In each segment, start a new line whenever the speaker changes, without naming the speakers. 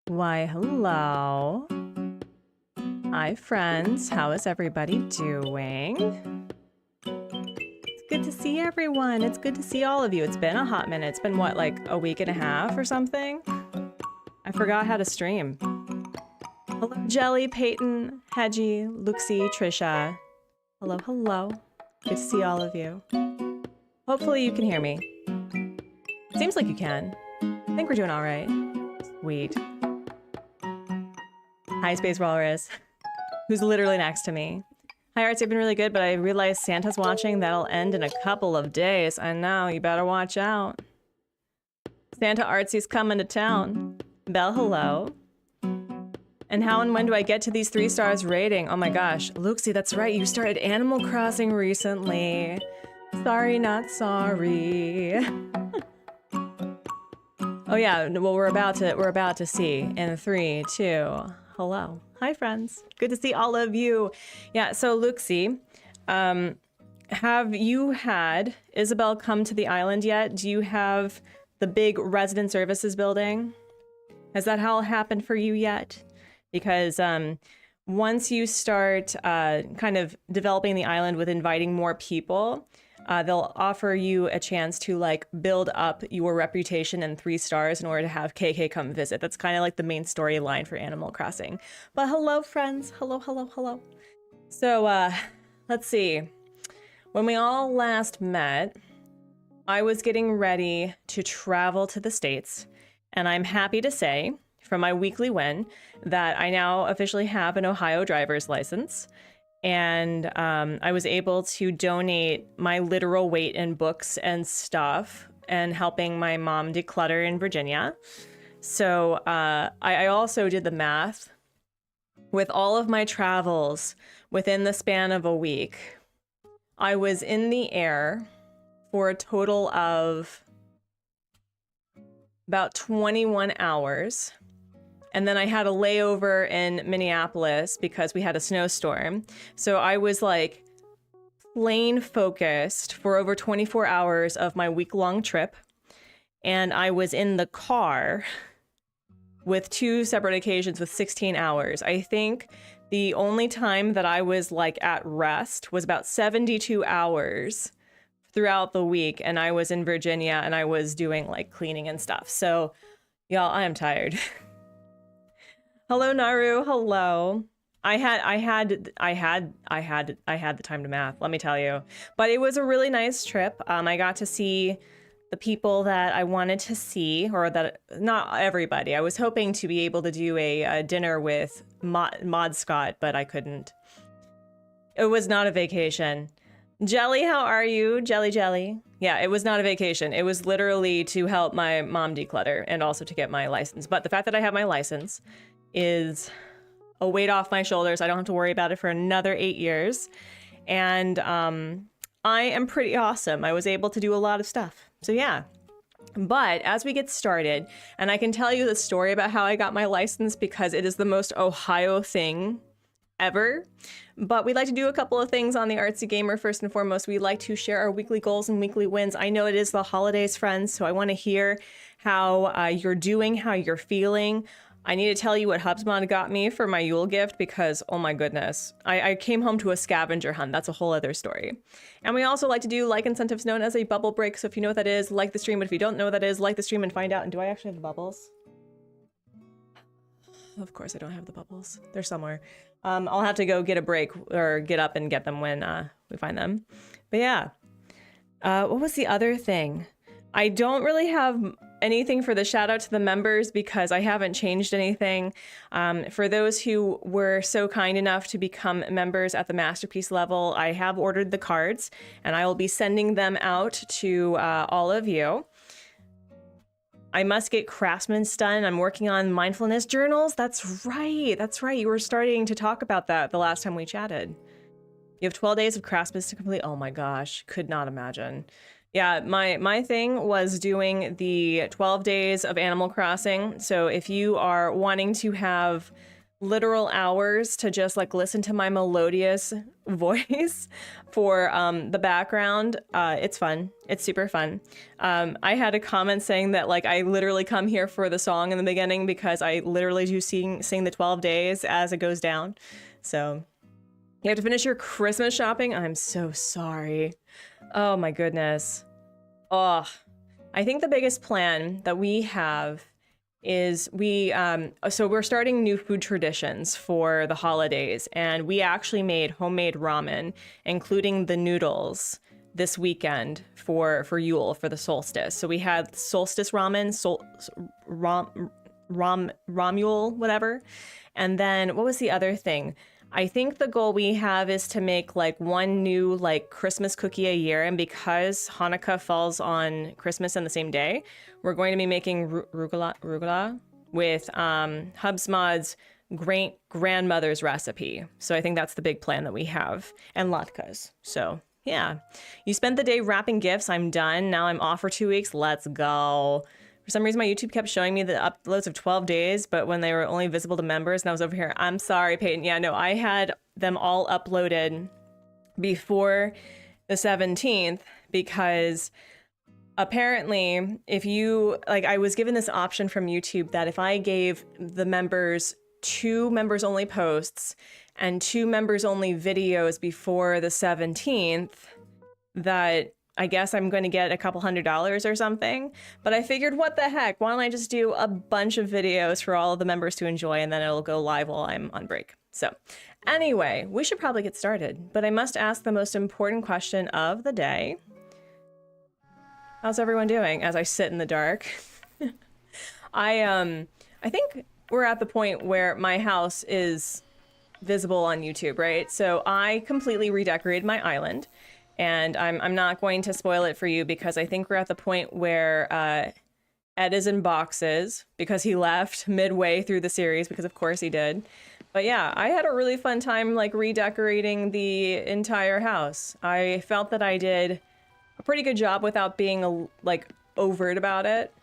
Why, hello. Hi, friends. How is everybody doing? It's good to see everyone. It's good to see all of you. It's been a hot minute. It's been, what, like a week and a half or something? I forgot how to stream. Hello, Jelly, Peyton, Hedgie, Luxie, Trisha. Hello, hello. Good to see all of you. Hopefully you can hear me. Seems like you can. I think we're doing all right. Sweet. Hi, Space Walrus, who's literally next to me. Hi, Artsy, I've been really good, but I realized Santa's watching. That'll end in a couple of days. I know, you better watch out. Santa Artsy's coming to town. Belle, hello. And how and when do I get to these 3 stars rating? Oh my gosh, Luxie, that's right, you started Animal Crossing recently. Sorry, not sorry. Oh yeah, well we're about to see in 3, 2. Hello. Hi, friends. Good to see all of you. Yeah, so Luxie, have you had Isabel come to the island yet? Do you have the big resident services building? Has that all happened for you yet? Because once you start kind of developing the island with inviting more people, they'll offer you a chance to like build up your reputation in 3 stars in order to have KK come visit. That's kind of like the main storyline for Animal Crossing. But hello, friends. Hello, hello, hello. So let's see. When we all last met, I was getting ready to travel to the States, and I'm happy to say from my weekly win that I now officially have an Ohio driver's license. And I was able to donate my literal weight in books and stuff and helping my mom declutter in Virginia. So I also did the math. With all of my travels within the span of a week, I was in the air for a total of about 21 hours. And then I had a layover in Minneapolis because we had a snowstorm. So I was like plane focused for over 24 hours of my week-long trip. And I was in the car with 2 separate occasions with 16 hours. I think the only time that I was like at rest was about 72 hours throughout the week. And I was in Virginia and I was doing like cleaning and stuff. So y'all, I am tired. Hello, Naru. Hello. I had the time to math, let me tell you. But it was a really nice trip. I got to see the people that I wanted to see, or that, not everybody. I was hoping to be able to do a dinner with Mod Scott, but I couldn't. It was not a vacation. Jelly, how are you? Jelly, Jelly. Yeah, it was not a vacation. It was literally to help my mom declutter and also to get my license. But the fact that I have my license is a weight off my shoulders. I don't have to worry about it for another 8 years. And I am pretty awesome. I was able to do a lot of stuff. So yeah, But as we get started, and I can tell you the story about how I got my license because it is the most Ohio thing ever. But we'd like to do a couple of things on the Artsy Gamer. First and foremost, we like to share our weekly goals and weekly wins. I know it is the holidays, friends, so I want to hear how you're doing, how you're feeling. I need to tell you what Hubsmod got me for my Yule gift because, oh my goodness, I came home to a scavenger hunt. That's a whole other story. And we also like to do like incentives known as a bubble break. So if you know what that is, like the stream. But if you don't know what that is, like the stream and find out. And do I actually have the bubbles? Of course I don't have the bubbles. They're somewhere. I'll have to go get a break or get up and get them when we find them. But yeah. What was the other thing? I don't really have anything for the shout out to the members because I haven't changed anything. For those who were so kind enough to become members at the masterpiece level, I have ordered the cards and I will be sending them out to all of you. I must get craftsman's done. I'm working on mindfulness journals. That's right. That's right. You were starting to talk about that the last time we chatted. You have 12 days of craftsman's to complete. Oh my gosh. Could not imagine. Yeah, my thing was doing the 12 days of Animal Crossing. So if you are wanting to have literal hours to just like listen to my melodious voice for the background, it's fun. It's super fun. I had a comment saying that like I literally come here for the song in the beginning because I literally do sing the 12 days as it goes down. So you have to finish your Christmas shopping. I'm so sorry. Oh my goodness. Oh, I think the biggest plan that we have is so we're starting new food traditions for the holidays, and we actually made homemade ramen, including the noodles this weekend for Yule, for the solstice. So we had solstice ramen, Romule, whatever. And then what was the other thing? I think the goal we have is to make like one new like Christmas cookie a year. And because Hanukkah falls on Christmas on the same day, we're going to be making rugula with Hubsmod's great grandmother's recipe. So I think that's the big plan that we have, and latkes. So yeah, you spent the day wrapping gifts. I'm done. Now I'm off for 2 weeks. Let's go. For some reason, my YouTube kept showing me the uploads of 12 days, but when they were only visible to members, and I was over here, I'm sorry, Peyton. Yeah, no, I had them all uploaded before the 17th because apparently if you, like, I was given this option from YouTube that if I gave the members 2 members only posts and 2 members only videos before the 17th, that I guess I'm going to get a couple $100 or something. But I figured, what the heck? Why don't I just do a bunch of videos for all of the members to enjoy, and then it'll go live while I'm on break. So anyway, we should probably get started. But I must ask the most important question of the day. How's everyone doing as I sit in the dark? I think we're at the point where my house is visible on YouTube, right? So I completely redecorated my island. And I'm not going to spoil it for you because I think we're at the point where Ed is in boxes because he left midway through the series, because of course he did. But yeah, I had a really fun time like redecorating the entire house. I felt that I did a pretty good job without being like overt about it.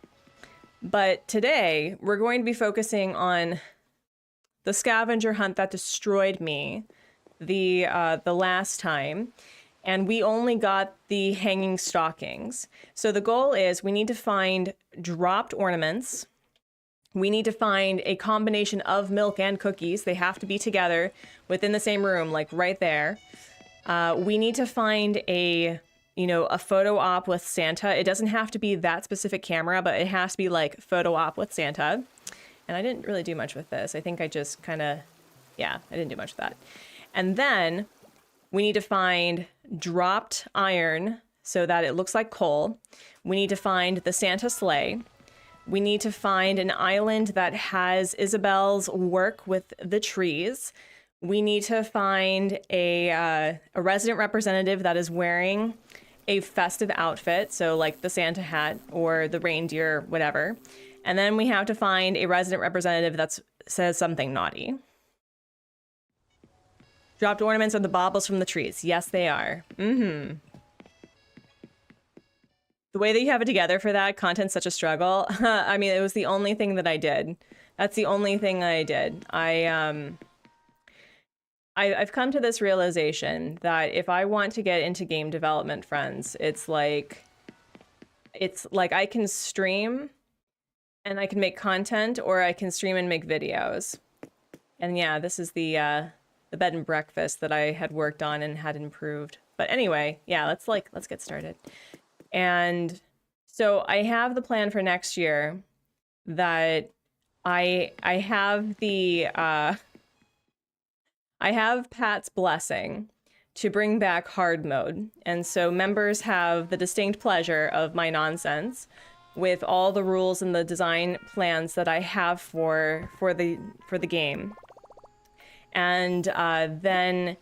But today we're going to be focusing on the scavenger hunt that destroyed me the last time. And we only got the hanging stockings. So the goal is we need to find dropped ornaments. We need to find a combination of milk and cookies. They have to be together within the same room, like right there. We need to find a photo op with Santa. It doesn't have to be that specific camera, but it has to be like photo op with Santa. And I didn't really do much with this. I think I just kind of, I didn't do much with that. And then we need to find dropped iron so that it looks like coal. We need to find the Santa sleigh. We need to find an island that has Isabel's work with the trees. We need to find a resident representative that is wearing a festive outfit, so like the Santa hat or the reindeer, whatever. And then we have to find a resident representative that says something naughty. Dropped ornaments are the baubles from the trees. Yes, they are. the way that you have it together for that, content's such a struggle. I mean, it was the only thing that I did. That's the only thing I did. I've come to this realization that if I want to get into game development, friends, it's like I can stream and I can make content, or I can stream and make videos. And yeah, this is the bed and breakfast that I had worked on and had improved. But anyway, yeah, let's get started. And so I have the plan for next year that I have the I have Pat's blessing to bring back hard mode. And so members have the distinct pleasure of my nonsense with all the rules and the design plans that I have for the game. And then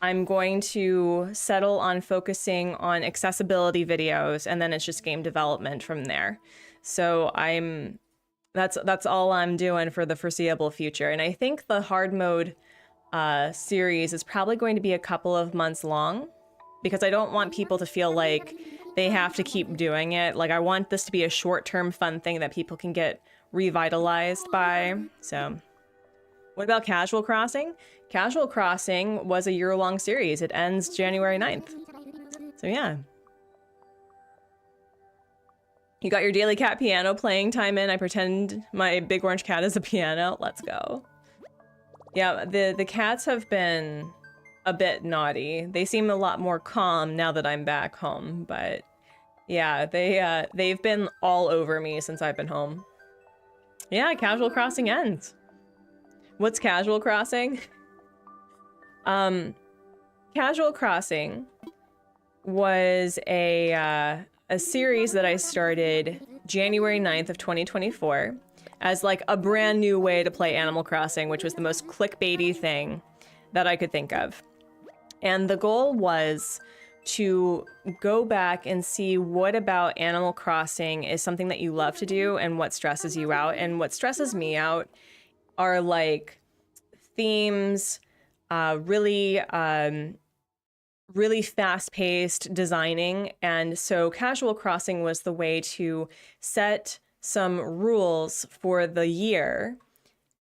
I'm going to settle on focusing on accessibility videos, and then it's just game development from there. So that's all I'm doing for the foreseeable future. And I think the hard mode series is probably going to be a couple of months long, because I don't want people to feel like they have to keep doing it. Like, I want this to be a short-term fun thing that people can get revitalized by. So what about Casual Crossing? Casual Crossing was a year-long series. It ends January 9th. So yeah. You got your daily cat piano playing time in. I pretend my big orange cat is a piano. Let's go. Yeah, the cats have been a bit naughty. They seem a lot more calm now that I'm back home, but yeah, they've been all over me since I've been home. Yeah, Casual Crossing ends. What's Casual Crossing? Casual Crossing was a series that I started January 9th of 2024 as like a brand new way to play Animal Crossing, which was the most clickbaity thing that I could think of. And the goal was to go back and see what about Animal Crossing is something that you love to do and what stresses you out. And what stresses me out are like themes, really fast-paced designing. And so Casual Crossing was the way to set some rules for the year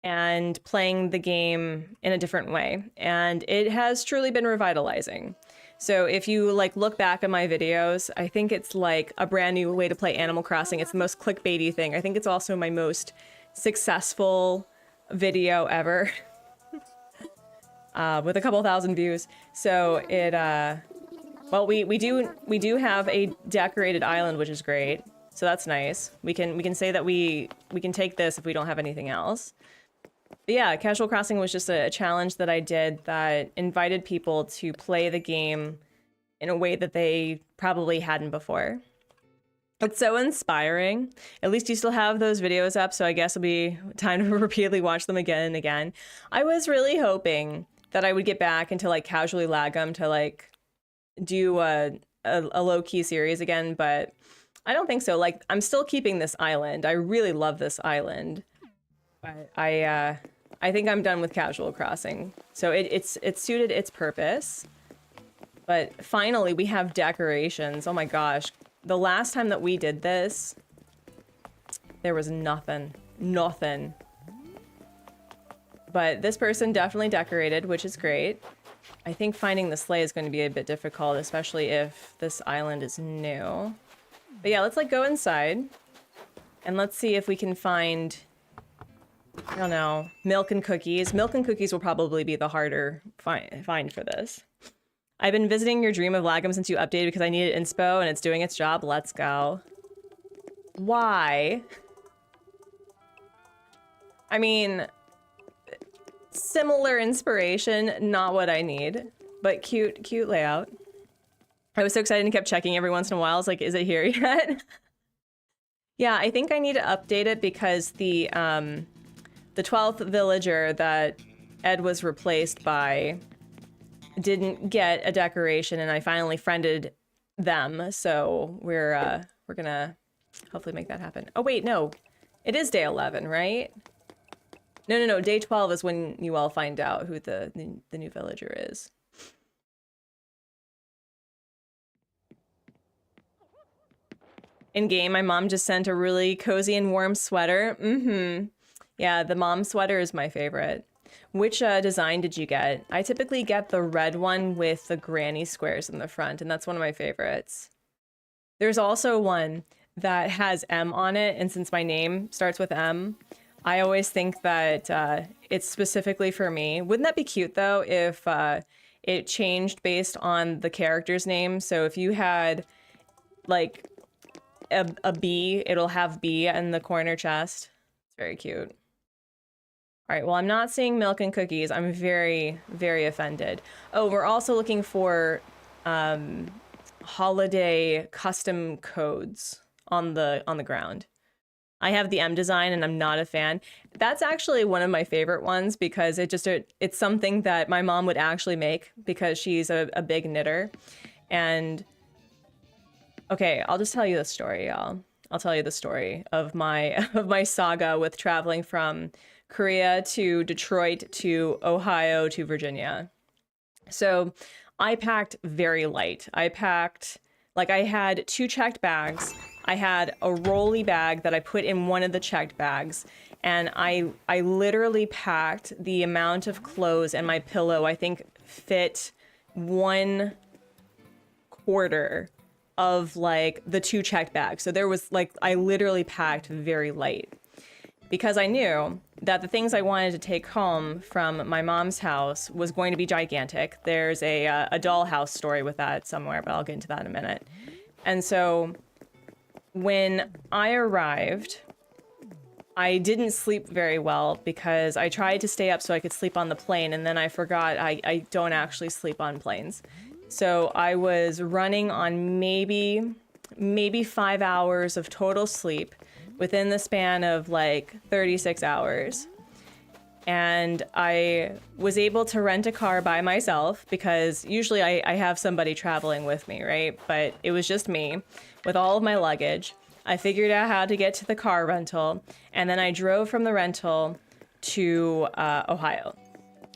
and playing the game in a different way. And it has truly been revitalizing. So if you like look back at my videos, I think it's like a brand new way to play Animal Crossing. It's the most clickbaity thing. I think it's also my most successful video ever. With a couple thousand views. So it well, we do have a decorated island, which is great. So that's nice. We can say that we can take this if we don't have anything else. But yeah, Casual Crossing was just a challenge that I did that invited people to play the game in a way that they probably hadn't before. It's so inspiring. At least you still have those videos up, so I guess it'll be time to repeatedly watch them again and again. I was really hoping that I would get back into like Casually Lag'em to like do a low-key series again, but I don't think so. Like, I'm still keeping this island. I really love this island. But I think I'm done with Casual Crossing. So it's suited its purpose. But finally, we have decorations. Oh my gosh. The last time that we did this, there was nothing. Nothing. But this person definitely decorated, which is great. I think finding the sleigh is going to be a bit difficult, especially if this island is new. But yeah, let's like go inside and let's see if we can find, I don't know, milk and cookies. Milk and cookies will probably be the harder find for this. I've been visiting your Dream of Lag'em since you updated because I needed inspo and it's doing its job. Let's go. Why? I mean, similar inspiration, not what I need, but cute layout. I was so excited and kept checking every once in a while. I was like, is it here yet? Yeah, I think I need to update it because the 12th villager that Ed was replaced by didn't get a decoration, and I finally friended them. So we're gonna hopefully make that happen. Oh wait, no, it is day 11, right? No. Day 12 is when you all find out who the new villager is. In game, my mom just sent a really cozy and warm sweater. Yeah, the mom sweater is my favorite. Which design did you get? I typically get the red one with the granny squares in the front, and that's one of my favorites. There's also one that has M on it, and since my name starts with M, I always think that it's specifically for me. Wouldn't that be cute, though, if it changed based on the character's name? So if you had, like, a B, it'll have B in the corner chest. It's very cute. All right, well, I'm not seeing milk and cookies. I'm very, very offended. Oh, we're also looking for holiday custom codes on the ground. I have the M design and I'm not a fan. That's actually one of my favorite ones because it's something that my mom would actually make because she's a big knitter. And okay, I'll just tell you the story, y'all. I'll tell you the story of my saga with traveling from Korea to Detroit to Ohio to Virginia. So I packed very light. I had 2 checked bags. I had a rolly bag that I put in one of the checked bags. And I literally packed the amount of clothes and my pillow, I think fit 1/4 of like the 2 checked bags. So there was like, I literally packed very light because I knew that the things I wanted to take home from my mom's house was going to be gigantic. There's a dollhouse story with that somewhere, but I'll get into that in a minute. And so when I arrived, I didn't sleep very well because I tried to stay up so I could sleep on the plane, and then I forgot I don't actually sleep on planes. So I was running on maybe 5 hours of total sleep within the span of like 36 hours. And I was able to rent a car by myself because usually I have somebody traveling with me, right? But it was just me with all of my luggage. I figured out how to get to the car rental, and then I drove from the rental to Ohio,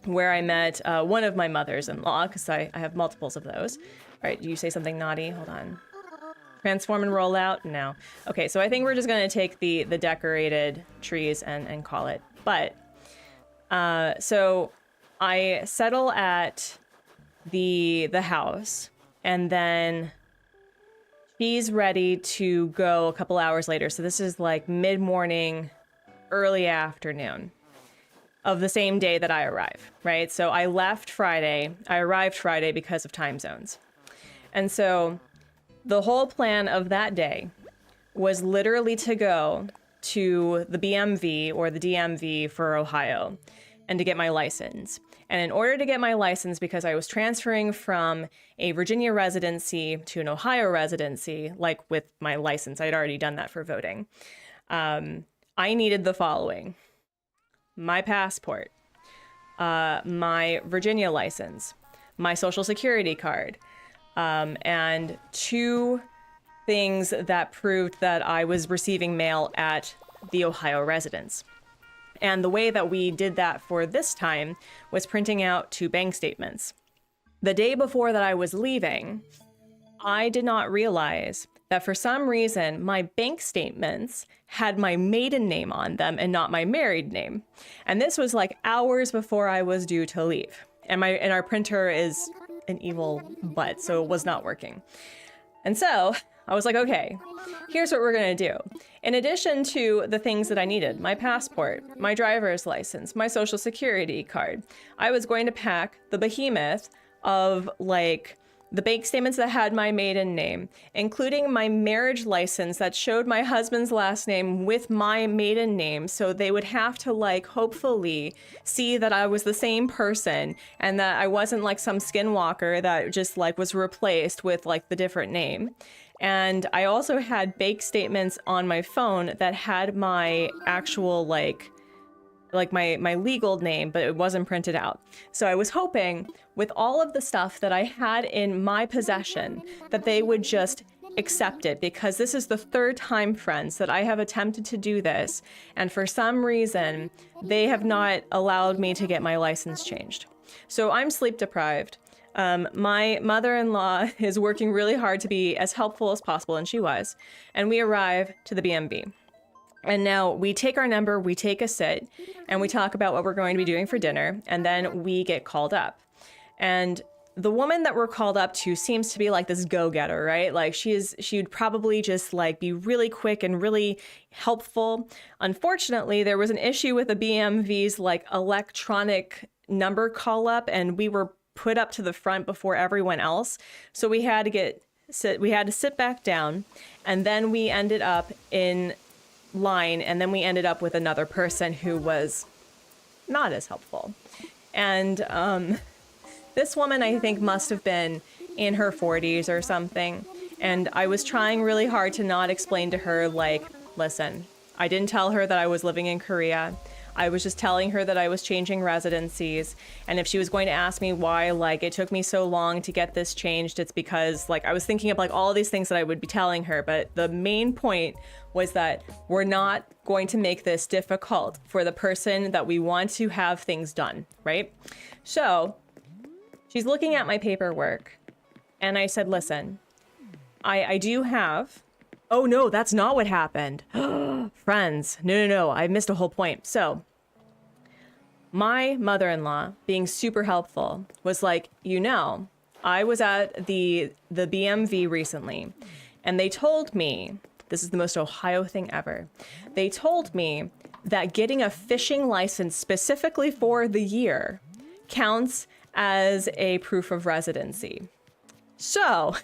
where I met one of my mothers-in-law, because I have multiples of those. All right, do you say something naughty? Hold on. Transform and roll out? No. Okay, so I think we're just gonna take the decorated trees and call it. But, so I settle at the house, and then she's ready to go a couple hours later. So this is like mid-morning, early afternoon of the same day that I arrive, right? So I left Friday, I arrived Friday because of time zones. And so the whole plan of that day was literally to go to the BMV or the DMV for Ohio and to get my license. And in order to get my license, because I was transferring from a Virginia residency to an Ohio residency, like with my license, I'd already done that for voting. I needed the following: my passport, my Virginia license, my social security card, and 2 things that proved that I was receiving mail at the Ohio residence. And the way that we did that for this time was printing out 2 bank statements. The day before that I was leaving, I did not realize that for some reason my bank statements had my maiden name on them and not my married name. And this was like hours before I was due to leave. And our printer is an evil butt, so it was not working. And so I was like, okay, here's what we're gonna do. In addition to the things that I needed, my passport, my driver's license, my social security card, I was going to pack the behemoth of like the bank statements that had my maiden name, including my marriage license that showed my husband's last name with my maiden name. So they would have to like hopefully see that I was the same person and that I wasn't like some skinwalker that just like was replaced with like the different name. And I also had bank statements on my phone that had my actual like my legal name, but it wasn't printed out. So I was hoping with all of the stuff that I had in my possession that they would just accept it, because this is the 3rd time, friends, that I have attempted to do this. And for some reason, they have not allowed me to get my license changed. So I'm sleep deprived. My mother-in-law is working really hard to be as helpful as possible, and she was. And we arrive to the BMV. And now we take our number, we take a sit, and we talk about what we're going to be doing for dinner, and then we get called up. And the woman that we're called up to seems to be like this go-getter, right? Like she'd probably just like be really quick and really helpful. Unfortunately, there was an issue with the BMV's like electronic number call up, and we were put up to the front before everyone else. So we had to sit back down, and then we ended up in line, and then we ended up with another person who was not as helpful. And this woman, I think, must have been in her 40s or something. And I was trying really hard to not explain to her, like, listen, I didn't tell her that I was living in Korea. I was just telling her that I was changing residencies. And if she was going to ask me why, like, it took me so long to get this changed, it's because, like, I was thinking of, like, all of these things that I would be telling her. But the main point was that we're not going to make this difficult for the person that we want to have things done, right? So she's looking at my paperwork, and I said, listen, I do have... Oh, no, that's not what happened. Friends, no, I missed a whole point. So my mother-in-law, being super helpful, was like, I was at the BMV recently, and they told me, this is the most Ohio thing ever, they told me that getting a fishing license specifically for the year counts as a proof of residency. So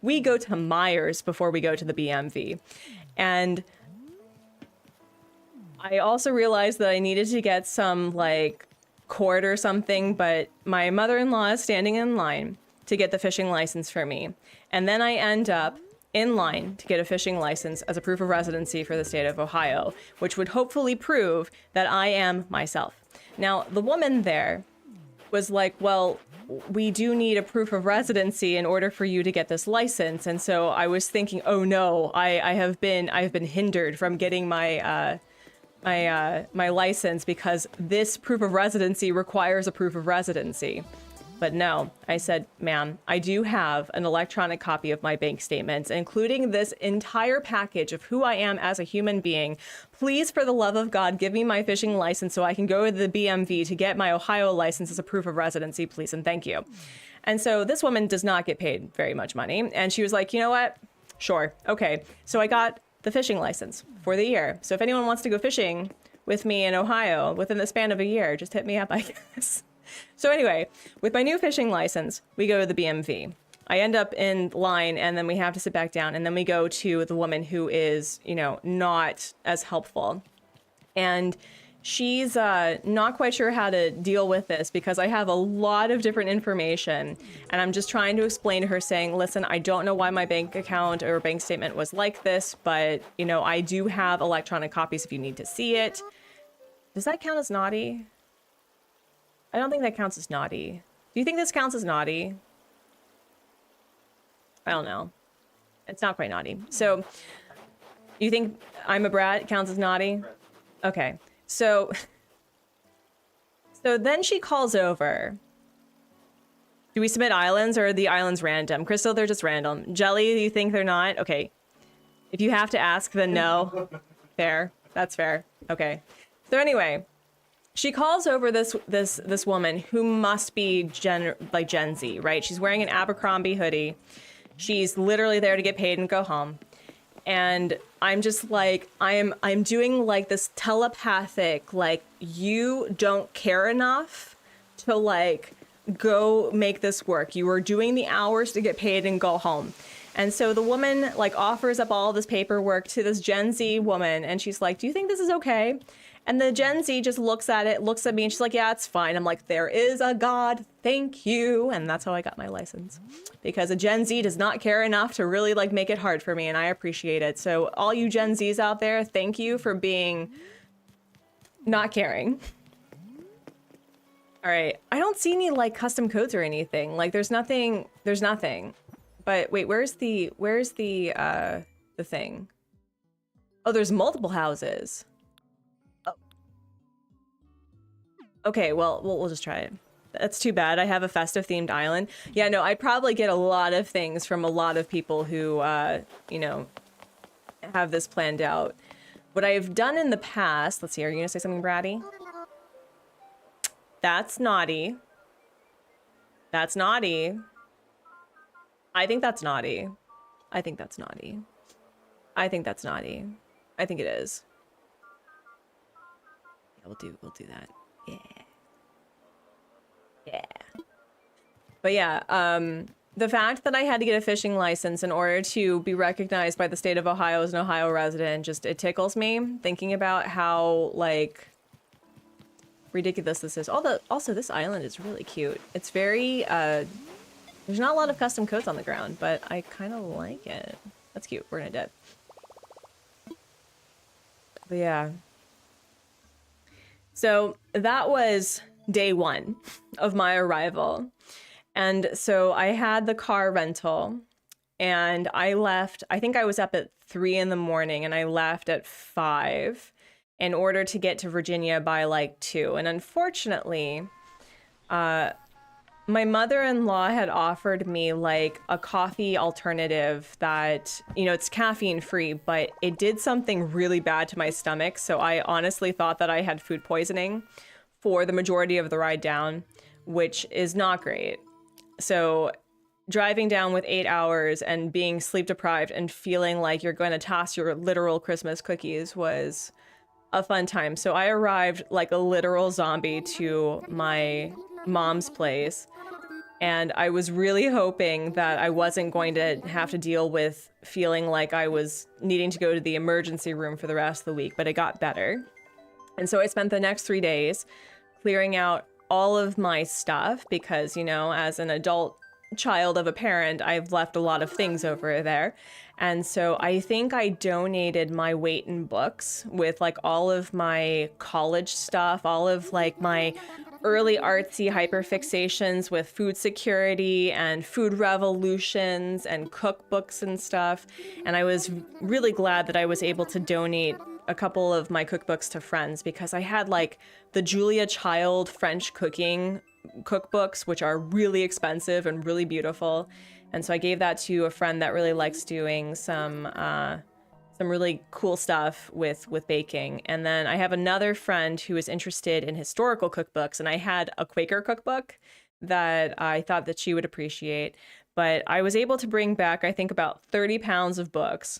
we go to Myers before we go to the BMV. And I also realized that I needed to get some like cord or something, but my mother-in-law is standing in line to get the fishing license for me. And then I end up in line to get a fishing license as a proof of residency for the state of Ohio, which would hopefully prove that I am myself. Now, the woman there was like, well, we do need a proof of residency in order for you to get this license. And so I was thinking, oh no, I have been hindered from getting my my license because this proof of residency requires a proof of residency. But no, I said, ma'am, I do have an electronic copy of my bank statements, including this entire package of who I am as a human being. Please, for the love of God, give me my fishing license so I can go to the BMV to get my Ohio license as a proof of residency, please, and thank you. And so this woman does not get paid very much money. And she was like, you know what? Sure. Okay. So I got the fishing license for the year. So if anyone wants to go fishing with me in Ohio within the span of a year, just hit me up, I guess. So anyway, with my new fishing license, we go to the BMV. I end up in line, and then we have to sit back down, and then we go to the woman who is, not as helpful. And she's not quite sure how to deal with this because I have a lot of different information, and I'm just trying to explain to her saying, listen, I don't know why my bank account or bank statement was like this, but, I do have electronic copies if you need to see it. Does that count as naughty? I don't think that counts as naughty. Do you think this counts as naughty? I don't know. It's not quite naughty. So, you think I'm a brat counts as naughty? Okay. So then she calls over. Do we submit islands or are the islands random? Crystal, they're just random. Jelly, do you think they're not? Okay. If you have to ask, then no. Fair. That's fair. Okay. So anyway, she calls over this woman who must be Gen Z, right? She's wearing an Abercrombie hoodie. She's literally there to get paid and go home. And I'm just like, I'm doing like this telepathic, like, you don't care enough to like go make this work. You are doing the hours to get paid and go home. And so the woman like offers up all this paperwork to this Gen Z woman. And she's like, do you think this is okay? And the Gen Z just looks at me, and she's like, yeah, it's fine. I'm like, there is a God, thank you. And that's how I got my license. Because a Gen Z does not care enough to really like make it hard for me, and I appreciate it. So all you Gen Zs out there, thank you for being not caring. All right, I don't see any like custom codes or anything. Like there's nothing. But wait, where's the thing? Oh, there's multiple houses. Okay, well, we'll just try it. That's too bad. I have a festive themed island. Yeah, no, I'd probably get a lot of things from a lot of people who, you know, have this planned out. What I've done in the past, let's see, are you gonna say something bratty? That's naughty. That's naughty. I think that's naughty. I think that's naughty. I think that's naughty. I think it is. Yeah, we'll do that. Yeah. Yeah. But yeah, the fact that I had to get a fishing license in order to be recognized by the state of Ohio as an Ohio resident, just, it tickles me thinking about how, like, ridiculous this is. Also, this island is really cute. It's very, there's not a lot of custom coats on the ground, but I kind of like it. That's cute. We're gonna dip. But yeah. So that was day one of my arrival. And so I had the car rental and I left, I think I was up at 3 in the morning and I left at 5 in order to get to Virginia by like 2. And unfortunately, my mother-in-law had offered me like a coffee alternative that, you know, it's caffeine free, but it did something really bad to my stomach. So I honestly thought that I had food poisoning for the majority of the ride down, which is not great. So driving down with 8 hours and being sleep deprived and feeling like you're going to toss your literal Christmas cookies was a fun time. So I arrived like a literal zombie to my mom's place. And I was really hoping that I wasn't going to have to deal with feeling like I was needing to go to the emergency room for the rest of the week, but it got better. And so I spent the next 3 days clearing out all of my stuff because, you know, as an adult child of a parent, I've left a lot of things over there. And so I think I donated my weight in books with like all of my college stuff, all of like my early artsy hyperfixations with food security and food revolutions and cookbooks and stuff. And I was really glad that I was able to donate a couple of my cookbooks to friends because I had like the Julia Child French cooking cookbooks, which are really expensive and really beautiful. And so I gave that to a friend that really likes doing some really cool stuff with baking. And then I have another friend who is interested in historical cookbooks, and I had a Quaker cookbook that I thought that she would appreciate. But I was able to bring back, I think, about 30 pounds of books.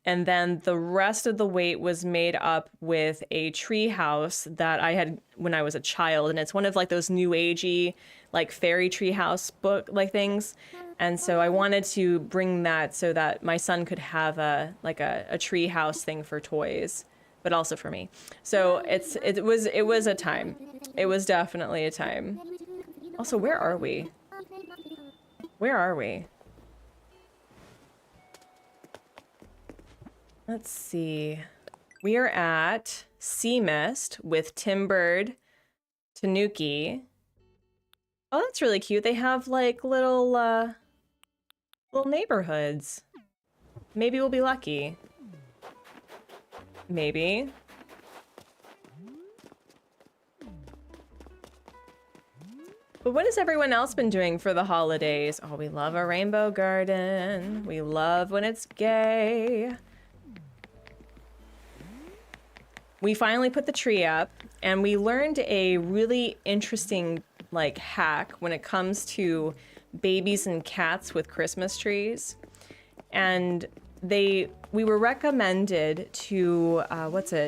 And then the rest of the weight was made up with a tree house that I had when I was a child. And it's one of like those new agey, like fairy tree house book like things. And so I wanted to bring that so that my son could have a tree house thing for toys, but also for me. So it was a time. It was definitely a time. Also, where are we? Where are we? Let's see. We are at Sea Mist with Timbird, Tanuki. Oh, that's really cute. They have like little neighborhoods. Maybe we'll be lucky. Maybe. But what has everyone else been doing for the holidays? Oh, we love a rainbow garden. We love when it's gay. We finally put the tree up, and we learned a really interesting like hack when it comes to babies and cats with Christmas trees. And we were recommended to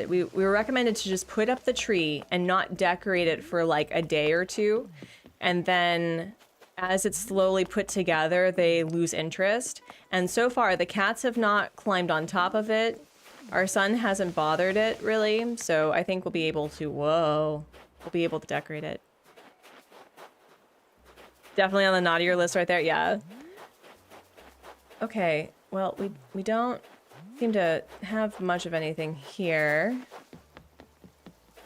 we were recommended to just put up the tree and not decorate it for like a day or two, and then as it's slowly put together they lose interest. And so far the cats have not climbed on top of it. Our son hasn't bothered it really, so I think we'll be able to we'll be able to decorate it. Definitely on the naughtier list right there, yeah. Okay, well, we don't seem to have much of anything here.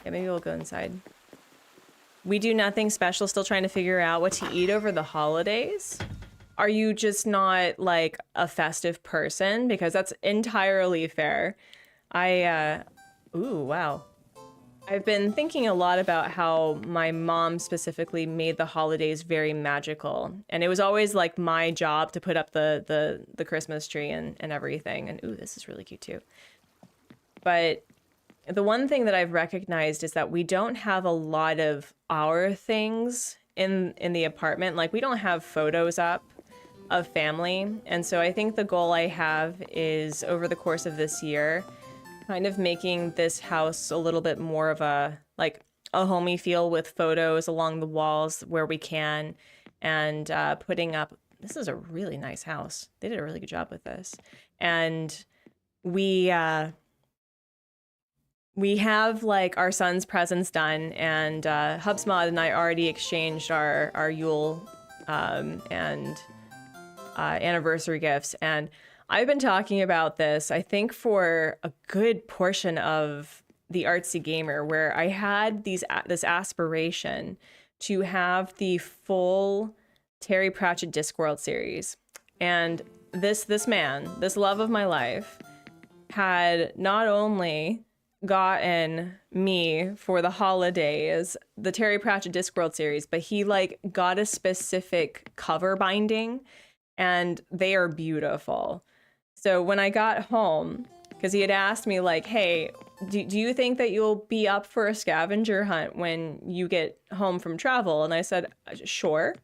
Yeah, maybe we'll go inside. We do nothing special, still trying to figure out what to eat over the holidays. Are you just not like a festive person? Because that's entirely fair. Ooh, wow. I've been thinking a lot about how my mom specifically made the holidays very magical. And it was always like my job to put up the Christmas tree and everything. And ooh, this is really cute too. But the one thing that I've recognized is that we don't have a lot of our things in the apartment. Like we don't have photos up of family. And so I think the goal I have is over the course of this year, kind of making this house a little bit more of a homey feel with photos along the walls where we can, and putting up, this is a really nice house. They did a really good job with this. And we have like our son's presents done, and Hubsmod and I already exchanged our Yule and anniversary gifts. And I've been talking about this, I think, for a good portion of the Artsy Gamer, where I had this aspiration to have the full Terry Pratchett Discworld series. And this man, this love of my life, had not only gotten me for the holidays the Terry Pratchett Discworld series, but he like got a specific cover binding, and they are beautiful. So when I got home, because he had asked me like, hey, do you think that you'll be up for a scavenger hunt when you get home from travel? And I said, sure.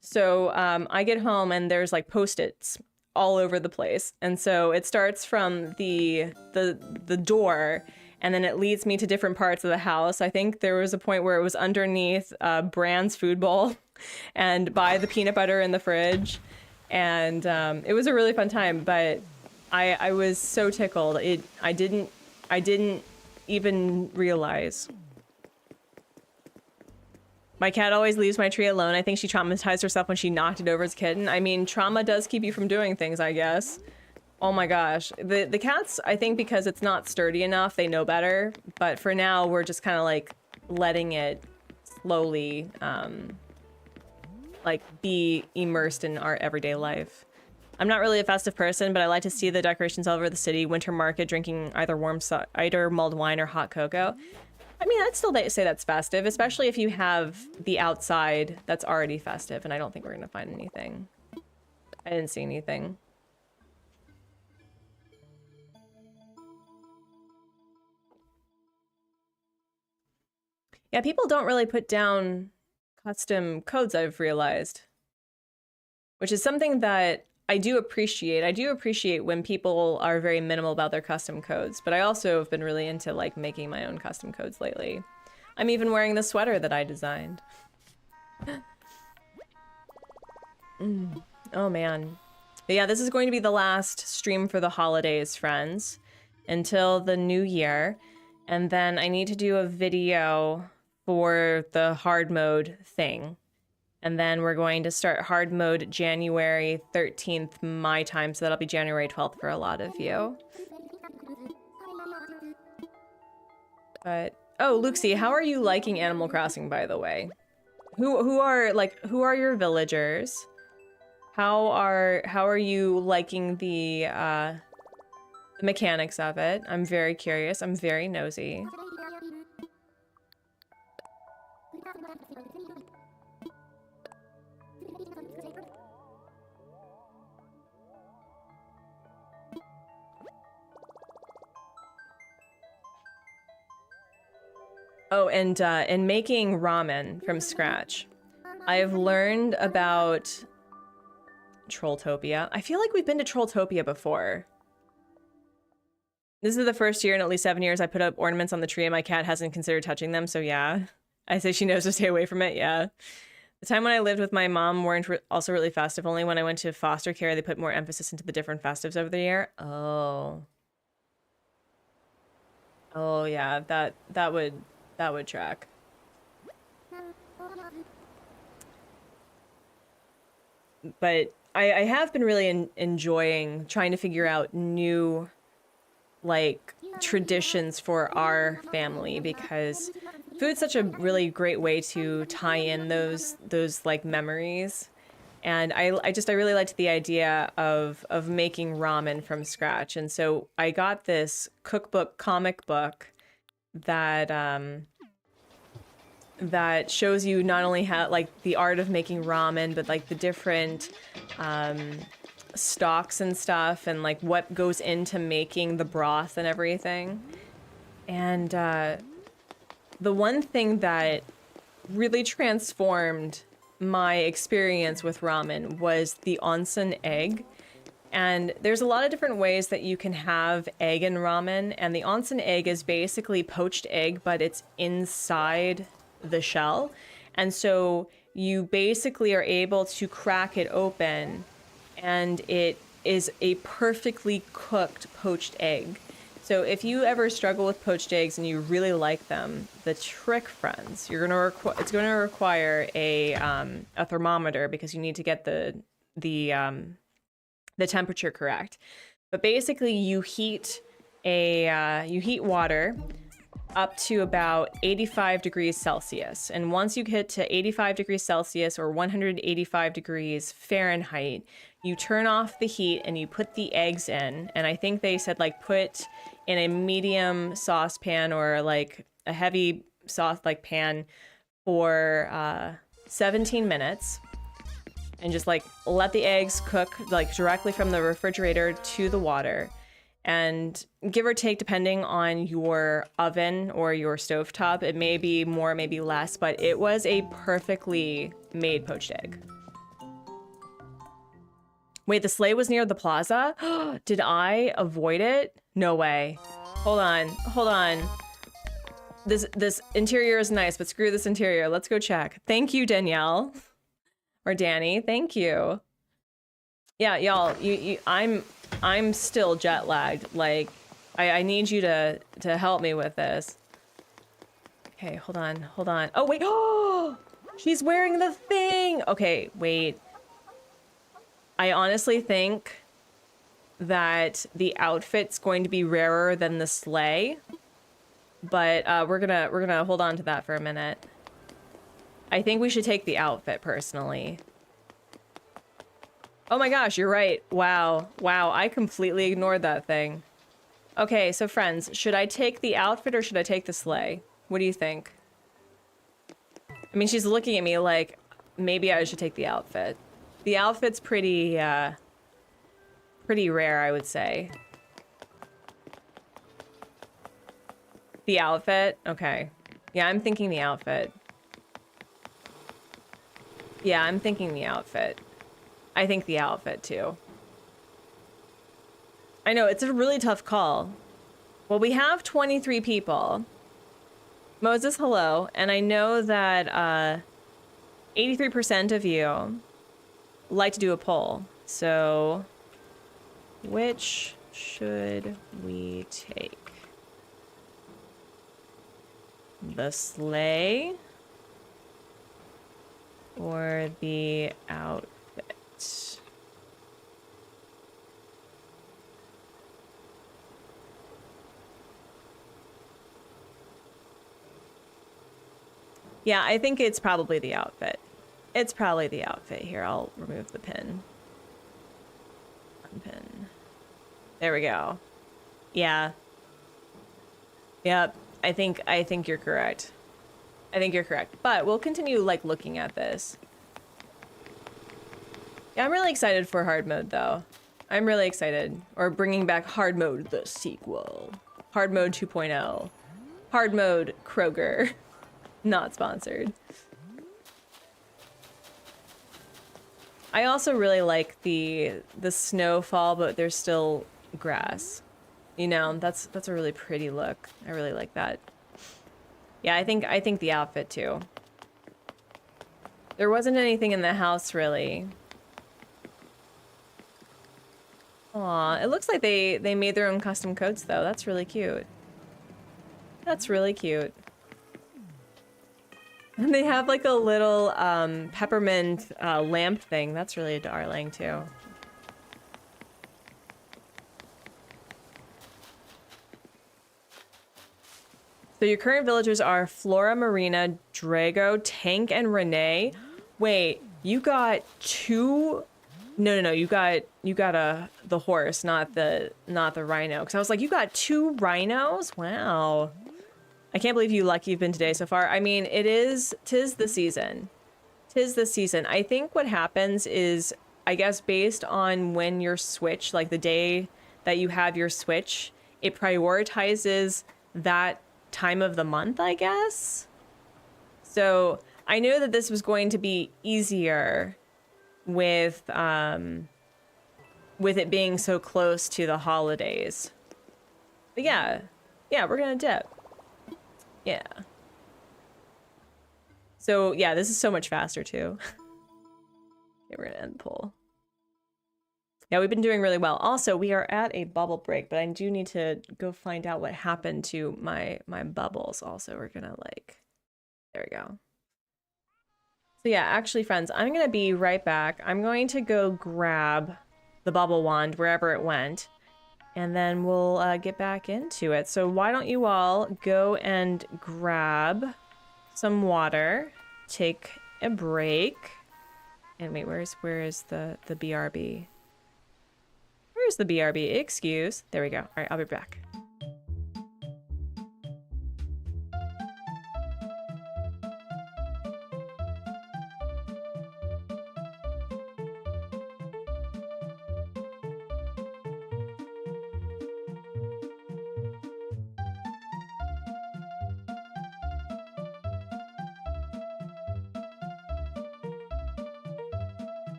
So I get home and there's like Post-its all over the place. And so it starts from the door, and then it leads me to different parts of the house. I think there was a point where it was underneath Bran's food bowl and by the peanut butter in the fridge. And it was a really fun time, but I was so tickled. I didn't even realize. My cat always leaves my tree alone. I think she traumatized herself when she knocked it over as a kitten. I mean, trauma does keep you from doing things, I guess. Oh my gosh. The cats, I think because it's not sturdy enough, they know better. But for now, we're just kind of like letting it slowly like be immersed in our everyday life. I'm not really a festive person, but I like to see the decorations all over the city, winter market, drinking either warm cider, mulled wine, or hot cocoa. I mean, I'd still say that's festive, especially if you have the outside that's already festive, and I don't think we're gonna find anything. I didn't see anything. Yeah, people don't really put down custom codes, I've realized, which is something that I do appreciate. I do appreciate when people are very minimal about their custom codes, but I also have been really into like making my own custom codes lately. I'm even wearing the sweater that I designed. Oh man. But yeah, this is going to be the last stream for the holidays, friends, until the new year. And then I need to do a video for the hard mode thing. And then we're going to start hard mode January 13th my time, so that'll be January 12th for a lot of you. But oh, Luxie, how are you liking Animal Crossing, by the way? Who are your villagers? How are you liking the mechanics of it? I'm very curious. I'm very nosy. Oh, and in making ramen from scratch, I've learned about Trolltopia. I feel like we've been to Trolltopia before. This is the first year in at least 7 years I put up ornaments on the tree and my cat hasn't considered touching them, so yeah. I say she knows to stay away from it, yeah. The time when I lived with my mom weren't also really festive. Only when I went to foster care, they put more emphasis into the different festives over the year. Oh. Oh, yeah, that would track. But I have been really enjoying trying to figure out new, like, traditions for our family, because food's such a really great way to tie in those like memories. And I really liked the idea of making ramen from scratch. And so I got this cookbook comic book that that shows you not only how like the art of making ramen, but like the different stocks and stuff, and like what goes into making the broth and everything. And the one thing that really transformed my experience with ramen was the onsen egg. And there's a lot of different ways that you can have egg in ramen, and the onsen egg is basically poached egg, but it's inside the shell. And so you basically are able to crack it open, and it is a perfectly cooked poached egg. So if you ever struggle with poached eggs and you really like them, the trick, friends, it's going to require a thermometer, because you need to get the temperature correct. But basically, you heat water up to about 85 degrees Celsius. And once you get to 85 degrees Celsius or 185 degrees Fahrenheit, you turn off the heat and you put the eggs in. And I think they said like put in a medium saucepan or like a heavy sauce like pan for 17 minutes. And just like let the eggs cook like directly from the refrigerator to the water. And give or take, depending on your oven or your stovetop, it may be more, maybe less, but it was a perfectly made poached egg. Wait, the sleigh was near the plaza? Did I avoid it? No way. Hold on. This interior is nice, but screw this interior. Let's go check. Thank you, Danielle. Or Danny, thank you. Yeah, y'all, I'm still jet lagged. Like, I need you to help me with this. Okay, hold on. Oh, wait. Oh, she's wearing the thing. Okay, wait. I honestly think that the outfit's going to be rarer than the sleigh, but we're gonna hold on to that for a minute. I think we should take the outfit, personally. Oh my gosh, you're right. Wow, I completely ignored that thing. Okay, so friends, should I take the outfit or should I take the sleigh? What do you think? I mean, she's looking at me like, maybe I should take the outfit. The outfit's pretty rare, I would say. The outfit? Okay. Yeah, I'm thinking the outfit. Yeah, I'm thinking the outfit. I think the outfit, too. I know, it's a really tough call. Well, we have 23 people. Moses, hello. And I know that 83% of you like to do a poll. So, which should we take? The sleigh? Or the outfit? Yeah, I think it's probably the outfit. It's probably the outfit. Here, I'll remove the pin. Unpin. There we go. Yeah. Yep. I think you're correct. I think you're correct. But we'll continue like looking at this. Yeah, I'm really excited for hard mode though. I'm really excited. Or bringing back hard mode, the sequel. Hard mode 2.0. Hard mode Kroger. Not sponsored. I also really like the snowfall, but there's still grass. You know, that's a really pretty look. I really like that. Yeah, I think the outfit too. There wasn't anything in the house really. Aw, it looks like they made their own custom coats though. That's really cute. That's really cute. And they have like a little peppermint lamp thing. That's really darling too. So your current villagers are Flora, Marina, Drago, Tank, and Renee. Wait, you got two? No. You got the horse, not the rhino. Because I was like, you got two rhinos? Wow. I can't believe you lucky you've been today so far. I mean, tis the season. Tis the season. I think what happens is, I guess based on when your Switch, like the day that you have your Switch, it prioritizes that time of the month, I guess. So I know that this was going to be easier with it being so close to the holidays. But yeah, we're gonna dip. Yeah. So yeah, this is so much faster too. Okay, we're gonna end the poll. Yeah, we've been doing really well. Also, we are at a bubble break, but I do need to go find out what happened to my bubbles. Also, we're gonna like, there we go. So yeah, actually, friends, I'm gonna be right back. I'm going to go grab the bubble wand wherever it went, and then we'll get back into it. So why don't you all go and grab some water, take a break, and wait, where is the BRB? Where's the BRB? Excuse. There we go. All right, I'll be back.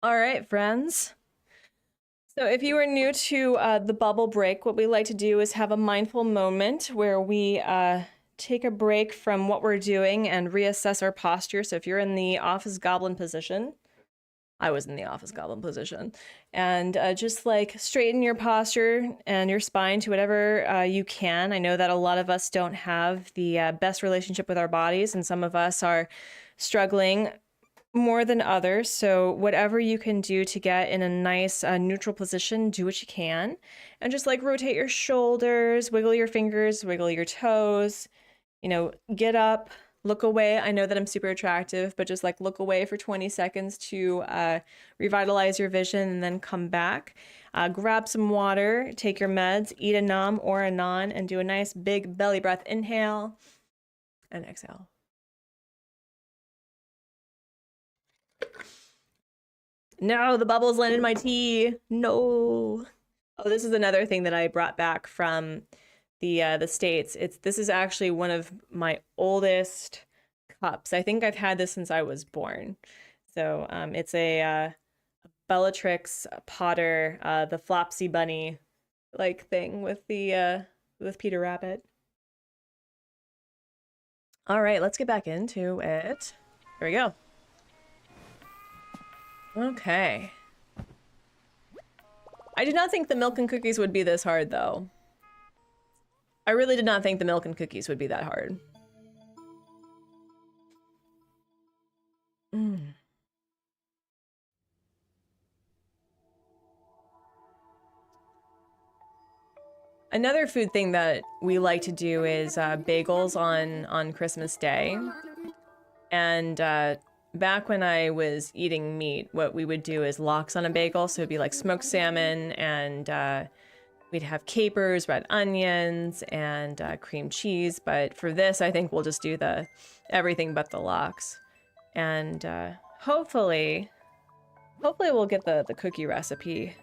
All right, friends. So if you are new to the bubble break, what we like to do is have a mindful moment where we take a break from what we're doing and reassess our posture. So if you're in the office goblin position, I was in the office goblin position, and just like straighten your posture and your spine to whatever you can. I know that a lot of us don't have the best relationship with our bodies, and some of us are struggling more than others. So whatever you can do to get in a nice neutral position, do what you can. And just like rotate your shoulders, wiggle your fingers, wiggle your toes, you know, get up, look away. I know that I'm super attractive, but just like look away for 20 seconds to revitalize your vision and then come back. Grab some water, take your meds, eat a num or a non, and do a nice big belly breath inhale and exhale. No, the bubbles landed in my tea. No. Oh, this is another thing that I brought back from the States. This is actually one of my oldest cups. I think I've had this since I was born. So it's a Bellatrix Potter, the Flopsy Bunny like thing with the with Peter Rabbit. All right, let's get back into it. Here we go. Okay. I did not think the milk and cookies would be this hard, though. I really did not think the milk and cookies would be that hard. Another food thing that we like to do is bagels on Christmas Day. And back when I was eating meat, what we would do is lox on a bagel. So it'd be like smoked salmon, and we'd have capers, red onions, and cream cheese. But for this, I think we'll just do the everything but the lox. And hopefully we'll get the cookie recipe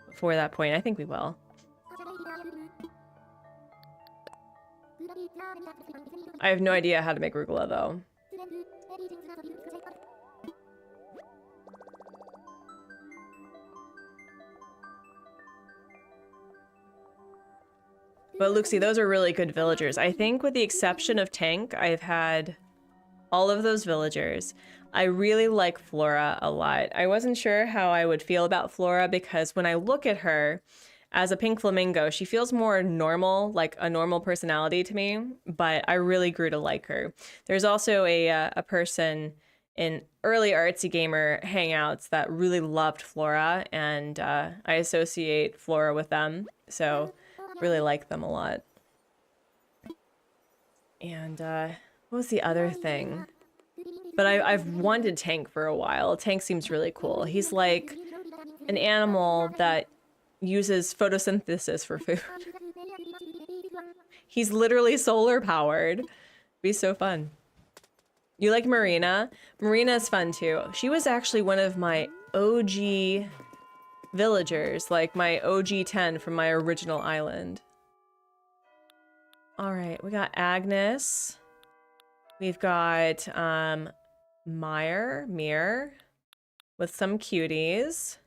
before that point. I think we will. I have no idea how to make arugula, though. But Luxie, those are really good villagers. I think with the exception of Tank, I've had all of those villagers. I really like Flora a lot. I wasn't sure how I would feel about Flora because when I look at her as a pink flamingo, she feels more normal, like a normal personality to me, but I really grew to like her. There's also a person in early Artsy Gamer hangouts that really loved Flora, and I associate Flora with them, so really like them a lot. And what was the other thing? But I've wanted Tank for a while. Tank seems really cool. He's like an animal that uses photosynthesis for food. He's literally solar powered. Be so fun. You like Marina? Marina is fun too. She was actually one of my OG villagers, like my OG 10 from my original island. All right, we got Agnes. We've got Mir, with some cuties.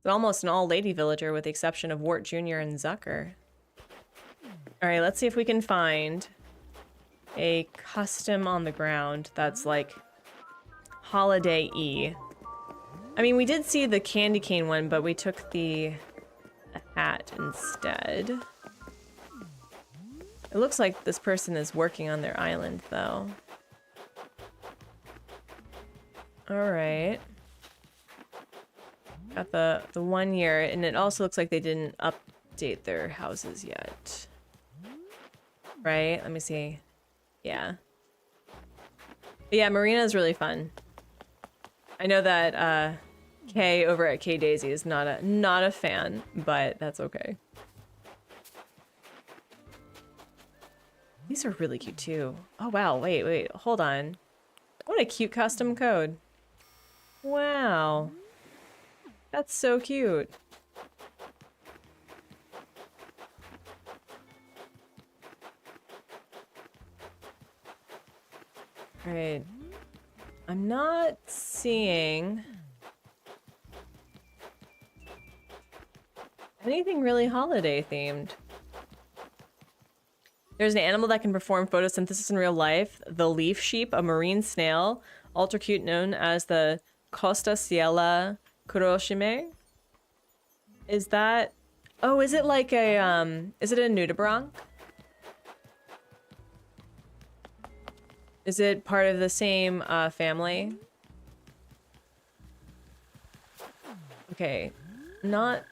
It's almost an all-lady villager with the exception of Wart Jr. and Zucker. All right, let's see if we can find a custom on the ground that's like holiday-y. I mean, we did see the candy cane one, but we took the hat instead. It looks like this person is working on their island, though. All right. Got the 1 year, and it also looks like they didn't update their houses yet. Right? Let me see. Yeah. But yeah, Marina is really fun. I know that Kay over at K Daisy is not a fan, but that's okay. These are really cute too. Oh wow, wait, hold on. What a cute custom code. Wow. That's so cute. All right. I'm not seeing anything really holiday themed. There's an animal that can perform photosynthesis in real life. The leaf sheep, a marine snail, ultra cute, known as the Costa Ciela Kuroshime. Is that... Oh, is it like a, is it a nudibranch? Is it part of the same family? Okay, not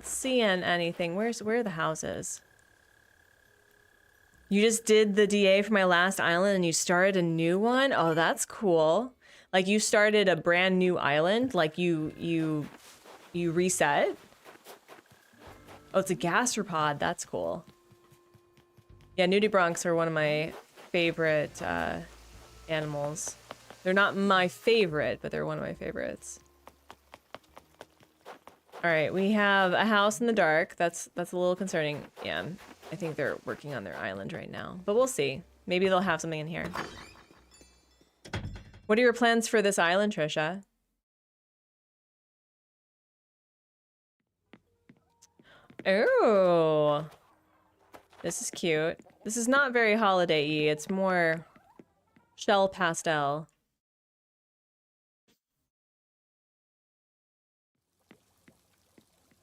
seeing anything. Where are the houses? You just did the DA for my last island and you started a new one? Oh, that's cool. Like you started a brand new island? Like you reset? Oh, it's a gastropod. That's cool. Yeah, nudibranchs are one of my favorite animals. They're not my favorite, but they're one of my favorites. All right, we have a house in the dark. That's a little concerning. Yeah, I think they're working on their island right now, but we'll see. Maybe they'll have something in here. What are your plans for this island, Trisha? Oh, this is cute. This is not very holiday-y. It's more shell pastel.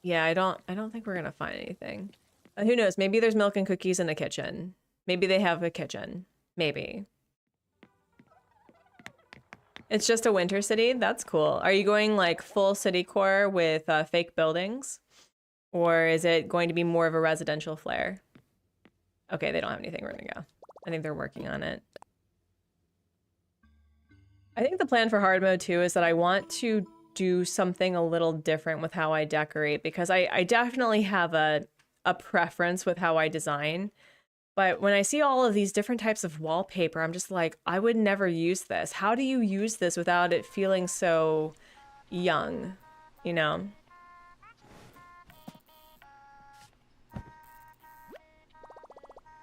Yeah, I don't think we're gonna find anything. Who knows? Maybe there's milk and cookies in the kitchen. Maybe they have a kitchen. Maybe. It's just a winter city? That's cool. Are you going like full city core with fake buildings? Or is it going to be more of a residential flair? Okay, they don't have anything. We're gonna go. I think they're working on it. I think the plan for hard mode too is that I want to do something a little different with how I decorate, because I definitely have a preference with how I design. But when I see all of these different types of wallpaper, I'm just like, I would never use this. How do you use this without it feeling so young, you know?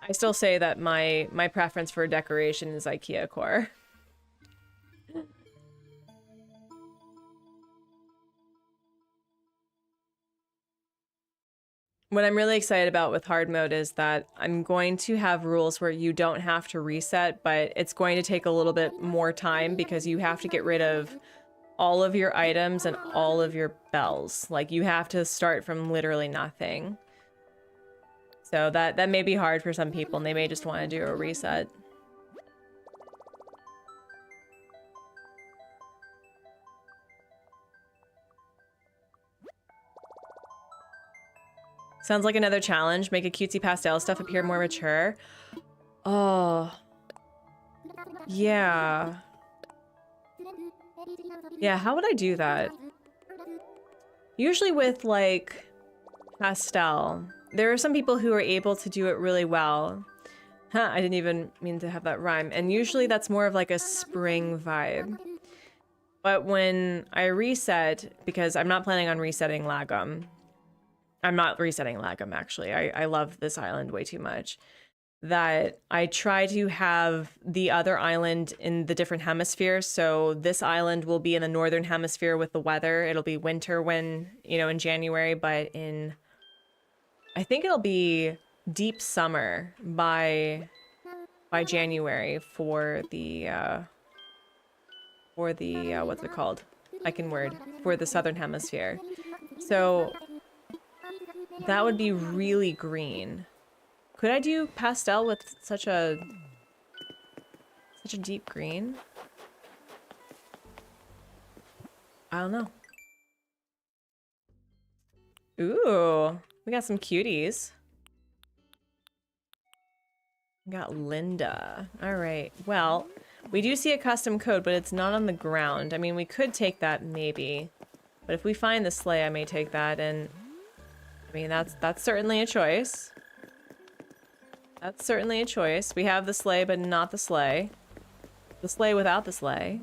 I still say that my preference for decoration is IKEA core. What I'm really excited about with hard mode is that I'm going to have rules where you don't have to reset, but it's going to take a little bit more time because you have to get rid of all of your items and all of your bells. Like you have to start from literally nothing. So that may be hard for some people and they may just want to do a reset. Sounds like another challenge. Make a cutesy pastel stuff appear more mature. Oh. Yeah. Yeah, how would I do that? Usually with like pastel, there are some people who are able to do it really well. Huh, I didn't even mean to have that rhyme. And usually that's more of like a spring vibe. But when I reset, because I'm not planning on resetting Lagom. I'm not resetting Lagom, actually. I love this island way too much. That I try to have the other island in the different hemispheres. So this island will be in the northern hemisphere with the weather. It'll be winter when, you know, in January, but I think it'll be deep summer by January for the what's it called? I can word for the southern hemisphere. So that would be really green. Could I do pastel with such a deep green? I don't know. Ooh, we got some cuties. We got Linda. All right. Well, we do see a custom code, but it's not on the ground. I mean, we could take that maybe, but if we find the sleigh, I may take that. And I mean, that's certainly a choice. That's certainly a choice. We have the sleigh, but not the sleigh. The sleigh without the sleigh.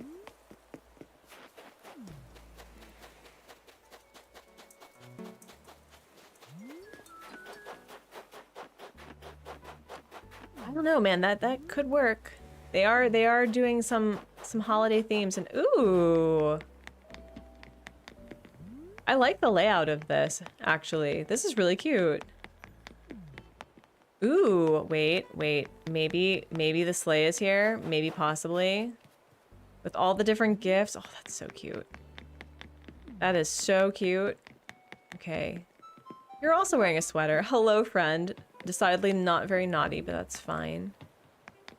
I don't know, man. That could work. They are doing some holiday themes, and ooh, I like the layout of this. Actually, this is really cute. Ooh, wait. Maybe the sleigh is here. Maybe possibly. With all the different gifts. Oh, that's so cute. That is so cute. Okay. You're also wearing a sweater. Hello, friend. Decidedly not very naughty, but that's fine.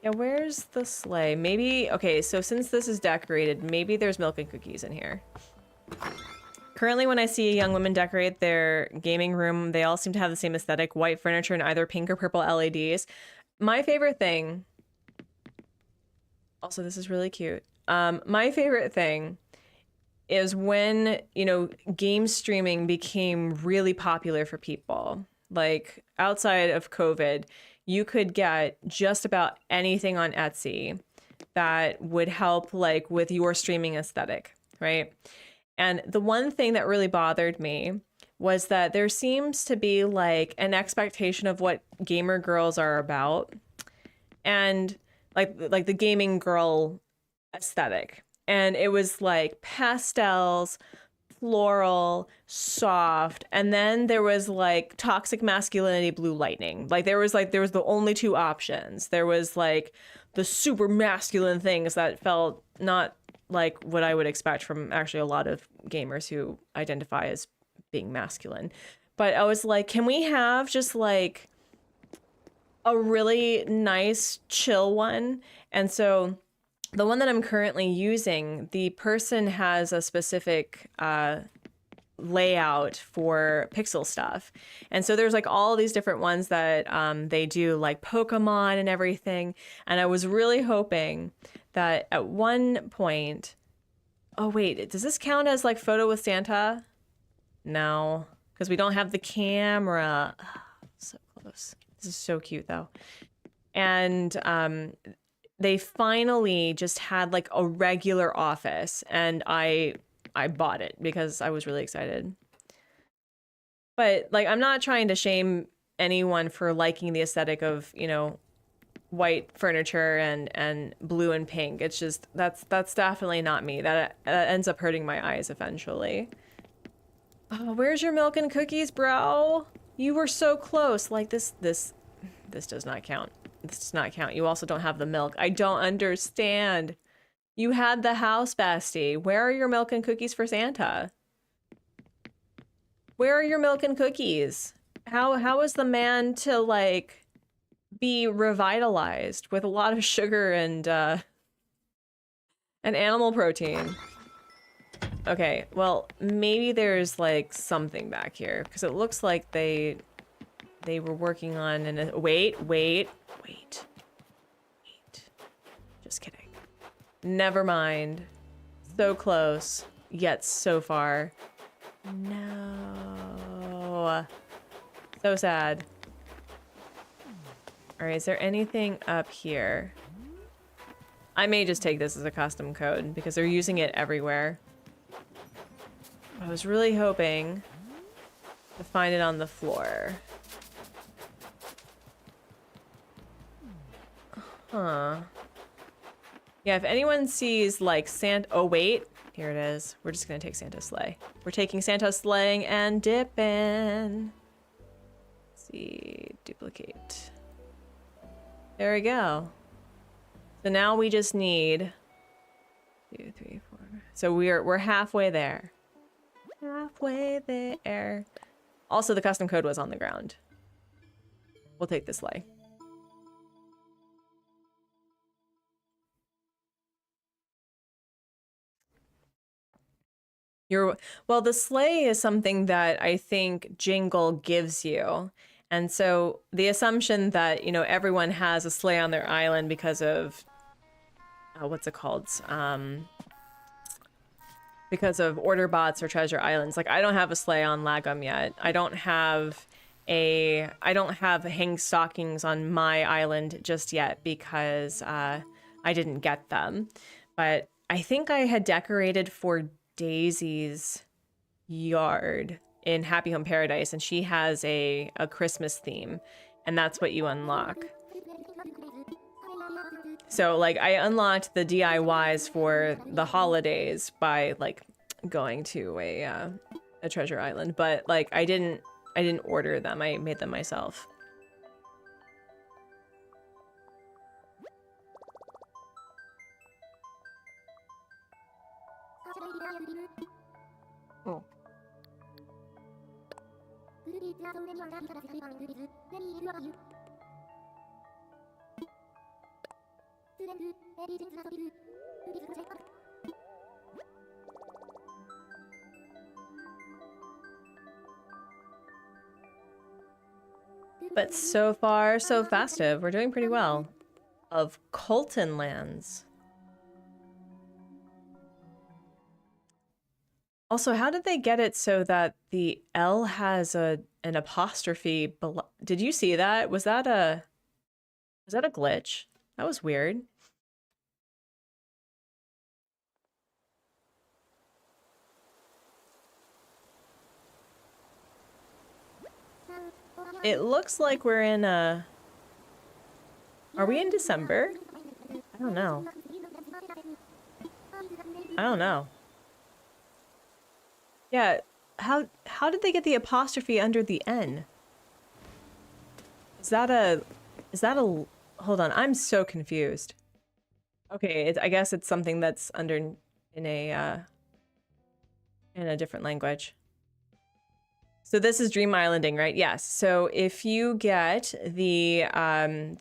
Yeah, where's the sleigh? Maybe, okay, so since this is decorated, maybe there's milk and cookies in here. Currently, when I see a young woman decorate their gaming room, they all seem to have the same aesthetic, white furniture and either pink or purple LEDs. My favorite thing, also this is really cute. My favorite thing is when, you know, game streaming became really popular for people. Like outside of COVID, you could get just about anything on Etsy that would help like with your streaming aesthetic, right? And the one thing that really bothered me was that there seems to be like an expectation of what gamer girls are about and like the gaming girl aesthetic. And it was like pastels, floral, soft, and then there was like toxic masculinity, blue lightning. Like there was the only two options. There was like the super masculine things that felt not like what I would expect from actually a lot of gamers who identify as being masculine. But I was like, can we have just like a really nice chill one? And so the one that I'm currently using, the person has a specific layout for pixel stuff. And so there's like all these different ones that they do like Pokemon and everything. And I was really hoping that at one point, oh wait, does this count as like photo with Santa? No, because we don't have the camera. Oh, so close. This is so cute though. And they finally just had like a regular office, and I bought it because I was really excited. But like, I'm not trying to shame anyone for liking the aesthetic of, you know, white furniture and blue and pink. It's just that's definitely not me. That ends up hurting my eyes eventually. Oh, where's your milk and cookies, bro? You were so close. Like this does not count. This does not count. You also don't have the milk. I don't understand. You had the house, bestie. Where are your milk and cookies for Santa? Where are your milk and cookies? How is the man to like be revitalized with a lot of sugar and animal protein? Okay, well, maybe there's like something back here because it looks like they were working on an wait. Just kidding. Never mind. So close, yet so far. No. So sad. All right, is there anything up here? I may just take this as a custom code because they're using it everywhere. I was really hoping to find it on the floor. Huh. Yeah, if anyone sees like Santa... Oh, wait. Here it is. We're just gonna take Santa's sleigh. We're taking Santa's sleighing and dipping. Let's see, duplicate. There we go. So now we just need 2, 3, 4. So we're halfway there. Halfway there. Also, the custom code was on the ground. We'll take the sleigh. Well, the sleigh is something that I think Jingle gives you. And so the assumption that, you know, everyone has a sleigh on their island because of, what's it called? Because of order bots or treasure islands. Like, I don't have a sleigh on Lagom yet. I don't have hang stockings on my island just yet because I didn't get them. But I think I had decorated for Daisy's yard in Happy Home Paradise, and she has a Christmas theme, and that's what you unlock. So like I unlocked the DIYs for the holidays by like going to a treasure island, but like I didn't order them. I made them myself. Oh. But so far, so festive. We're doing pretty well. Of Colton lands. Also, how did they get it so that the L has an apostrophe below? Did you see that? Was that a glitch? That was weird. It looks like we're in a... Are we in December? I don't know. I don't know. Yeah, how did they get the apostrophe under the N? Is that a... Hold on, I'm so confused. Okay, I guess it's something that's under in a different language. So this is Dream Islanding, right? Yes. So if you get the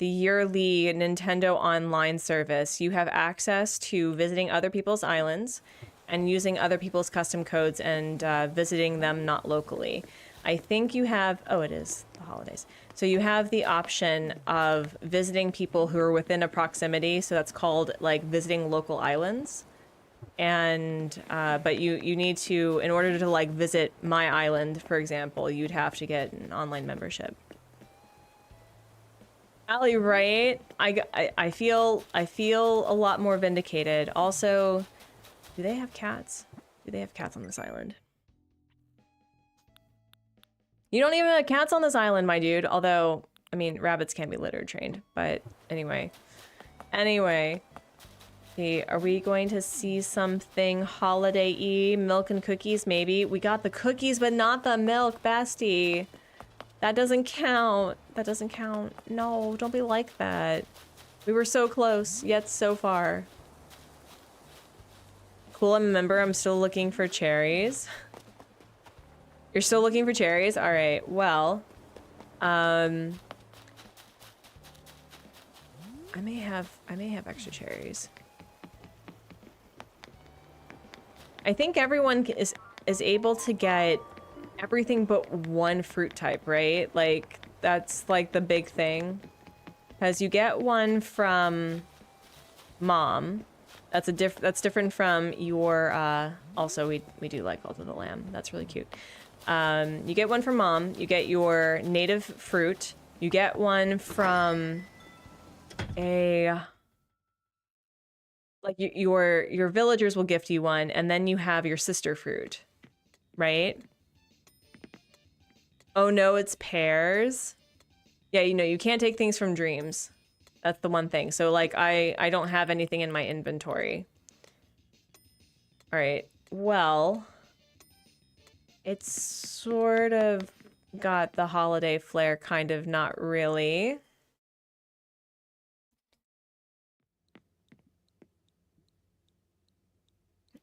yearly Nintendo Online service, you have access to visiting other people's islands and using other people's custom codes and visiting them not locally. I think you have, oh, it is the holidays. So you have the option of visiting people who are within a proximity. So that's called like visiting local islands. And but you need to, in order to like visit my island, for example, you'd have to get an online membership. Allie, right? I feel a lot more vindicated. Also, do they have cats? Do they have cats on this island? You don't even have cats on this island, my dude. Although, I mean, rabbits can be litter trained. But anyway. See, are we going to see something holiday-y? Milk and cookies, maybe? We got the cookies, but not the milk, bestie. That doesn't count. That doesn't count. No, don't be like that. We were so close, yet so far. Cool, I'm a member. I'm still looking for cherries. You're still looking for cherries? All right, well. I may have extra cherries. I think everyone is able to get everything but one fruit type, right? Like, that's like the big thing. Because you get one from Mom, That's different from your, also we do like Cult of the Lamb. That's really cute. You get one from Mom. You get your native fruit. You get one from a, like your villagers will gift you one, and then you have your sister fruit, right? Oh no, it's pears. Yeah, you know, you can't take things from dreams. That's the one thing. So like I don't have anything in my inventory. All right. Well, it's sort of got the holiday flair, kind of, not really.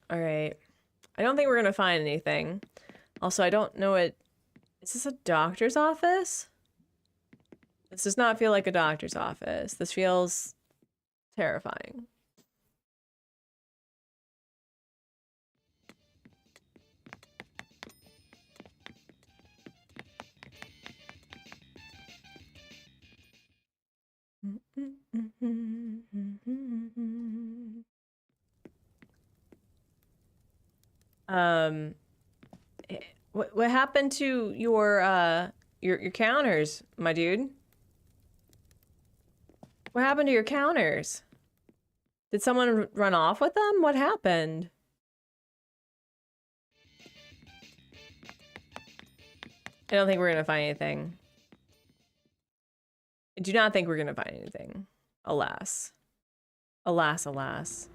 All right. I don't think we're gonna find anything. Also, I don't know it. Is this a doctor's office? This does not feel like a doctor's office. This feels terrifying. What happened to your counters, my dude? What happened to your counters? Did someone run off with them? What happened? I don't think we're gonna find anything. I do not think we're gonna find anything. Alas. Alas, alas.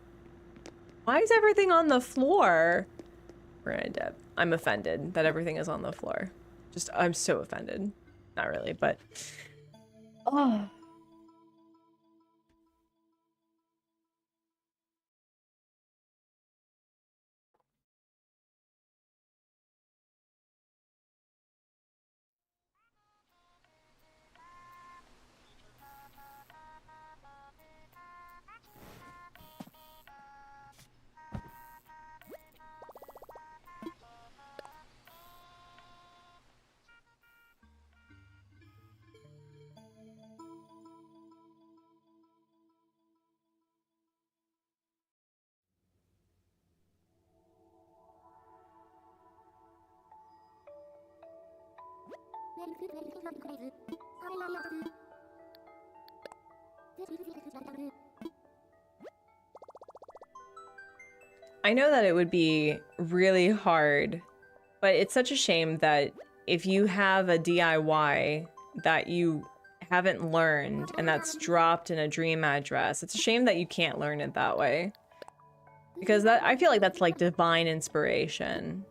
Why is everything on the floor? Bernadette, I'm offended that everything is on the floor. Just, I'm so offended. Not really, but... Oh. I know that it would be really hard, but it's such a shame that if you have a DIY that you haven't learned and that's dropped in a dream address, it's a shame that you can't learn it that way. Because I feel like that's like divine inspiration.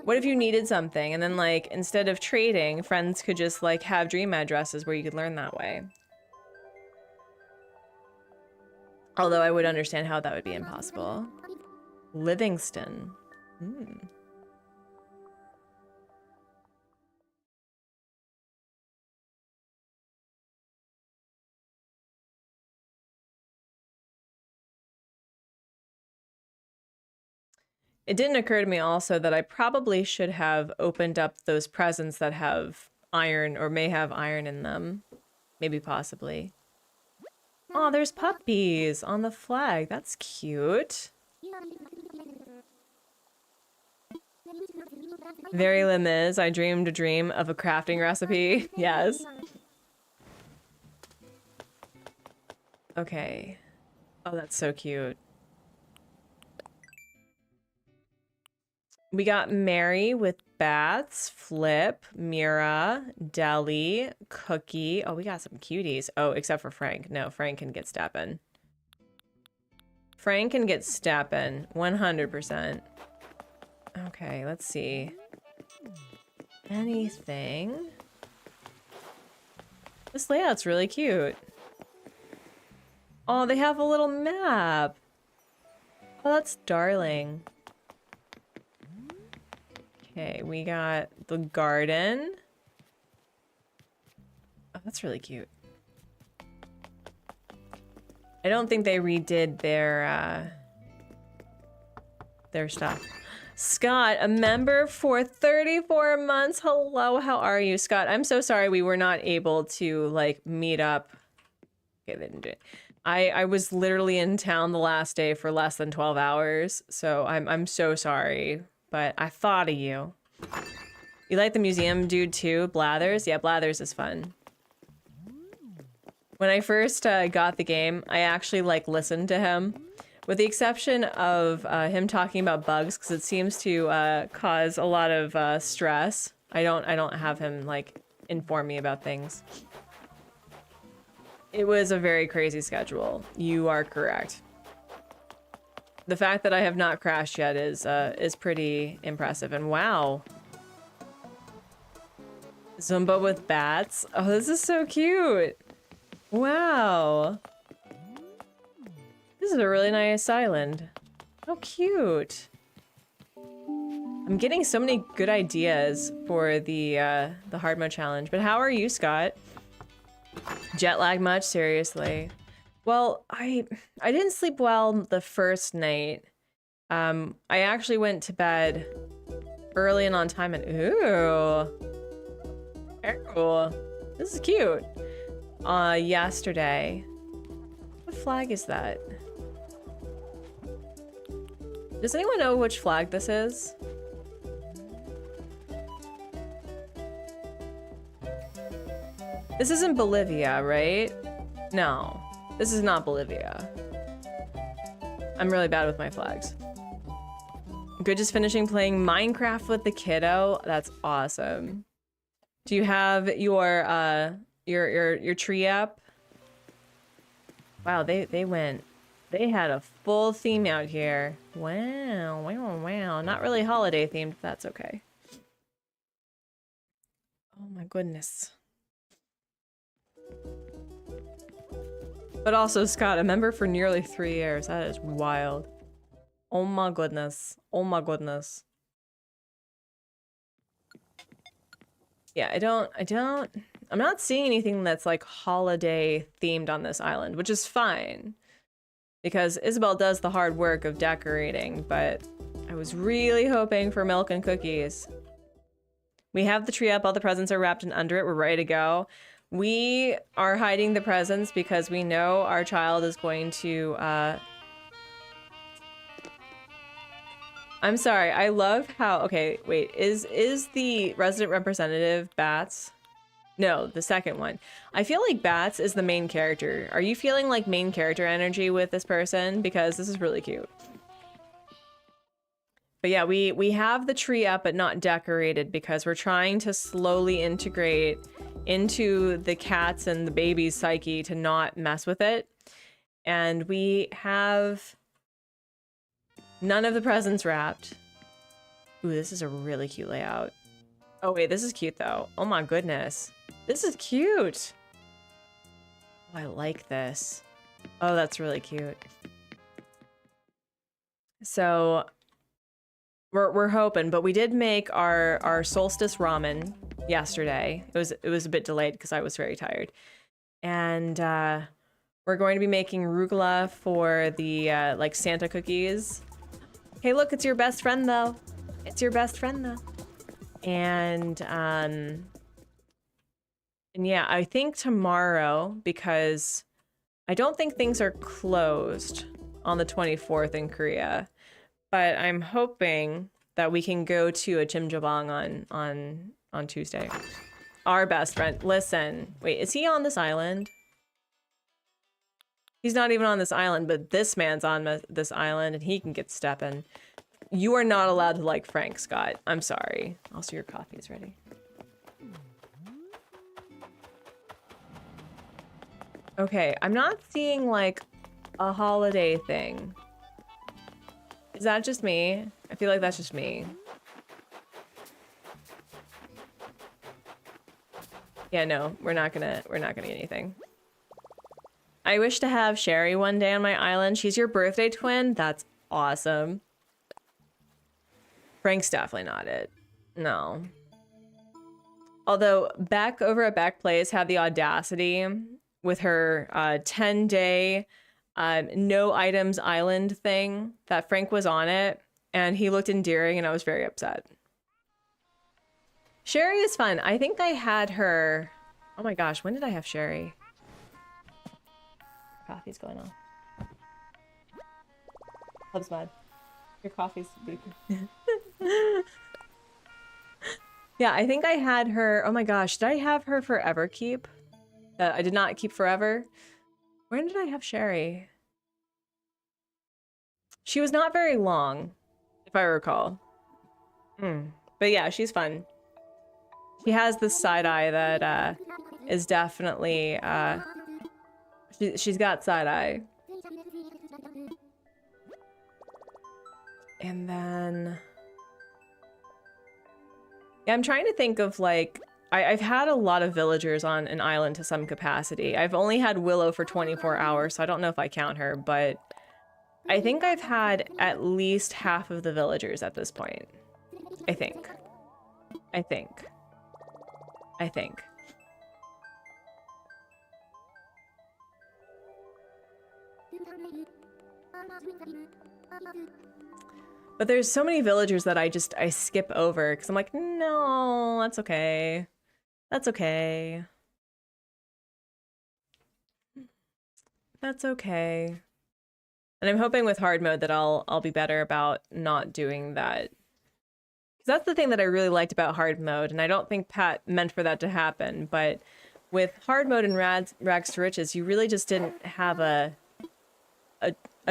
What if you needed something and then like instead of trading, friends could just like have dream addresses where you could learn that way? Although I would understand how that would be impossible. Livingston. It didn't occur to me also that I probably should have opened up those presents that have iron or may have iron in them. Maybe possibly. Oh, there's puppies on the flag. That's cute. Very Limiz, I dreamed a dream of a crafting recipe. Yes. Okay. Oh, that's so cute. We got Mary with bats, Flip, Mira, Deli, Cookie. Oh, we got some cuties. Oh, except for Frank. No, Frank can get steppin'. Frank can get steppin', 100%. Okay, let's see. Anything? This layout's really cute. Oh, they have a little map. Oh, that's darling. Okay, we got the garden. Oh, that's really cute. I don't think they redid their stuff. Scott, a member for 34 months. Hello, how are you, Scott? I'm so sorry we were not able to, like, meet up. Okay, they didn't do it. I was literally in town the last day for less than 12 hours, so I'm so sorry, but I thought of you. You like the museum dude too, Blathers? Yeah, Blathers is fun. When I first got the game, I actually like listened to him, with the exception of him talking about bugs, because it seems to cause a lot of stress. I don't have him like inform me about things. It was a very crazy schedule. You are correct. The fact that I have not crashed yet is pretty impressive. And wow. Zumba with bats. Oh, this is so cute. Wow. This is a really nice island. How cute. I'm getting so many good ideas for the hard mode challenge. But how are you, Scott? Jet lag much? Seriously. Well, I didn't sleep well the first night. I actually went to bed early and on time and ooh. This is cute. Yesterday. What flag is that? Does anyone know which flag this is? This isn't Bolivia, right? No, this is not Bolivia. I'm really bad with my flags. Good, just finishing playing Minecraft with the kiddo. That's awesome. Do you have your tree up? Wow, they had a full theme out here. Wow, wow, wow. Not really holiday themed, but that's okay. Oh my goodness. But also, Scott, a member for nearly 3 years. That is wild. Oh my goodness. Oh my goodness. Yeah, I'm not seeing anything that's like holiday themed on this island, which is fine. Because Isabel does the hard work of decorating, but I was really hoping for milk and cookies. We have the tree up, all the presents are wrapped in under it, we're ready to go. We are hiding the presents because we know our child is going to, I'm sorry, I love how, okay, wait, is the resident representative Bats? No, the second one. I feel like Bats is the main character. Are you feeling like main character energy with this person? Because this is really cute. But yeah, we have the tree up but not decorated because we're trying to slowly integrate into the cats and the baby's psyche to not mess with it. And we have none of the presents wrapped. Ooh, this is a really cute layout. Oh wait, this is cute though. Oh my goodness. This is cute. Oh, I like this. Oh, that's really cute. So we're hoping, but we did make our solstice ramen yesterday. It was a bit delayed because I was very tired. And we're going to be making arugula for the like Santa cookies. Hey, look, it's your best friend though. It's your best friend though. And yeah, I think tomorrow, because I don't think things are closed on the 24th in Korea, but I'm hoping that we can go to a Chimjabang on Tuesday. Our best friend. Listen, wait, is he on this island? He's not even on this island, but this man's on this island and he can get stepping. You are not allowed to like Frank, Scott. I'm sorry. Also, your coffee is ready. Okay, I'm not seeing like a holiday thing. Is that just me? I feel like that's just me. Yeah, no, we're not gonna get anything. I wish to have Sherry one day on my island. She's your birthday twin? That's awesome. Frank's definitely not it. No. Although Beck over at Beck Plays had the audacity with her 10-day no items island thing that Frank was on it and he looked endearing and I was very upset. Sherry is fun. I think I had her. Oh my gosh, when did I have Sherry? Coffee's going on. Club's mad. Your coffee's beeping. Yeah, I think I had her. Oh my gosh, did I have her forever keep? I did not keep forever. When did I have Sherry? She was not very long, if I recall. But yeah, she's fun. She has this side eye that is definitely she's got side eye. And then yeah, I'm trying to think of like I've had a lot of villagers on an island to some capacity. I've only had Willow for 24 hours, so I don't know if I count her, but I think I've had at least half of the villagers at this point. I think. But there's so many villagers that I skip over because I'm like, no, that's okay. That's okay. That's okay. And I'm hoping with hard mode that I'll be better about not doing that. Because that's the thing that I really liked about hard mode, and I don't think Pat meant for that to happen, but with hard mode and Rags to Riches, you really just didn't have a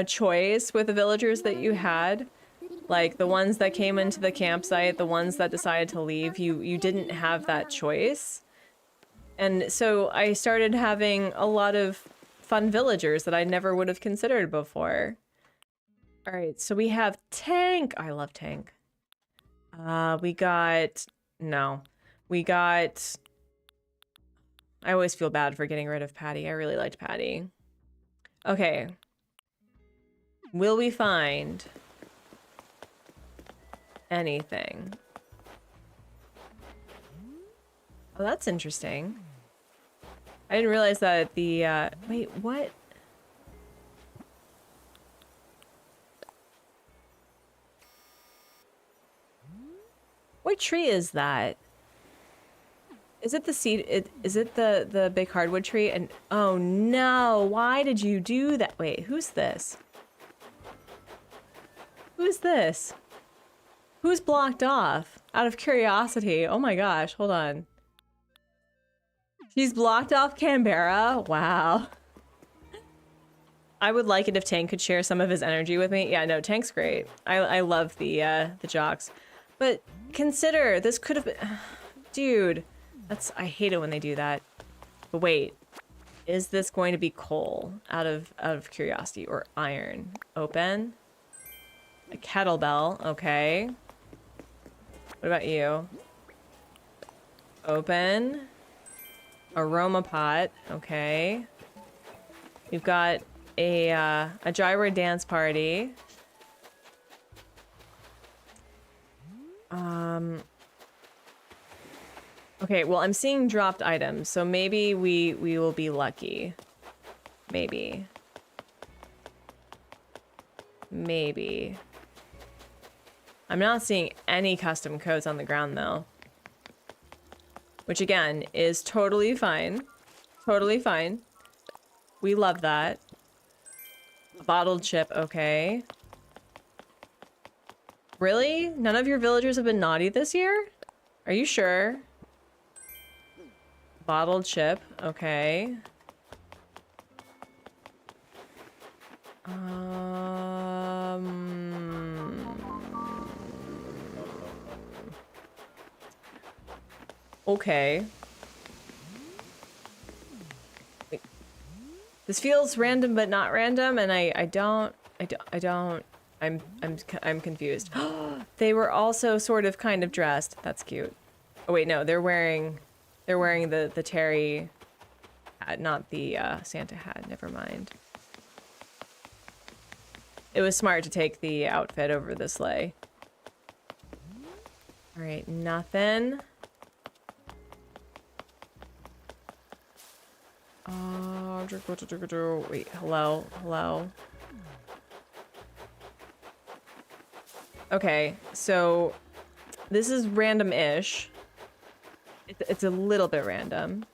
choice with the villagers that you had. Like the ones that came into the campsite, the ones that decided to leave, you didn't have that choice. And so I started having a lot of fun villagers that I never would have considered before. All right, so we have Tank. I love Tank. We got I always feel bad for getting rid of Patty. I really liked Patty. Okay. Will we find anything? Oh, that's interesting. I didn't realize that the, wait, what? What tree is that? Is it the seed? Is it the big hardwood tree? And oh no, why did you do that? Wait, who's this? Who's this? Who's blocked off? Out of curiosity. Oh my gosh, hold on. She's blocked off Canberra? Wow. I would like it if Tank could share some of his energy with me. Yeah, no, Tank's great. I love the jocks. But consider, this could have been... Dude, I hate it when they do that. But wait, is this going to be coal out of curiosity or iron? Open. A kettlebell, okay. What about you? Open. Aroma pot, okay. We've got a gyroid dance party. Okay, well, I'm seeing dropped items, so maybe we will be lucky. Maybe. Maybe. I'm not seeing any custom codes on the ground, though. Which, again, is totally fine. Totally fine. We love that. A bottled chip, okay. Really? None of your villagers have been naughty this year? Are you sure? Bottled chip, okay. Okay. Wait. This feels random but not random, and I'm confused. They were also sort of kind of dressed. That's cute. Oh wait, no, they're wearing the Terry hat, not the Santa hat. Never mind. It was smart to take the outfit over the sleigh. All right, nothing. Wait, hello. Okay, so this is random-ish. It's a little bit random.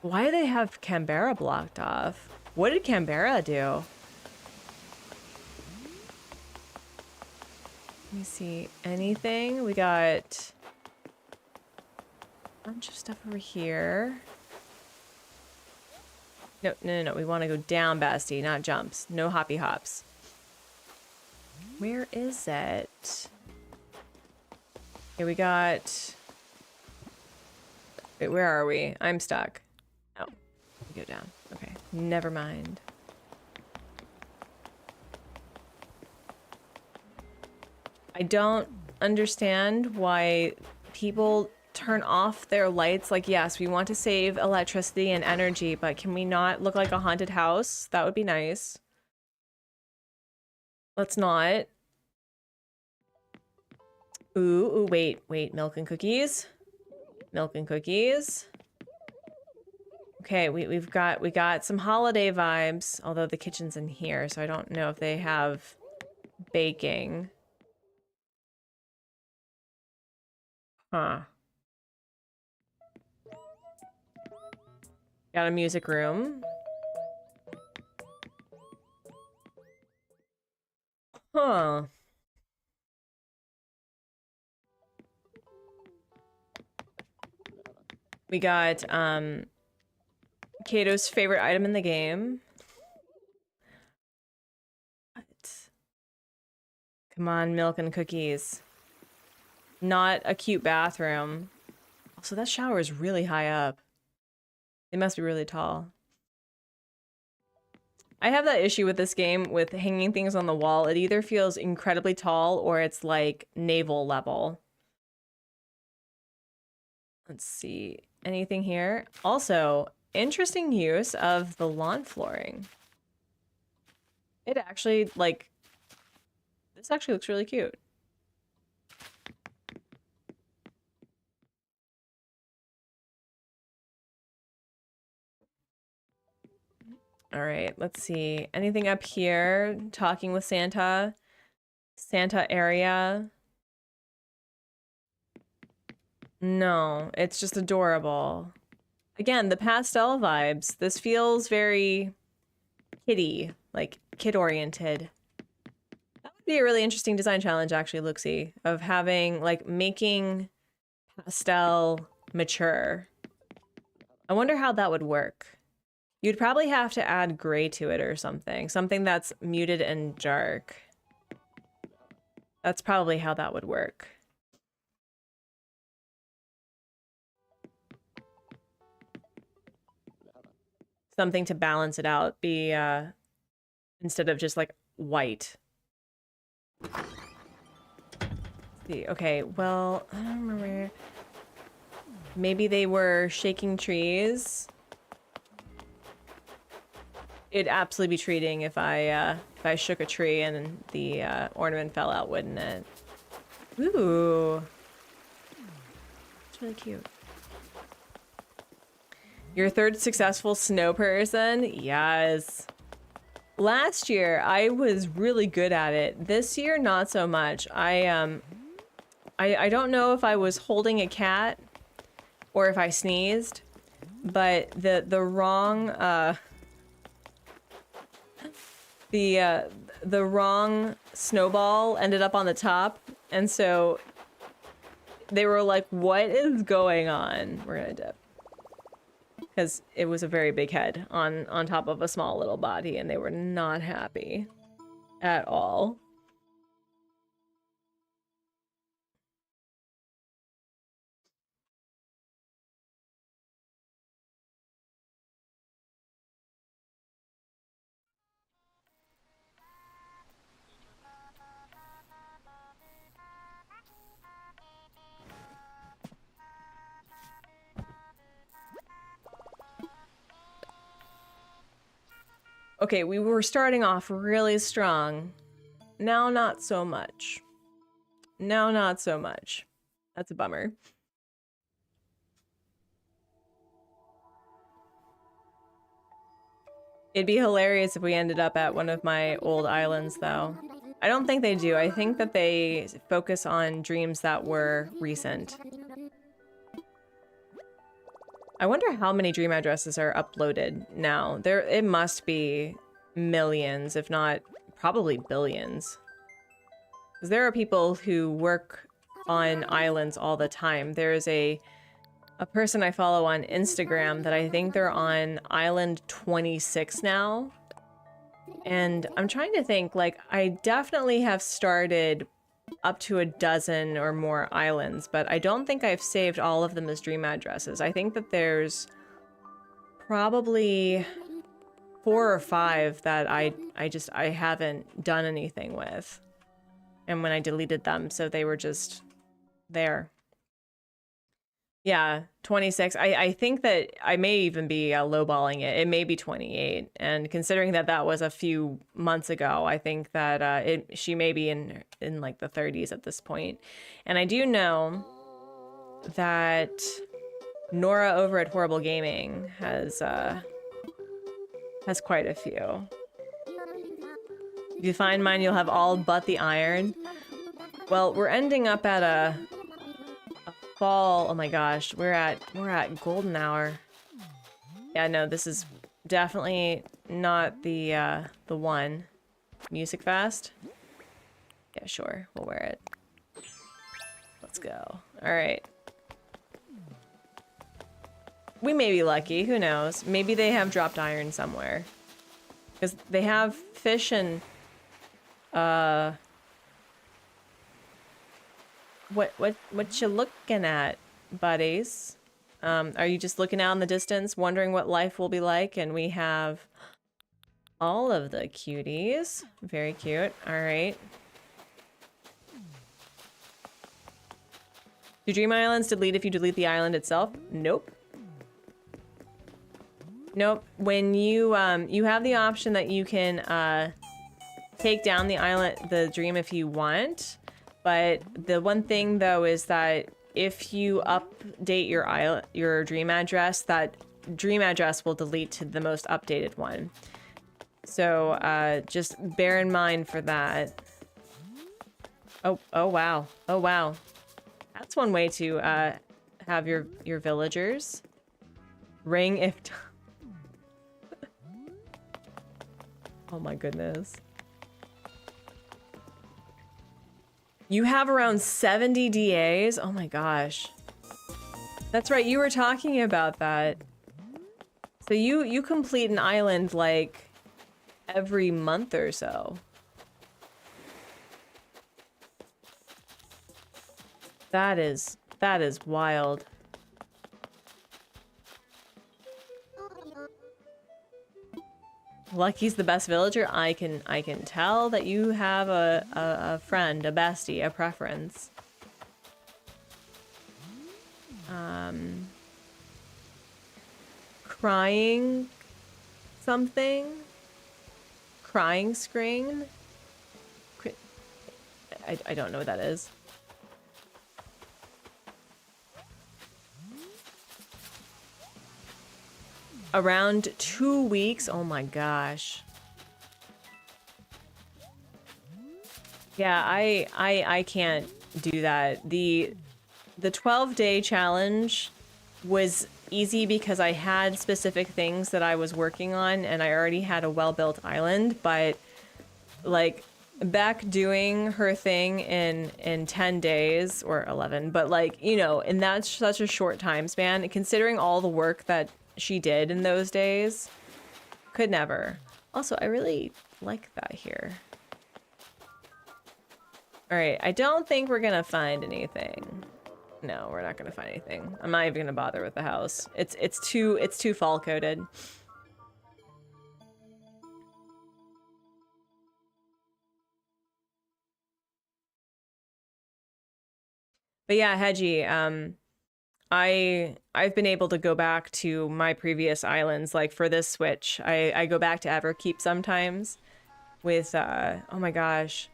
Why do they have Canberra blocked off? What did Canberra do? Let me see. Anything? We got a bunch of stuff over here. No, no, no, no. We want to go down, Basti, not jumps. No hoppy hops. Where is it? Okay, we got... Wait, where are we? I'm stuck. Oh, go down. Okay, never mind. I don't understand why people turn off their lights. Like, yes, we want to save electricity and energy, but can we not look like a haunted house? That would be nice. Let's not. Ooh, wait, milk and cookies. Milk and cookies. Okay, we got some holiday vibes, although the kitchen's in here, so I don't know if they have baking. Huh. Got a music room. Huh. We got, Kato's favorite item in the game. What? Come on, milk and cookies. Not a cute bathroom. Also, that shower is really high up. It must be really tall. I have that issue with this game with hanging things on the wall. It either feels incredibly tall or it's like navel level. Let's see. Anything here? Also, interesting use of the lawn flooring. It actually, like, this actually looks really cute. All right, let's see. Anything up here? Talking with Santa? Santa area? No, it's just adorable. Again, the pastel vibes. This feels very kiddie, like kid-oriented. That would be a really interesting design challenge, actually, Luxie, of having, like, making pastel mature. I wonder how that would work. You'd probably have to add gray to it or something. Something that's muted and dark. That's probably how that would work. Something to balance it out. Be, instead of just, like, white. Let's see, okay, well, I don't remember. Maybe they were shaking trees. It'd absolutely be treating if I shook a tree and the ornament fell out, wouldn't it? Ooh. It's really cute. Your third successful snow person? Yes. Last year, I was really good at it. This year, not so much. I don't know if I was holding a cat or if I sneezed, but the wrong the wrong snowball ended up on the top, and so they were like, "What is going on?" We're gonna dip. Because it was a very big head on top of a small little body, and they were not happy at all. Okay, we were starting off really strong. Now not so much. Now not so much. That's a bummer. It'd be hilarious if we ended up at one of my old islands, though. I don't think they do. I think that they focus on dreams that were recent. I wonder how many dream addresses are uploaded now. It must be millions, if not probably billions. Because there are people who work on islands all the time. There's a person I follow on Instagram that I think they're on island 26 now. And I'm trying to think, like, I definitely have started up to a dozen or more islands, but I don't think I've saved all of them as dream addresses. I think that there's probably 4 or 5 that I haven't done anything with. And when I deleted them, so they were just there. Yeah, 26. I think that I may even be lowballing it. It may be 28. And considering that that was a few months ago, I think that she may be in like the 30s at this point. And I do know that Nora over at Horrible Gaming has quite a few. If you find mine, you'll have all but the iron. Well, we're ending up at a fall. Oh my gosh, we're at golden hour. Yeah, no, this is definitely not the one. Music fast? Yeah, sure, we'll wear it. Let's go. All right. We may be lucky, who knows? Maybe they have dropped iron somewhere. Because they have fish and what you looking at, buddies? Are you just looking out in the distance, wondering what life will be like? And we have all of the cuties. Very cute. All right. Do Dream Islands delete if you delete the island itself? Nope. Nope. When you you have the option that you can take down the island, the dream if you want. But the one thing though is that if you update your dream address, that dream address will delete to the most updated one. So just bear in mind for that. Oh wow. Oh wow. That's one way to have your villagers ring if oh my goodness. You have around 70 DAs? Oh my gosh. That's right, you were talking about that. So you complete an island like every month or so. That is wild. Lucky's the best villager. I can tell that you have a friend, a bestie, a preference. Crying something? Crying screen? I don't know what that is. Around 2 weeks? Oh my gosh. Yeah, I can't do that. The 12-day challenge was easy because I had specific things that I was working on and I already had a well-built island, but like Beck doing her thing in 10 days or 11, but like, you know, and that's such a short time span, considering all the work that she did in those days, could never. Also, I really like that here. All right, I don't think we're gonna find anything. No, we're not gonna find anything. I'm not even gonna bother with the house. It's too fall coded. But yeah, Hedgie, I've been able to go back to my previous islands. Like for this switch, I go back to Everkeep sometimes with oh my gosh.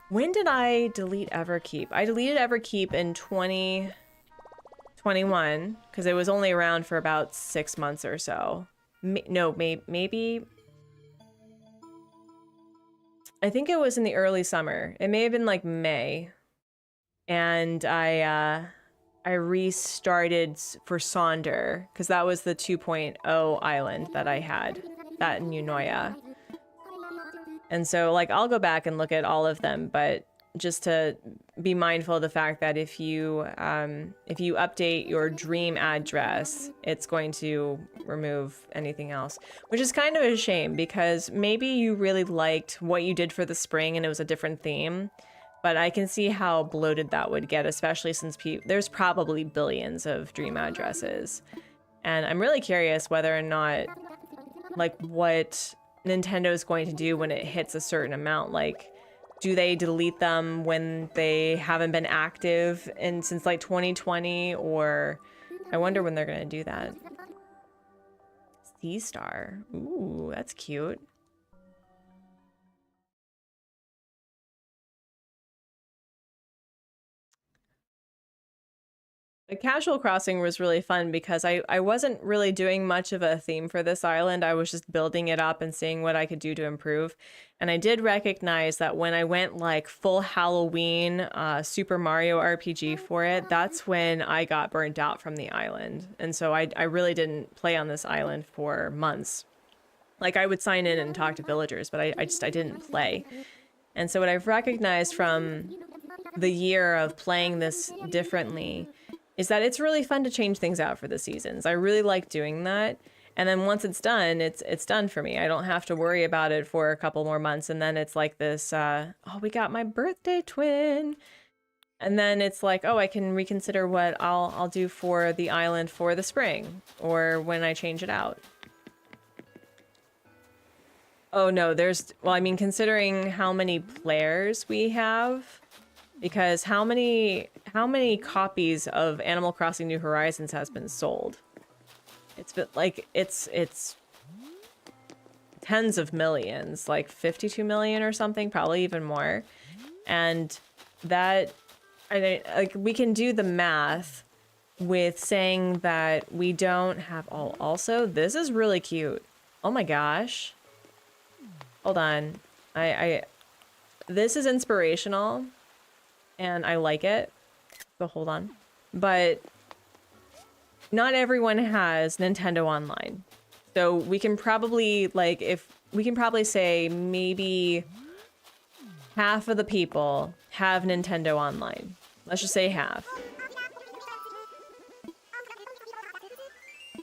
When did I delete Everkeep? I deleted Everkeep in 2021 because it was only around for about 6 months or so. No, maybe I think it was in the early summer. It may have been like May. And I I restarted for Sonder, because that was the 2.0 island that I had, that in Eunoia. And so, like, I'll go back and look at all of them, but just to be mindful of the fact that if you update your dream address, it's going to remove anything else, which is kind of a shame because maybe you really liked what you did for the spring and it was a different theme, but I can see how bloated that would get, especially since there's probably billions of dream addresses. And I'm really curious whether or not, like, what Nintendo is going to do when it hits a certain amount. Like, do they delete them when they haven't been active since like 2020? Or I wonder when they're gonna do that. Sea Star. Ooh, that's cute. The Casual Crossing was really fun because I wasn't really doing much of a theme for this island. I was just building it up and seeing what I could do to improve. And I did recognize that when I went like full Halloween Super Mario RPG for it, that's when I got burnt out from the island. And so I really didn't play on this island for months. Like, I would sign in and talk to villagers, but I didn't play. And so what I've recognized from the year of playing this differently is that it's really fun to change things out for the seasons. I really like doing that. And then once it's done, it's done for me. I don't have to worry about it for a couple more months. And then it's like this, oh, we got my birthday twin. And then it's like, oh, I can reconsider what I'll do for the island for the spring or when I change it out. Oh no, well, I mean, considering how many players we have, because how many copies of Animal Crossing New Horizons has been sold? It's been like it's tens of millions, like 52 million or something, probably even more. And that, like, we can do the math with saying that we don't have all. Also, this is really cute. Oh my gosh. Hold on. This is inspirational. And I like it, so hold on. But not everyone has Nintendo Online. So we can probably, like, say maybe half of the people have Nintendo Online. Let's just say half.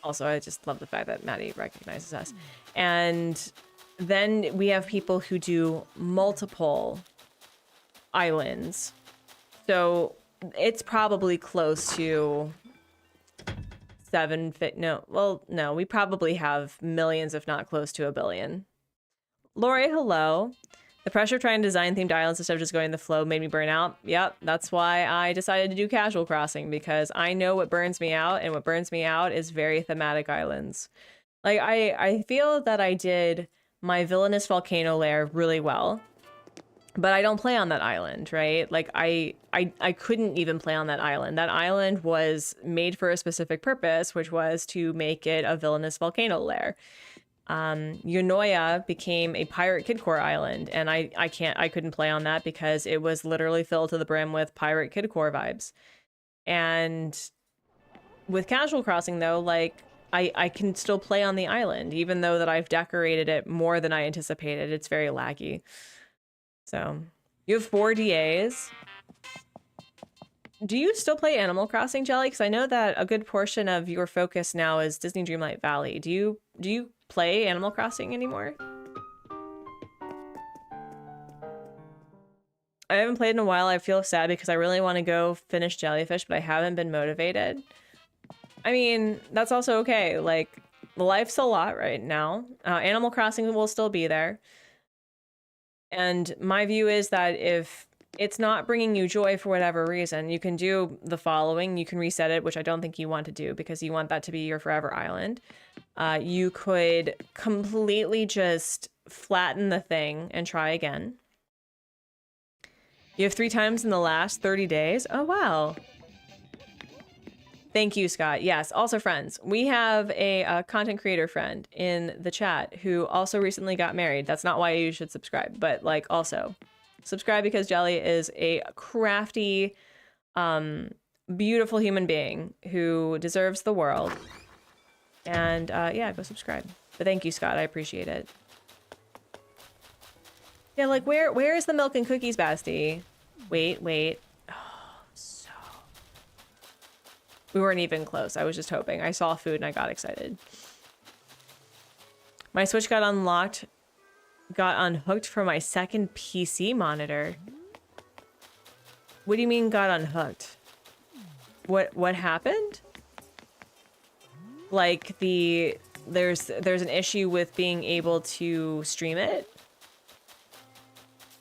Also, I just love the fact that Maddie recognizes us. And then we have people who do multiple islands. So it's probably close to no, we probably have millions, if not close to a billion. Lori, hello. The pressure of trying to design themed islands instead of just going the flow made me burn out. Yep, that's why I decided to do Casual Crossing, because I know what burns me out, and what burns me out is very thematic islands. Like, I feel that I did my villainous volcano lair really well. But I don't play on that island, right? Like, I couldn't even play on that island. That island was made for a specific purpose, which was to make it a villainous volcano lair. Eunoia became a pirate kidcore island, and I couldn't play on that because it was literally filled to the brim with pirate kidcore vibes. And with Casual Crossing, though, like, I can still play on the island, even though that I've decorated it more than I anticipated. It's very laggy. So, you have 4 DAs. Do you still play Animal Crossing, Jelly? Because I know that a good portion of your focus now is Disney Dreamlight Valley. Do you play Animal Crossing anymore? I haven't played in a while. I feel sad because I really want to go finish Jellyfish, but I haven't been motivated. I mean, that's also okay. Like, life's a lot right now. Animal Crossing will still be there. And my view is that if it's not bringing you joy for whatever reason, you can do the following. You can reset it, which I don't think you want to do because you want that to be your forever island. You could completely just flatten the thing and try again. You have 3 times in the last 30 days. Oh, wow. Thank you, Scott. Yes. Also, friends, we have a content creator friend in the chat who also recently got married. That's not why you should subscribe, but like also subscribe because Jelly is a crafty beautiful human being who deserves the world. And yeah, go subscribe. But thank you, Scott. I appreciate it. Yeah, like where is the milk and cookies, Basti? Wait. Oh, so we weren't even close. I was just hoping. I saw food and I got excited. My Switch got unhooked from my second PC monitor. What do you mean got unhooked? What happened? Like there's an issue with being able to stream it?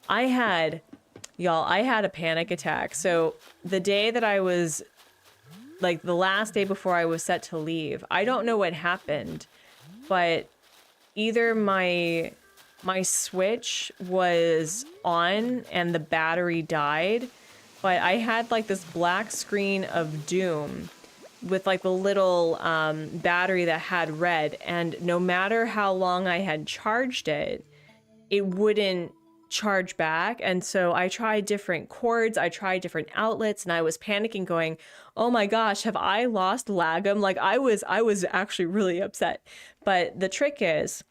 I had a panic attack. So the day that I was, like the last day before I was set to leave, I don't know what happened, but either my Switch was on and the battery died, but I had like this black screen of doom with like the little battery that had red, and no matter how long I had charged it, it wouldn't charge back. And so I tried different cords, I tried different outlets, and I was panicking going, oh my gosh, have I lost lagom? Like I was actually really upset. But the trick is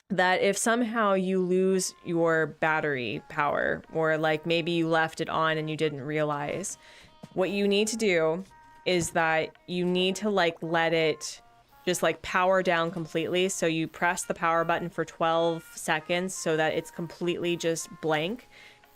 that if somehow you lose your battery power, or like maybe you left it on and you didn't realize, what you need to do is that you need to like let it just like power down completely. So you press the power button for 12 seconds so that it's completely just blank.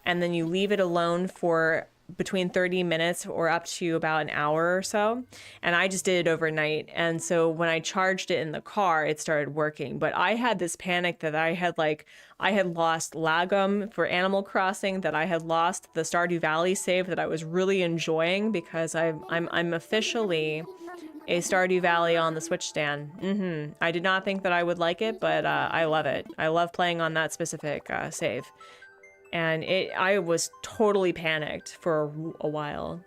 And then you leave it alone for between 30 minutes or up to about an hour or so. And I just did it overnight. And so when I charged it in the car, it started working. But I had this panic that I had lost lagom for Animal Crossing, that I had lost the Stardew Valley save that I was really enjoying, because I'm officially a Stardew Valley on the Switch stand. I did not think that I would like it, but I love it. I love playing on that specific save. And I was totally panicked for a while.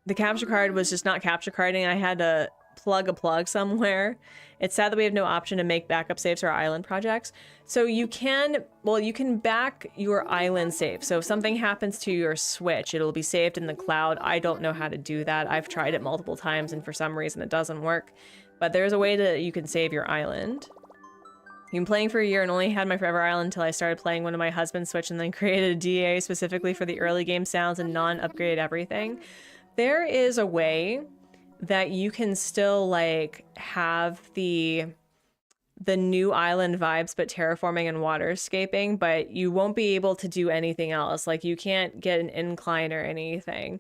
The capture card was just not capture carding. I had to plug a plug somewhere. It's sad that we have no option to make backup saves for our island projects. So you can back your island save. So if something happens to your Switch, it'll be saved in the cloud. I don't know how to do that. I've tried it multiple times and for some reason it doesn't work. But there's a way that you can save your island. I've been playing for a year and only had my Forever Island until I started playing one of my husband's Switch, and then created a DA specifically for the early game sounds and non-upgraded everything. There is a way that you can still like have the new island vibes but terraforming and waterscaping, but you won't be able to do anything else. Like you can't get an incline or anything.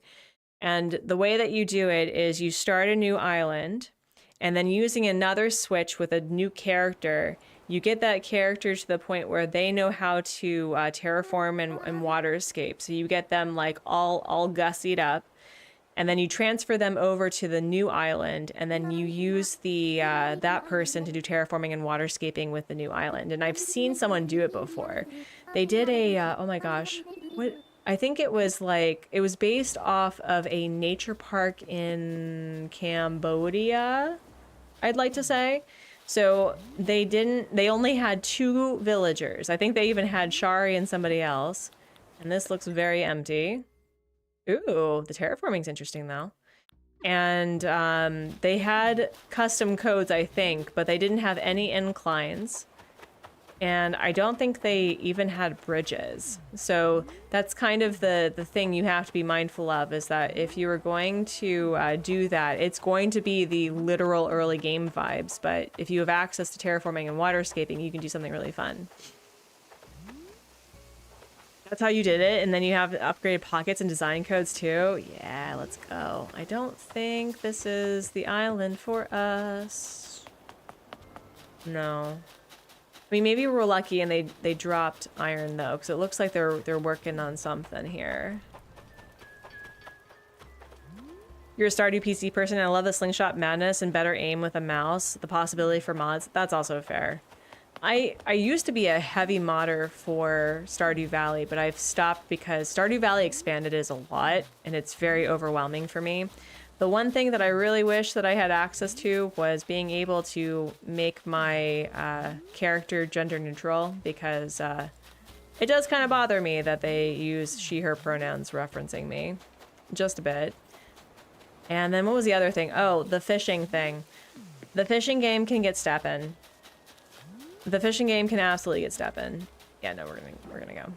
And the way that you do it is you start a new island, and then using another Switch with a new character, you get that character to the point where they know how to terraform and waterscape. So you get them like all gussied up, and then you transfer them over to the new island, and then you use the that person to do terraforming and waterscaping with the new island. And I've seen someone do it before. They did a oh my gosh, what? I think it was based off of a nature park in Cambodia, I'd like to say. So they only had 2 villagers. I think they even had Shari and somebody else. And this looks very empty. Ooh, the terraforming's interesting though. And they had custom codes, I think, but they didn't have any inclines. And I don't think they even had bridges. So that's kind of the thing you have to be mindful of, is that if you are going to do that, it's going to be the literal early game vibes. But if you have access to terraforming and waterscaping, you can do something really fun. That's how you did it. And then you have upgraded pockets and design codes too. Yeah, let's go. I don't think this is the island for us. No. I mean, maybe we're lucky and they dropped iron though, because it looks like they're working on something here. You're a Stardew PC person. I love the slingshot madness and better aim with a mouse. The possibility for mods. That's also fair. I used to be a heavy modder for Stardew Valley, but I've stopped because Stardew Valley Expanded is a lot and it's very overwhelming for me. The one thing that I really wish that I had access to was being able to make my character gender neutral, because It does kind of bother me that they use she, her pronouns referencing me. Just a bit. And then what was the other thing? Oh, the fishing thing. The fishing game can get steppin'. The fishing game can absolutely get steppin'. Yeah, no, we're gonna go.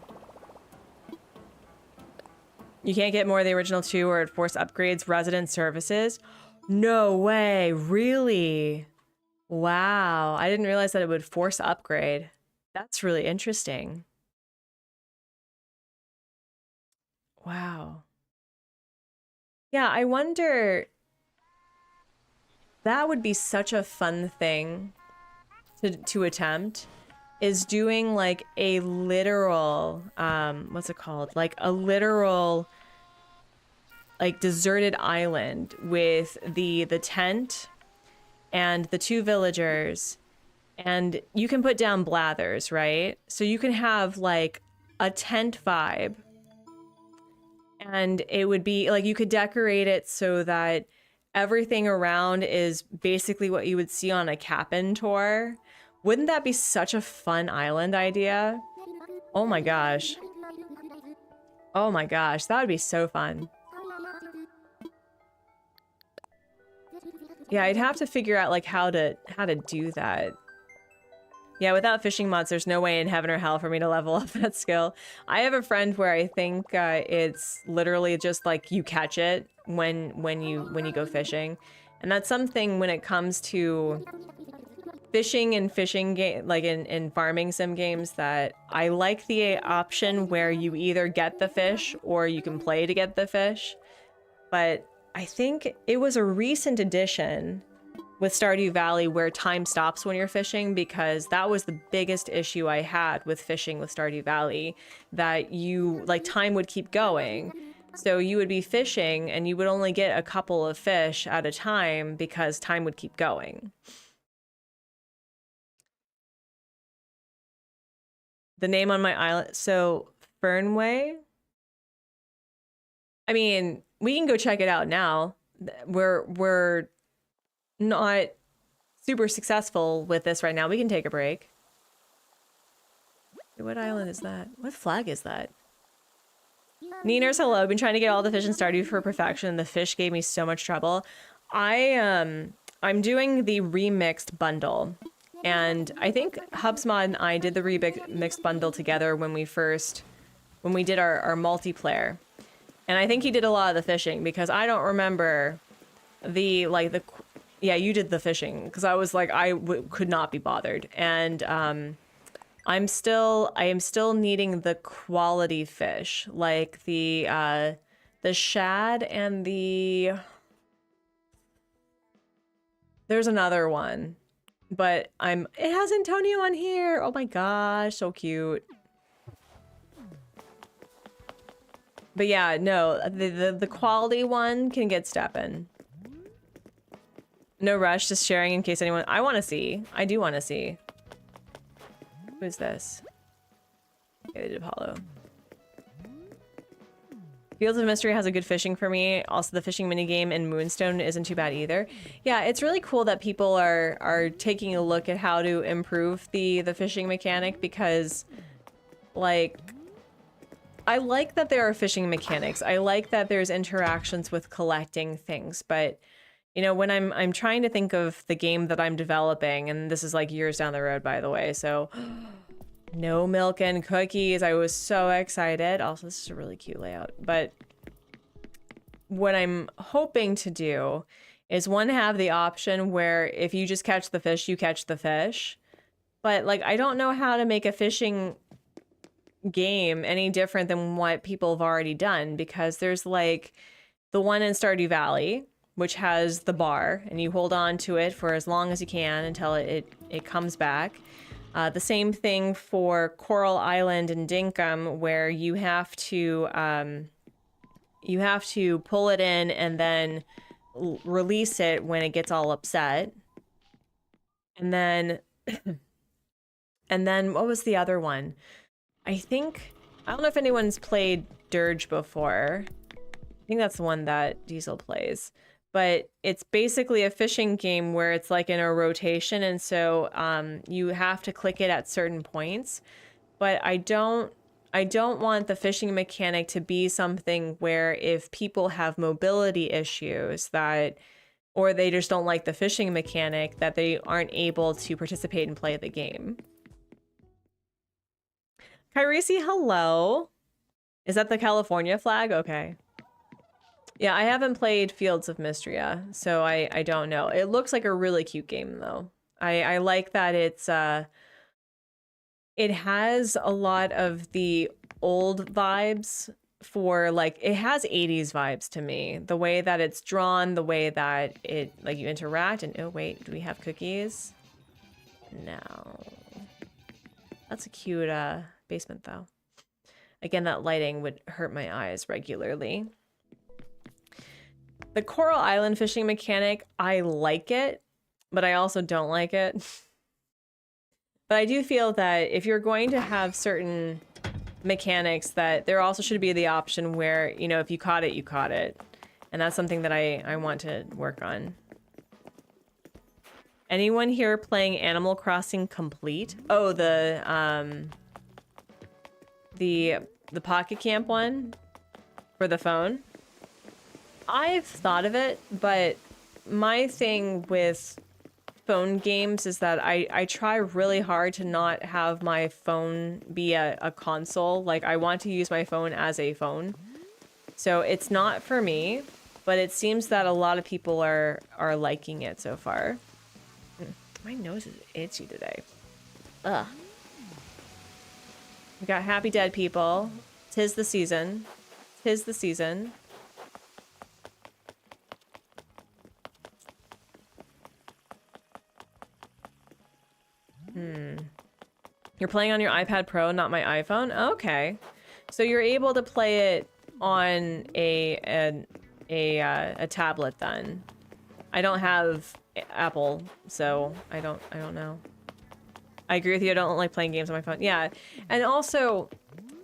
You can't get more of the original 2 or it force upgrades, resident services. No way, really? Wow, I didn't realize that it would force upgrade. That's really interesting. Wow. Yeah, I wonder, that would be such a fun thing to attempt, is doing like a literal, what's it called? Like a literal, like deserted island with the tent and the 2 villagers, and you can put down blathers, right? So you can have like a tent vibe, and it would be like you could decorate it so that everything around is basically what you would see on a Cap'n tour. Wouldn't that be such a fun island idea? Oh my gosh. Oh my gosh, that would be so fun. Yeah, I'd have to figure out like how to do that. Yeah, without fishing mods, there's no way in heaven or hell for me to level up that skill. I have a friend where I think it's literally just like you catch it when you go fishing, and that's something when it comes to fishing and fishing game, like in farming sim games, that I like the option where you either get the fish or you can play to get the fish. But I think it was a recent addition with Stardew Valley where time stops when you're fishing, because that was the biggest issue I had with fishing with Stardew Valley, that you like time would keep going. So you would be fishing and you would only get a couple of fish at a time because time would keep going. The name on my island, so Fernway. I mean, we can go check it out now. We're not super successful with this right now. We can take a break. What island is that? What flag is that? Neeners, hello. I've been trying to get all the fish in Stardew for perfection. The fish gave me so much trouble. I'm doing the remixed bundle, and I think HubSmod and I did the remixed bundle together when we did our multiplayer. And I think he did a lot of the fishing, because I don't remember yeah, you did the fishing, because I was like, could not be bothered. And I am still needing the quality fish, like the shad and there's another one, but it has Antonio on here. Oh my gosh, so cute. But yeah, no, the quality one can get steppin'. No rush, just sharing in case anyone... I want to see. I do want to see. Who's this? Okay, they did Apollo. Fields of Mystery has a good fishing for me. Also, the fishing minigame in Moonstone isn't too bad either. Yeah, it's really cool that people are taking a look at how to improve the fishing mechanic, because, like... I like that there are fishing mechanics. I like that there's interactions with collecting things, but you know, when I'm trying to think of the game that I'm developing, and this is like years down the road, by the way, so no milk and cookies. I was so excited. Also, this is a really cute layout, but what I'm hoping to do is have the option where if you just catch the fish, you catch the fish. But like, I don't know how to make a fishing game any different than what people have already done, because there's like the one in Stardew Valley, which has the bar, and you hold on to it for as long as you can until it comes back. The same thing for Coral Island and Dinkum, where you have to pull it in and then release it when it gets all upset. And then what was the other one? I don't know if anyone's played Dirge before. I think that's the one that Diesel plays. But it's basically a fishing game where it's like in a rotation, and so you have to click it at certain points. But I don't I don't want the fishing mechanic to be something where if people have mobility issues that, or they just don't like the fishing mechanic, that they aren't able to participate and play the game. Kyresi, hello. Is that the California flag? Okay. Yeah, I haven't played Fields of Mystria, so I don't know. It looks like a really cute game though. I like that it's it has a lot of the old vibes for like, it has 80s vibes to me. The way that it's drawn, the way that it, like you interact and, oh wait, do we have cookies? No. That's a cute basement though. Again, that lighting would hurt my eyes regularly. The Coral Island fishing mechanic, I like it, but I also don't like it. But I do feel that if you're going to have certain mechanics, that there also should be the option where, you know, if you caught it, you caught it. And that's something that I want to work on. Anyone here playing Animal Crossing Complete? Oh, the Pocket Camp one for the phone? I've thought of it, but my thing with phone games is that I try really hard to not have my phone be a console. Like, I want to use my phone as a phone. So it's not for me, but it seems that a lot of people are liking it so far. My nose is itchy today. Ugh. We got Happy Dead people. 'Tis the season. 'Tis the season. You're playing on your iPad Pro, not my iPhone? Okay. So you're able to play it on a tablet then. I don't have Apple, so I don't know. I agree with you. I don't like playing games on my phone. Yeah. And also,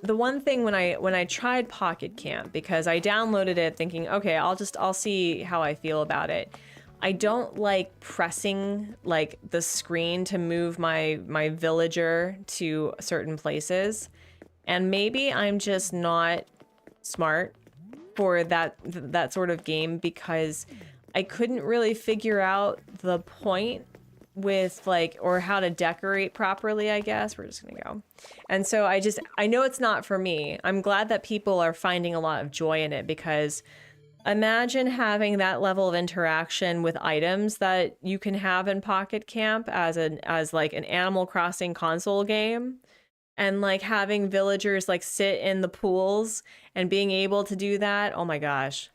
the one thing when I tried Pocket Camp, because I downloaded it thinking, okay, I'll see how I feel about it. I don't like pressing like the screen to move my villager to certain places. And maybe I'm just not smart for that sort of game, because I couldn't really figure out the point with like, or how to decorate properly, I guess. We're just gonna go. And so I know it's not for me. I'm glad that people are finding a lot of joy in it, because imagine having that level of interaction with items that you can have in Pocket Camp as like an Animal Crossing console game, and like having villagers like sit in the pools and being able to do that. Oh my gosh.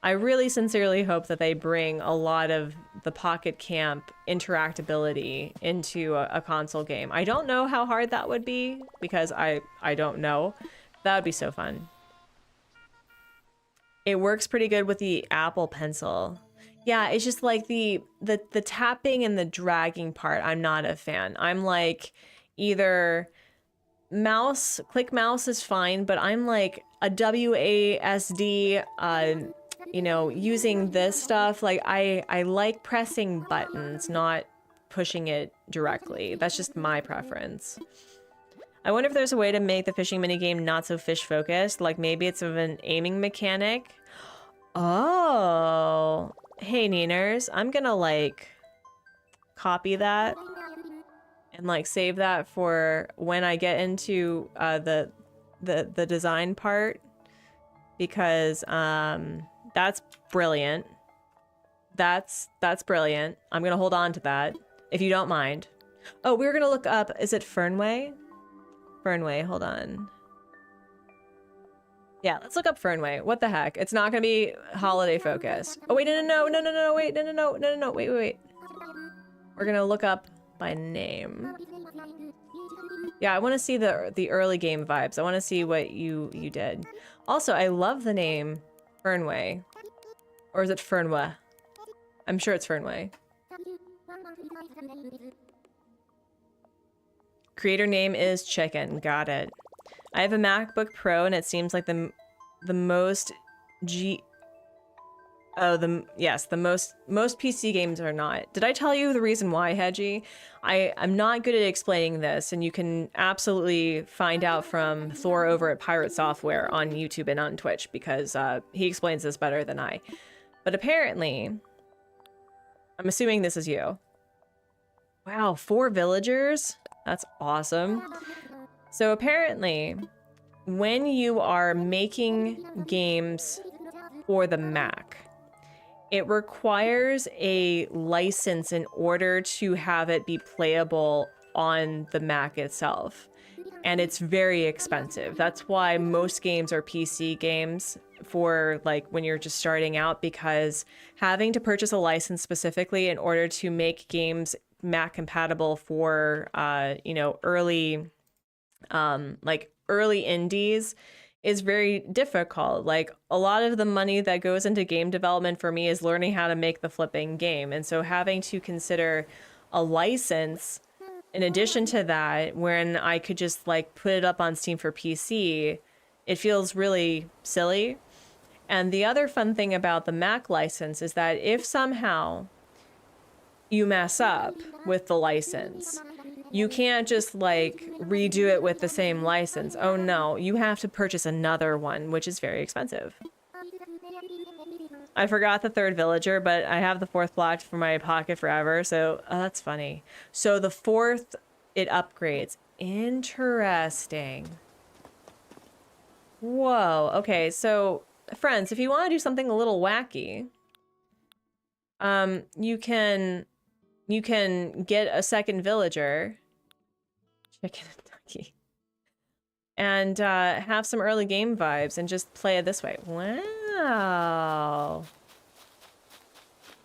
I really sincerely hope that they bring a lot of the Pocket Camp interactability into a console game. I don't know how hard that would be, because I don't know. That would be so fun. It works pretty good with the Apple Pencil. Yeah, it's just like the tapping and the dragging part, I'm not a fan. I'm like, either click mouse is fine, but I'm like a WASD, you know, using this stuff. Like, I like pressing buttons, not pushing it directly. That's just my preference. I wonder if there's a way to make the fishing minigame not so fish focused. Like maybe it's of an aiming mechanic. Oh, hey Neeners, I'm gonna like copy that and like save that for when I get into the design part, because that's brilliant. That's brilliant. I'm gonna hold on to that if you don't mind. Oh, we're gonna look up, is it Fernway? Fernway, hold on. Yeah, let's look up Fernway. What the heck? It's not gonna be holiday focused. Oh wait, no, wait, no, wait. We're gonna look up by name. Yeah, I want to see the early game vibes. I want to see what you did. Also, I love the name Fernway. Or is it Fernwa? I'm sure it's Fernway. Creator name is Chicken. Got it. I have a MacBook Pro and it seems like the most Oh, yes, the most PC games are not. Did I tell you the reason why, Hedgie? I'm not good at explaining this, and you can absolutely find out from Thor over at Pirate Software on YouTube and on Twitch, because he explains this better than I. But apparently, I'm assuming this is you. Wow, 4 villagers? That's awesome. So apparently, when you are making games for the Mac, it requires a license in order to have it be playable on the Mac itself. And it's very expensive. That's why most games are PC games for like when you're just starting out, because having to purchase a license specifically in order to make games Mac compatible for, you know, early indies is very difficult. Like, a lot of the money that goes into game development for me is learning how to make the flipping game. And so having to consider a license in addition to that, when I could just like put it up on Steam for PC, it feels really silly. And the other fun thing about the Mac license is that if somehow you mess up with the license, you can't just like redo it with the same license. Oh no, you have to purchase another one, which is very expensive. I forgot the 3rd villager, but I have the 4th blocked for my pocket forever, so that's funny. So the 4th, it upgrades. Interesting. Whoa, okay, so friends, if you want to do something a little wacky, you can get a 2nd villager, chicken and ducky, and have some early game vibes and just play it this way. Wow.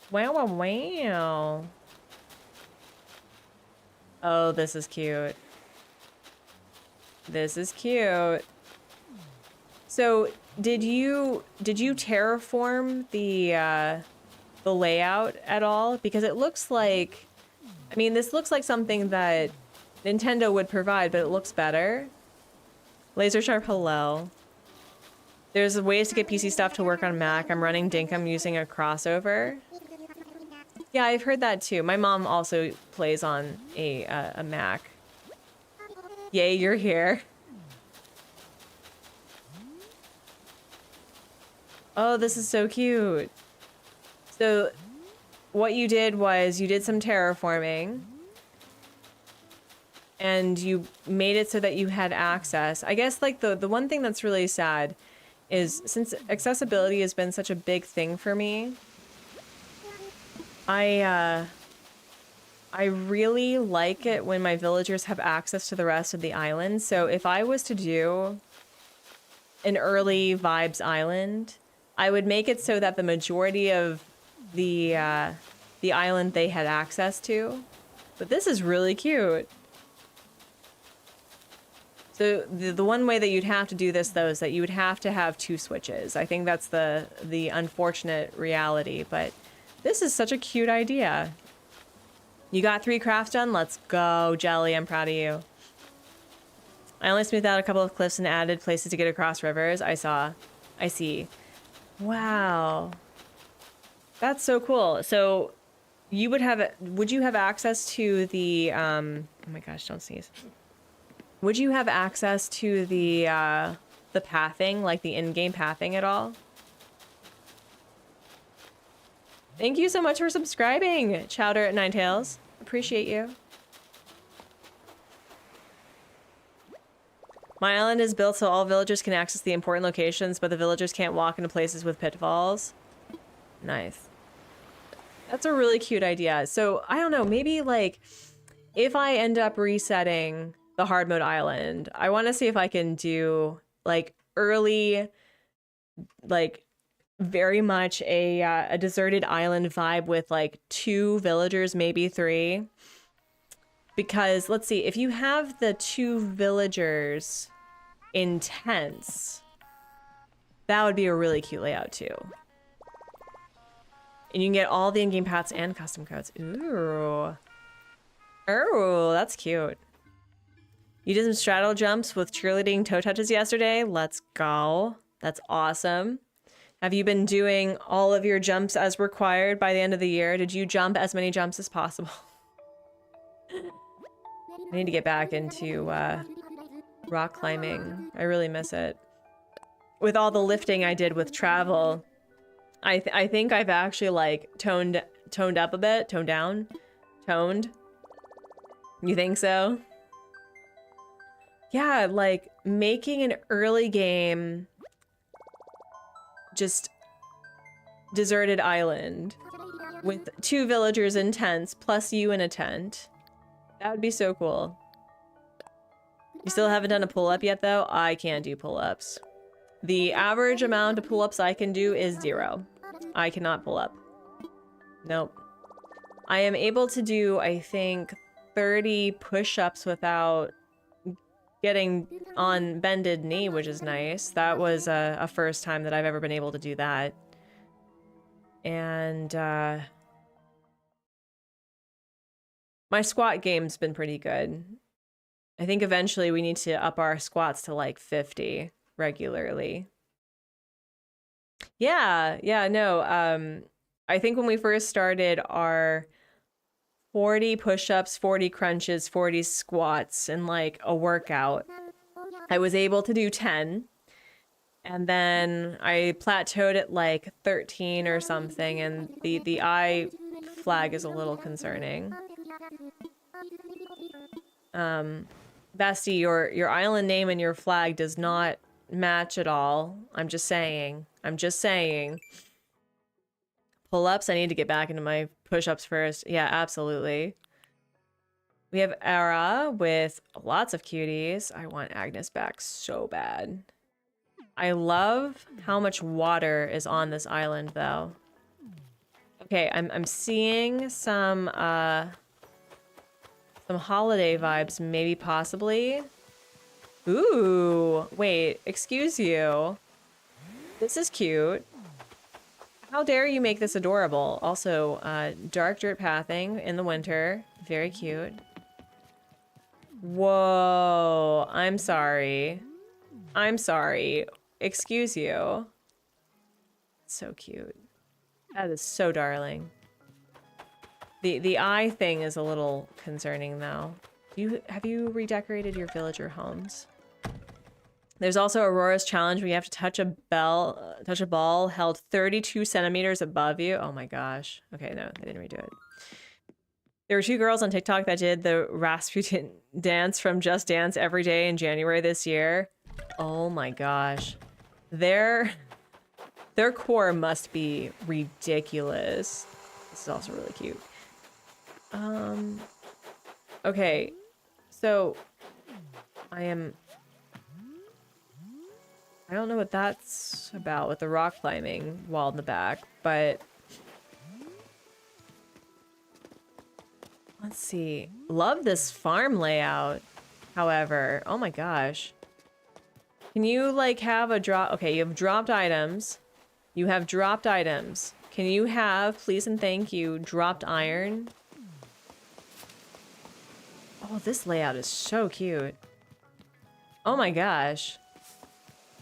Wow, wow, wow. Oh, this is cute. This is cute. So, did you terraform the layout at all? Because it looks like, I mean, this looks like something that Nintendo would provide, but it looks better. Laser Sharp, hello. There's ways to get PC stuff to work on Mac. I'm running Dinkum using a crossover. Yeah, I've heard that too. My mom also plays on a Mac. Yay, you're here. Oh, this is so cute. So what you did was you did some terraforming and you made it so that you had access. I guess like the one thing that's really sad is, since accessibility has been such a big thing for me, I really like it when my villagers have access to the rest of the island. So if I was to do an early vibes island, I would make it so that the majority of the island they had access to. But this is really cute. So the one way that you'd have to do this, though, is that you would have to have 2 switches. I think that's the unfortunate reality, but this is such a cute idea. You got 3 crafts done? Let's go, Jelly. I'm proud of you. I only smoothed out a couple of cliffs and added places to get across rivers. I see. Wow. That's so cool. So you would you have access to the, oh my gosh, don't sneeze. Would you have access to the pathing, like the in-game pathing at all? Thank you so much for subscribing, Chowder at Ninetails. Appreciate you. My island is built so all villagers can access the important locations, but the villagers can't walk into places with pitfalls. Nice. That's a really cute idea. So, I don't know, maybe like, if I end up resetting the hard mode island, I want to see if I can do like early, like very much a deserted island vibe with like 2 villagers, maybe 3. Because let's see, if you have the 2 villagers in tents, that would be a really cute layout too. And you can get all the in-game paths and custom codes. Ooh. Oh, that's cute. You did some straddle jumps with cheerleading toe touches yesterday. Let's go. That's awesome. Have you been doing all of your jumps as required by the end of the year? Did you jump as many jumps as possible? I need to get back into rock climbing. I really miss it. With all the lifting I did with travel, I think I've actually like toned up a bit, toned down, toned. You think so? Yeah, like making an early game just deserted island with 2 villagers in tents plus you in a tent. That would be so cool. You still haven't done a pull-up yet though? I can't do pull-ups. The average amount of pull-ups I can do is 0. I cannot pull up. Nope. I am able to do, I think, 30 push-ups without getting on bended knee, which is nice. That was a first time that I've ever been able to do that. And my squat game's been pretty good. I think eventually we need to up our squats to like 50 regularly. Yeah, no. I think when we first started our 40 push-ups, 40 crunches, 40 squats, and like a workout, I was able to do 10. And then I plateaued at like 13 or something, and the eye flag is a little concerning. Bestie, your island name and your flag does not match at all. I'm just saying. Pull-ups, I need to get back into my push-ups first. Yeah, absolutely. We have Era with lots of cuties. I want Agnes back so bad. I love how much water is on this island, though. Okay, I'm seeing some holiday vibes, maybe, possibly. Ooh, wait, excuse you. This is cute. How dare you make this adorable? Also, dark dirt pathing in the winter. Very cute. Whoa, I'm sorry. Excuse you. So cute. That is so darling. The eye thing is a little concerning though. Have you redecorated your villager homes? There's also Aurora's challenge where you have to touch a ball held 32 centimeters above you. Oh my gosh. Okay, no, they didn't redo it. There were 2 girls on TikTok that did the Rasputin dance from Just Dance every day in January this year. Oh my gosh. Their core must be ridiculous. This is also really cute. Okay. So I don't know what that's about with the rock climbing wall in the back, but let's see. Love this farm layout, however. Oh my gosh. Can you like have a drop? Okay, you have dropped items. You have dropped items. Can you have, please and thank you, dropped iron? Oh, this layout is so cute. Oh my gosh.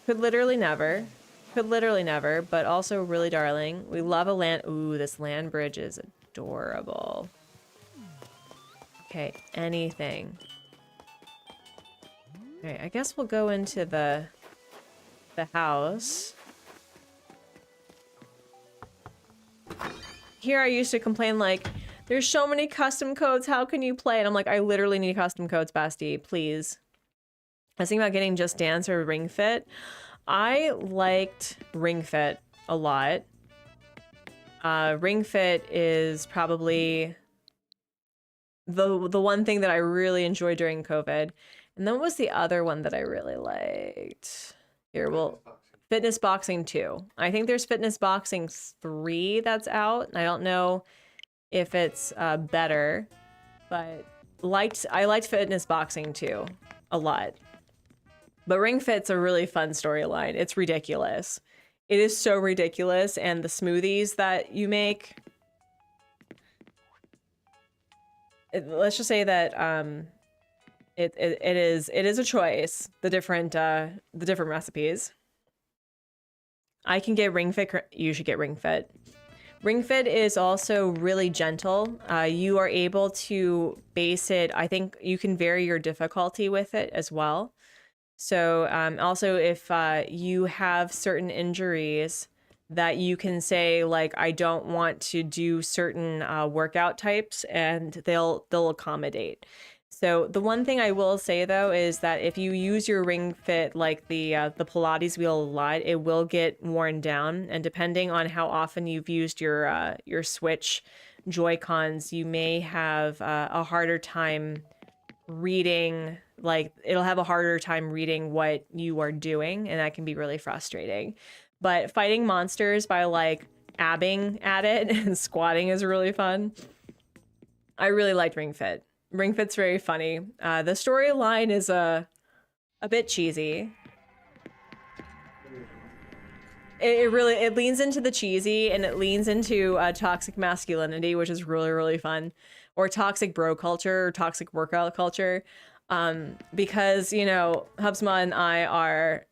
Could literally never, but also really darling. We love a land. Ooh, this land bridge is adorable. Okay, anything. Okay, I guess we'll go into the house. Here I used to complain like, there's so many custom codes, how can you play? And I'm like, I literally need custom codes, Basti, please. I was thinking about getting Just Dance or Ring Fit. I liked Ring Fit a lot. Ring Fit is probably the one thing that I really enjoyed during COVID. And then what was the other one that I really liked? Here, well, Fitness Boxing 2. I think there's Fitness Boxing 3 that's out. I don't know if it's better, but I liked Fitness Boxing 2 a lot. But Ring Fit's a really fun storyline. It's ridiculous. It is so ridiculous, and the smoothies that you make. Let's just say that it is a choice. The different recipes. I can get Ring Fit. You should get Ring Fit. Ring Fit is also really gentle. You are able to base it. I think you can vary your difficulty with it as well. So also if you have certain injuries that you can say like, I don't want to do certain workout types, and they'll accommodate. So the one thing I will say though is that if you use your Ring Fit like the Pilates wheel a lot, it will get worn down, and depending on how often you've used your Switch Joy-Cons, you may have a harder time reading, like it'll have a harder time reading what you are doing, and that can be really frustrating. But fighting monsters by like abbing at it and squatting is really fun. I really liked Ring Fit. Ring Fit's very funny. The storyline is a bit cheesy. It leans into the cheesy, and it leans into toxic masculinity, which is really, really fun. Or toxic bro culture, or toxic workout culture. Because, you know, Hubsma and I are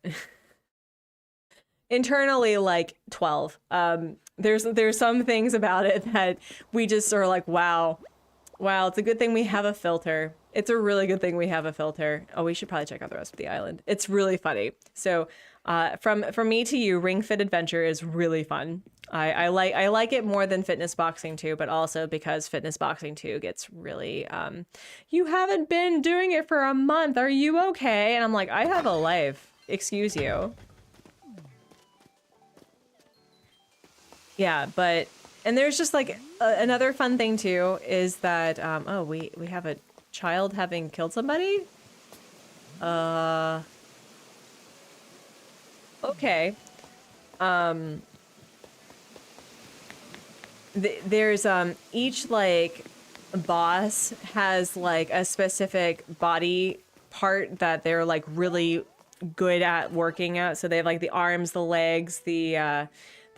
internally like 12. There's some things about it that we just are like, wow, it's a good thing we have a filter. It's a really good thing we have a filter. Oh, we should probably check out the rest of the island. It's really funny. So from me to you, Ring Fit Adventure is really fun. I like it more than Fitness Boxing 2, but also because Fitness Boxing 2 gets really, you haven't been doing it for a month. Are you okay? And I'm like, I have a life. Excuse you. Yeah, but, and there's just like another fun thing too is that, oh, we have a child having killed somebody? Okay. There's each like boss has like a specific body part that they're like really good at working out. So they have like the arms, the legs, the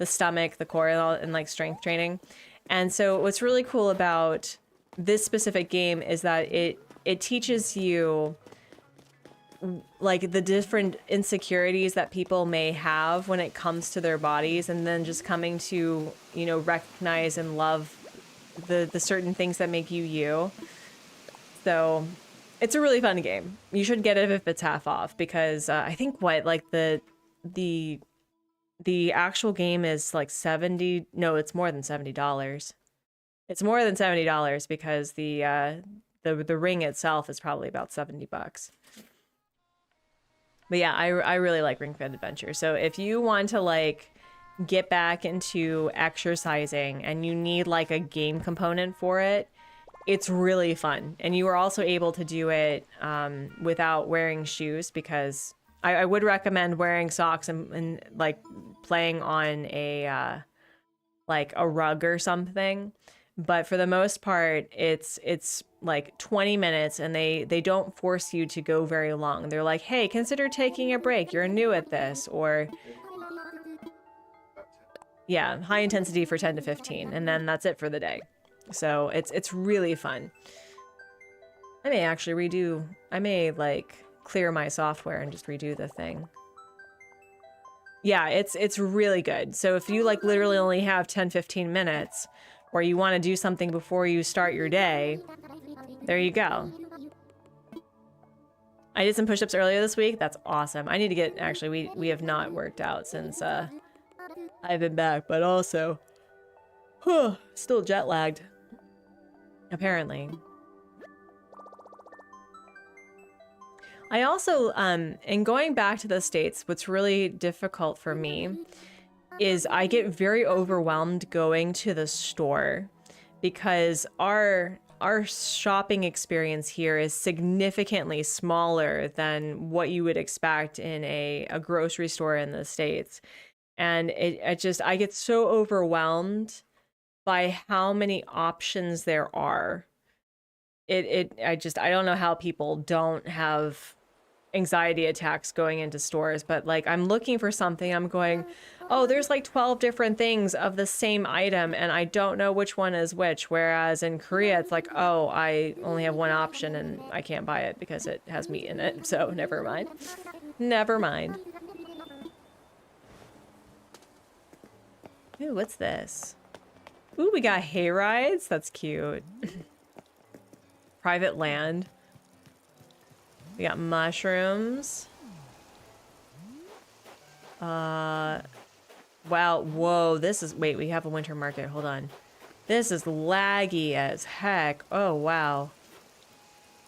stomach, the core, and like strength training. And so what's really cool about this specific game is that it teaches you like the different insecurities that people may have when it comes to their bodies, and then just coming to, you know, recognize and love the certain things that make you you. So it's a really fun game. You should get it if it's half off, because I think what like the actual game is like 70. No, it's more than $70. It's more than $70 because the ring itself is probably about $70. But yeah, I really like Ring Fit Adventure. So if you want to like get back into exercising and you need like a game component for it, it's really fun. And you are also able to do it without wearing shoes, because I would recommend wearing socks and like playing on a like a rug or something. But for the most part, it's like 20 minutes, and they don't force you to go very long. They're like, hey, consider taking a break. You're new at this. Or yeah, high intensity for 10 to 15. And then that's it for the day. So it's really fun. I may actually I may like clear my software and just redo the thing. Yeah, it's really good. So if you like literally only have 10-15 minutes, or you want to do something before you start your day, there you go. I did some push-ups earlier this week. That's awesome. I need to get, actually, we have not worked out since I've been back, but also still jet lagged, apparently. I also, in going back to the States, what's really difficult for me is I get very overwhelmed going to the store, because our shopping experience here is significantly smaller than what you would expect in a grocery store in the States. And I get so overwhelmed by how many options there are. I don't know how people don't have anxiety attacks going into stores, but like I'm looking for something, I'm going, oh, there's like 12 different things of the same item, and I don't know which one is which. Whereas in Korea, it's like, oh, I only have one option and I can't buy it because it has meat in it. So never mind. Never mind. Ooh, what's this? Ooh, we got hay rides. That's cute. Private land. We got mushrooms. Wow. Whoa. This is... Wait, we have a winter market. Hold on. This is laggy as heck. Oh, wow.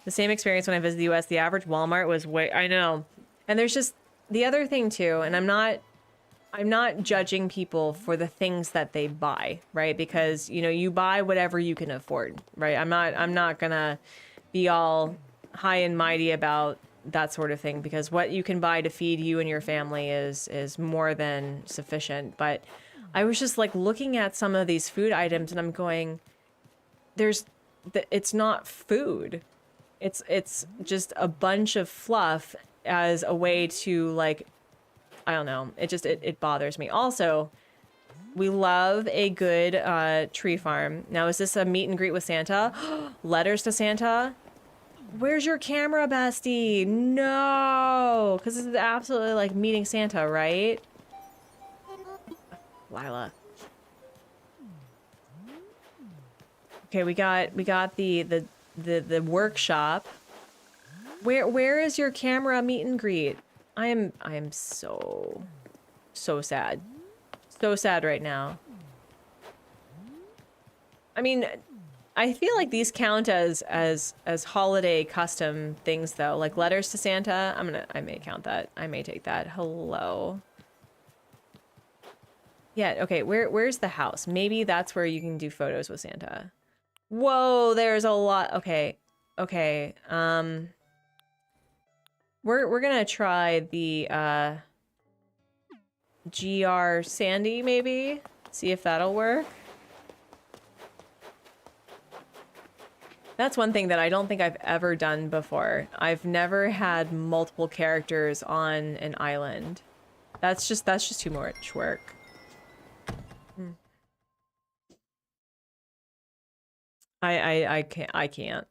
The same experience when I visited the US. The average Walmart was way... I know. And there's just... The other thing, too, and I'm not judging people for the things that they buy, right? Because, you know, you buy whatever you can afford, right? I'm not gonna be all high and mighty about that sort of thing, because what you can buy to feed you and your family is more than sufficient. But I was just like looking at some of these food items and I'm going, it's not food. It's just a bunch of fluff as a way to, like, I don't know. It bothers me. Also, we love a good tree farm. Now, is this a meet and greet with Santa? Letters to Santa? Where's your camera, bestie? No! Because this is absolutely like meeting Santa, right? Lila. Okay, we got the workshop. Where is your camera meet and greet? I am so sad. So sad right now. I mean, I feel like these count as holiday custom things though, like letters to Santa. I may count that. I may take that. Hello. Yeah, okay, where's the house? Maybe that's where you can do photos with Santa. Whoa, there's a lot. Okay. Okay. We're gonna try the GR Sandy maybe. See if that'll work. That's one thing that I don't think I've ever done before. I've never had multiple characters on an island. That's just too much work. I can't.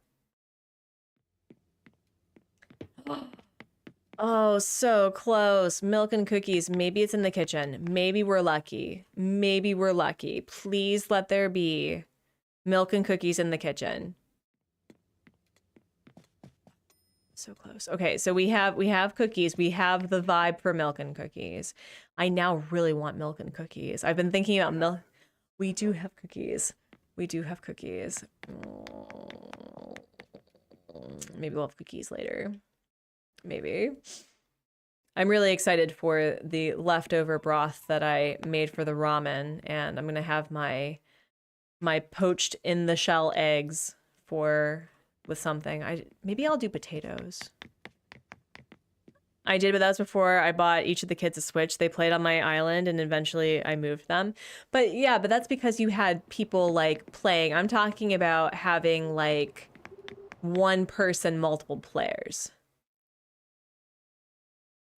Oh, so close. Milk and cookies. Maybe it's in the kitchen. Maybe we're lucky. Maybe we're lucky. Please let there be milk and cookies in the kitchen. So close. Okay, so we have cookies. We have the vibe for milk and cookies. I now really want milk and cookies. I've been thinking about milk. We do have cookies. We do have cookies. Maybe we'll have cookies later. Maybe. I'm really excited for the leftover broth that I made for the ramen, and I'm gonna have my poached in the shell eggs with something. Maybe I'll do potatoes. I did, but that was before I bought each of the kids a Switch. They played on my island, and eventually I moved them. But yeah, but that's because you had people like playing. I'm talking about having like one person, multiple players.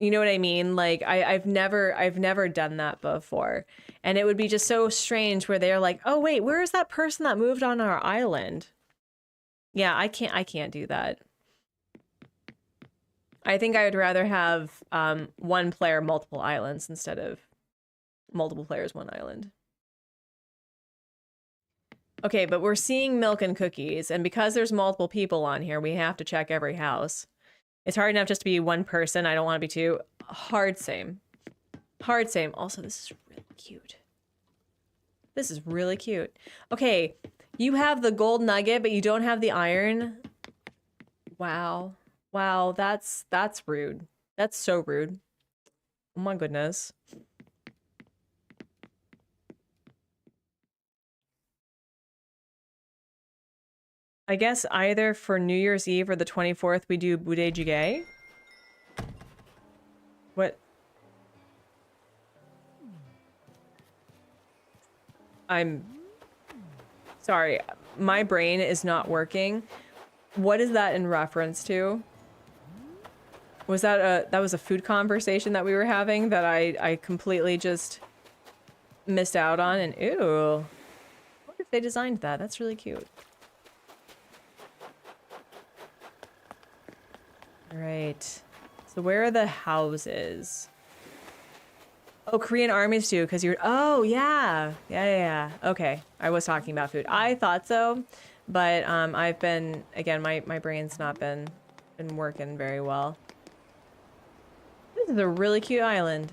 You know what I mean? Like I've never done that before. And it would be just so strange where they're like, "Oh wait, where is that person that moved on our island?" Yeah, I can't do that. I think I would rather have one player, multiple islands instead of multiple players, one island. Okay, but we're seeing milk and cookies, and because there's multiple people on here, we have to check every house. It's hard enough just to be one person. I don't want to be two. Hard same. Hard same. Also, this is really cute. This is really cute. Okay, you have the gold nugget, but you don't have the iron. Wow. Wow, that's rude. That's so rude. Oh my goodness. I guess either for New Year's Eve or the 24th we do Bude Jjigae. What? I'm sorry. My brain is not working. What is that in reference to? Was that was a food conversation that we were having that I completely just missed out on? And ew. What if they designed that? That's really cute. All right. So where are the houses? Oh, Korean army stew, because you're, oh, yeah. Yeah. Okay. I was talking about food. I thought so, but I've been, again, my brain's not been working very well. This is a really cute island.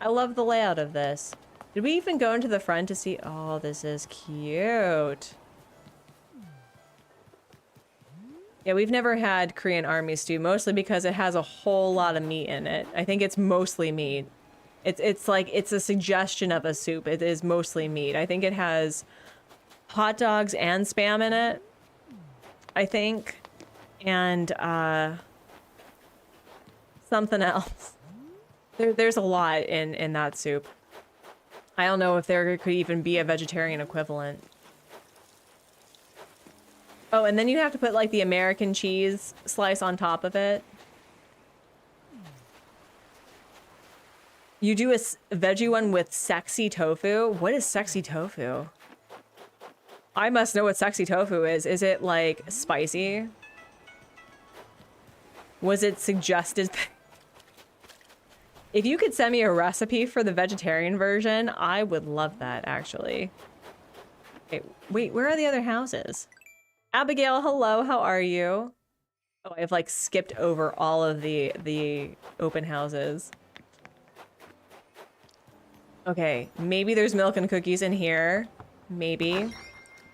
I love the layout of this. Did we even go into the front to see? Oh, this is cute. Yeah, we've never had Korean army stew, mostly because it has a whole lot of meat in it. I think it's mostly meat. It's like, it's a suggestion of a soup. It is mostly meat. I think it has hot dogs and Spam in it, I think. And, something else. There's a lot in that soup. I don't know if there could even be a vegetarian equivalent. Oh, and then you have to put like the American cheese slice on top of it. You do a veggie one with sexy tofu? What is sexy tofu? I must know what sexy tofu is. Is it like spicy? Was it suggested? If you could send me a recipe for the vegetarian version, I would love that, actually. Okay, wait, where are the other houses? Abigail, hello, how are you? Oh, I've like skipped over all of the open houses. Okay, maybe there's milk and cookies in here. Maybe.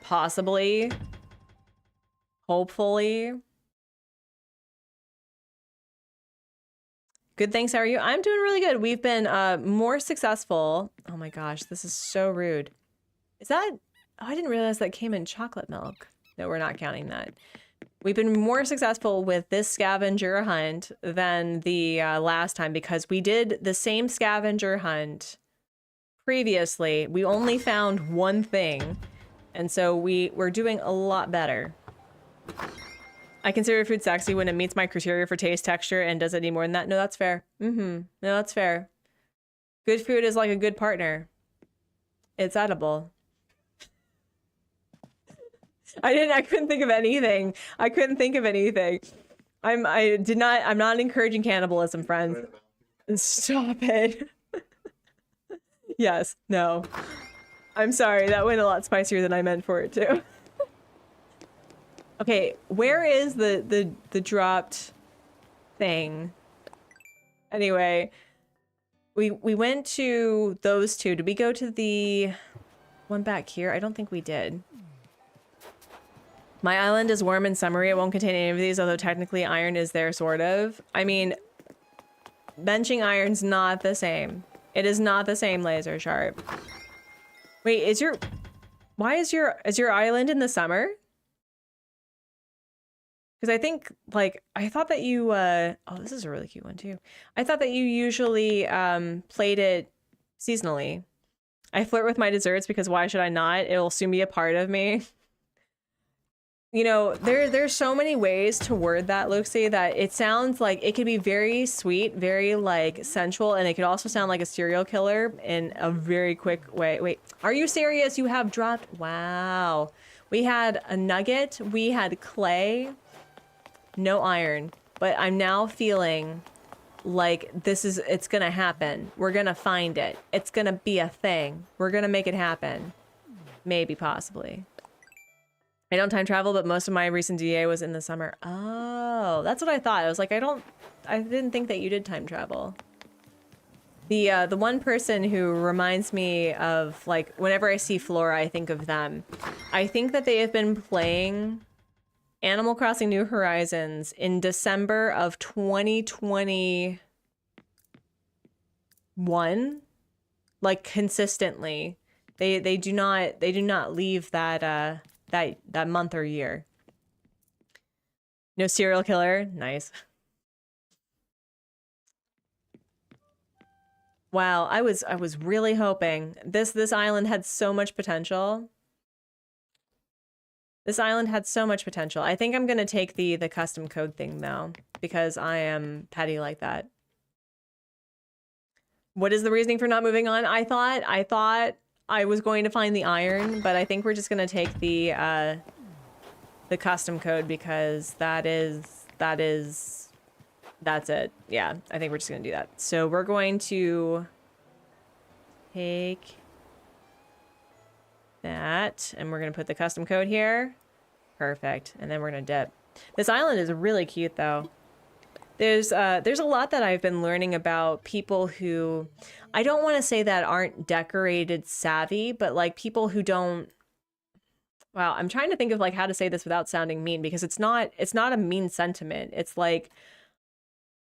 Possibly. Hopefully. Good, thanks. How are you? I'm doing really good. We've been more successful. Oh my gosh, this is so rude. Is that... Oh, I didn't realize that came in chocolate milk. No, we're not counting that. We've been more successful with this scavenger hunt than the last time because we did the same scavenger hunt previously. We only found one thing, and so we're doing a lot better. I consider food sexy when it meets my criteria for taste, texture, and does it need more than that? No, that's fair. No, that's fair. Good food is like a good partner. It's edible. I couldn't think of anything. I couldn't think of anything. I'm not encouraging cannibalism, friends. Stop it. Yes, no. I'm sorry, that went a lot spicier than I meant for it to. Okay, where is the dropped thing? Anyway, we went to those two. Did we go to the one back here? I don't think we did. My island is warm and summery. It won't contain any of these, although technically iron is there, sort of. I mean, benching iron's not the same. It is not the same, Laser Sharp. Wait, why is your island in the summer? Because I think, like, I thought that you, oh, this is a really cute one, too. I thought that you usually, played it seasonally. I flirt with my desserts because why should I not? It'll soon be a part of me. You know, there's so many ways to word that, Luxie, that it sounds like it could be very sweet, very, like, sensual, and it could also sound like a serial killer in a very quick way. Wait, are you serious? You have dropped? Wow. We had a nugget. We had clay. No iron. But I'm now feeling like it's gonna happen. We're gonna find it. It's gonna be a thing. We're gonna make it happen. Maybe, possibly. I don't time travel, but most of my recent DA was in the summer. Oh, that's what I thought. I was like, I didn't think that you did time travel. The one person who reminds me of, like, whenever I see Flora, I think of them. I think that they have been playing Animal Crossing New Horizons in December of 2021, like, consistently. They do not leave that that month or year. No serial killer. Nice. Wow, I was really hoping this island had so much potential. This island had so much potential. I think I'm gonna take the custom code thing though, because I am petty like that. What is the reasoning for not moving on? I thought I was going to find the iron, but I think we're just gonna take the custom code because that's it. Yeah, I think we're just gonna do that. So we're going to take that, and we're gonna put the custom code here. Perfect. And then we're gonna dip. This island is really cute though. There's a lot that I've been learning about people who, I don't want to say that aren't decorated savvy, but like people who don't, wow, I'm trying to think of like how to say this without sounding mean, because it's not a mean sentiment. It's like,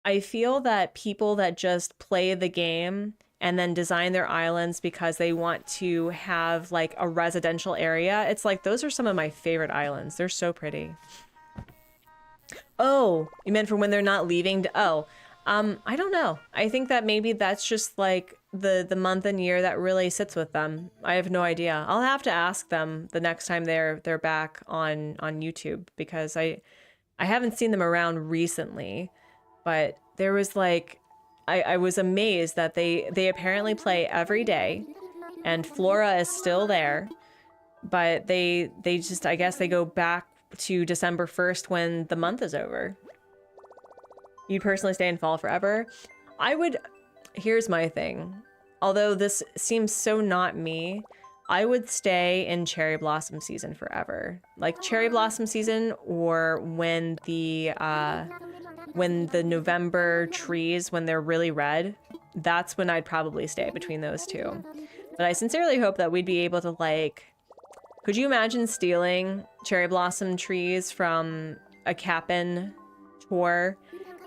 I feel that people that just play the game and then design their islands because they want to have like a residential area, it's like, those are some of my favorite islands. They're so pretty. Oh, you meant for when they're not leaving? Oh, I don't know. I think that maybe that's just like the month and year that really sits with them. I have no idea. I'll have to ask them the next time they're back on YouTube, because I haven't seen them around recently, but there was like, I was amazed that they apparently play every day, and Flora is still there, but they just, I guess they go back to December 1st when the month is over. You'd personally stay in fall forever? I would, here's my thing. Although this seems so not me, I would stay in cherry blossom season forever. Like cherry blossom season, or when the November trees, when they're really red, that's when I'd probably stay between those two. But I sincerely hope that we'd be able to like, could you imagine stealing cherry blossom trees from a Cap'n tour,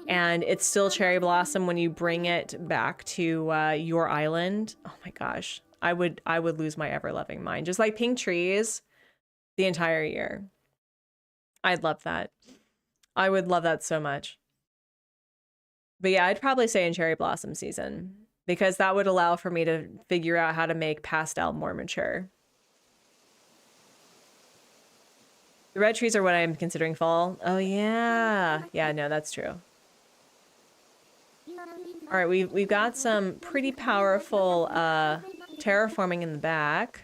and it's still cherry blossom when you bring it back to your island? Oh my gosh, I would lose my ever-loving mind. Just like pink trees the entire year. I'd love that. I would love that so much. But yeah, I'd probably say in cherry blossom season, because that would allow for me to figure out how to make pastel more mature. The red trees are what I'm considering fall. Oh yeah. Yeah, no, that's true. All right, we've got some pretty powerful terraforming in the back.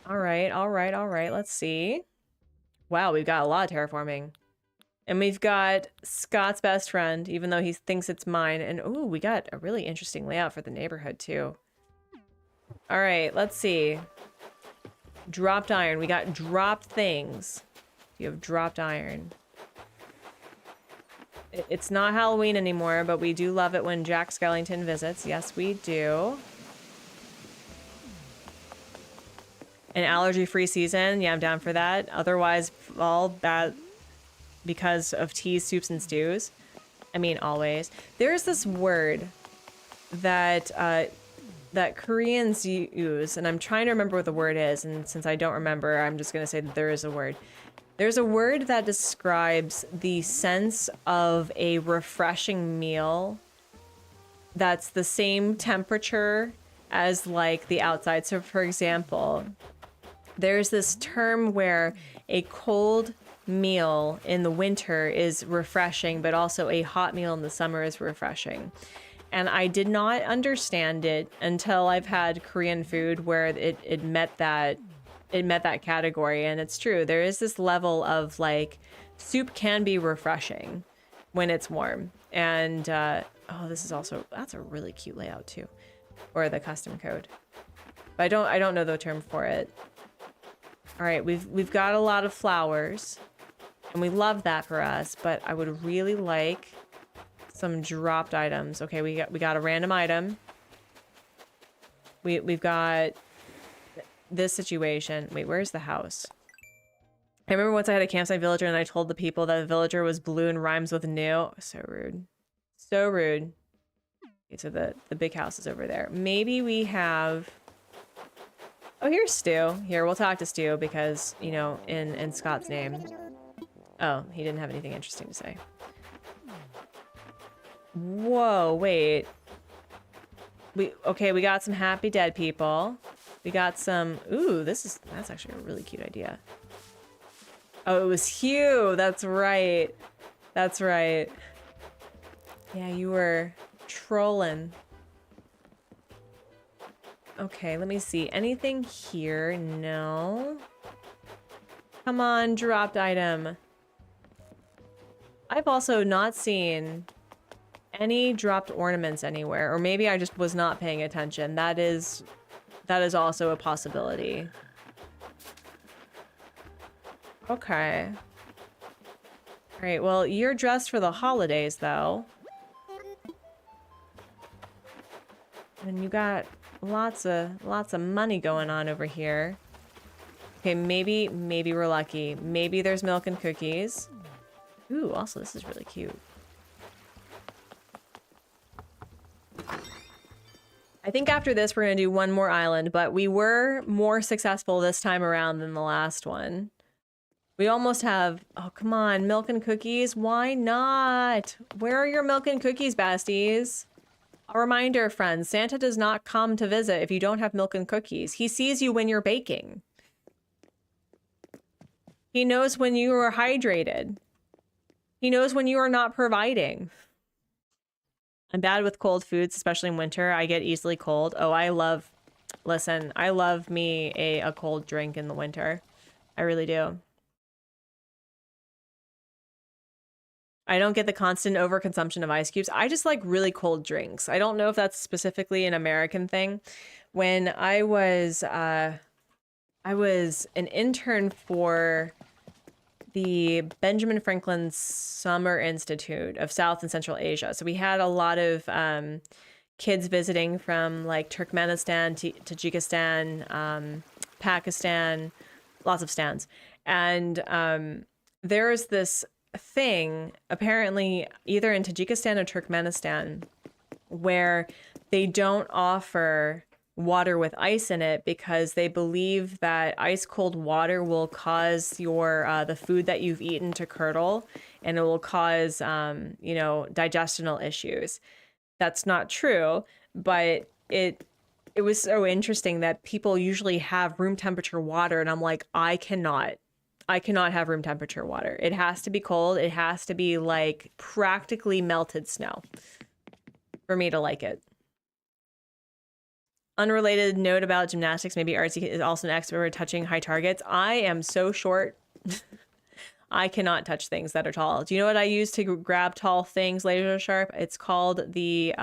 All right. Let's see. Wow, we've got a lot of terraforming. And we've got Scott's best friend, even though he thinks it's mine. And ooh, we got a really interesting layout for the neighborhood too. All right, let's see. Dropped iron. We got dropped things. You have dropped iron. It's not Halloween anymore, but we do love it when Jack Skellington visits. Yes, we do. An allergy-free season. Yeah, I'm down for that. Otherwise, all bad because of teas, soups, and stews. I mean, always. There's this word that that Koreans use, and I'm trying to remember what the word is, and since I don't remember, I'm just going to say that there is a word. There's a word that describes the sense of a refreshing meal that's the same temperature as like the outside. So for example, there's this term where a cold meal in the winter is refreshing, but also a hot meal in the summer is refreshing. And I did not understand it until I've had Korean food where it met that category. And it's true. There is this level of like, soup can be refreshing when it's warm. And oh, this is also, that's a really cute layout too, or the custom code. But I don't know the term for it. All right, we've got a lot of flowers, and we love that for us. But I would really like some dropped items. Okay, we got a random item. We've got this situation. Wait, where's the house? I remember once I had a campsite villager and I told the people that the villager was blue and rhymes with new. So rude. So rude. Okay, so the big house is over there. Maybe we have... Oh, here's Stu. Here, we'll talk to Stu because, you know, in Scott's name. Oh, he didn't have anything interesting to say. Whoa, wait. Okay, we got some happy dead people. We got some... Ooh, that's actually a really cute idea. Oh, it was Hugh. That's right. That's right. Yeah, you were trolling. Okay, let me see. Anything here? No. Come on, dropped item. I've also not seen any dropped ornaments anywhere, or maybe I just was not paying attention. That is also a possibility. Okay. All right, well, you're dressed for the holidays, though. And you got lots of money going on over here. Okay, maybe we're lucky. Maybe there's milk and cookies. Ooh, also this is really cute. I think after this we're gonna do one more island, but we were more successful this time around than the last one. We almost have, oh come on, milk and cookies, why not? Where are your milk and cookies, besties? A reminder, friends, Santa does not come to visit if you don't have milk and cookies. He sees you when you're baking. He knows when you are hydrated. He knows when you are not providing. I'm bad with cold foods, especially in winter. I get easily cold. Oh, I love me a cold drink in the winter. I really do. I don't get the constant overconsumption of ice cubes. I just like really cold drinks. I don't know if that's specifically an American thing. When I was an intern for the Benjamin Franklin Summer Institute of South and Central Asia. So we had a lot of kids visiting from like Turkmenistan, Tajikistan, Pakistan, lots of stands. And there's this thing, apparently either in Tajikistan or Turkmenistan, where they don't offer water with ice in it because they believe that ice cold water will cause your the food that you've eaten to curdle, and it will cause you know, digestional issues. That's not true, but it was so interesting that people usually have room temperature water, and I'm like, I cannot have room temperature water. It has to be cold. It has to be like practically melted snow for me to like it. Unrelated note about gymnastics, maybe Artsy is also an expert at touching high targets. I am so short. I cannot touch things that are tall. Do you know what I use to grab tall things laser sharp? It's called the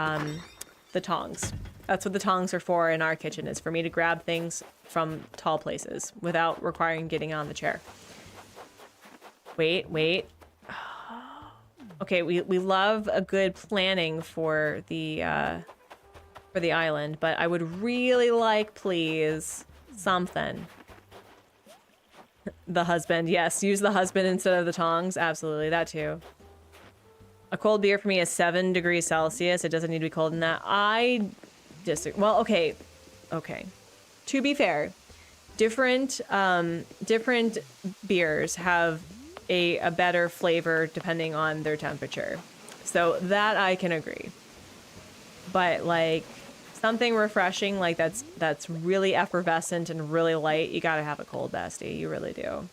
tongs. That's what the tongs are for in our kitchen, is for me to grab things from tall places without requiring getting on the chair. Wait. Okay, we love a good planning for the island, but I would really like, please, something. The husband, yes, use the husband instead of the tongs. Absolutely, that too. A cold beer for me is 7 degrees Celsius. It doesn't need to be cold in that. I disagree. Well, okay. To be fair, different beers have a better flavor depending on their temperature. So that I can agree. But like something refreshing, like that's really effervescent and really light, you gotta have a cold bestie. You really do.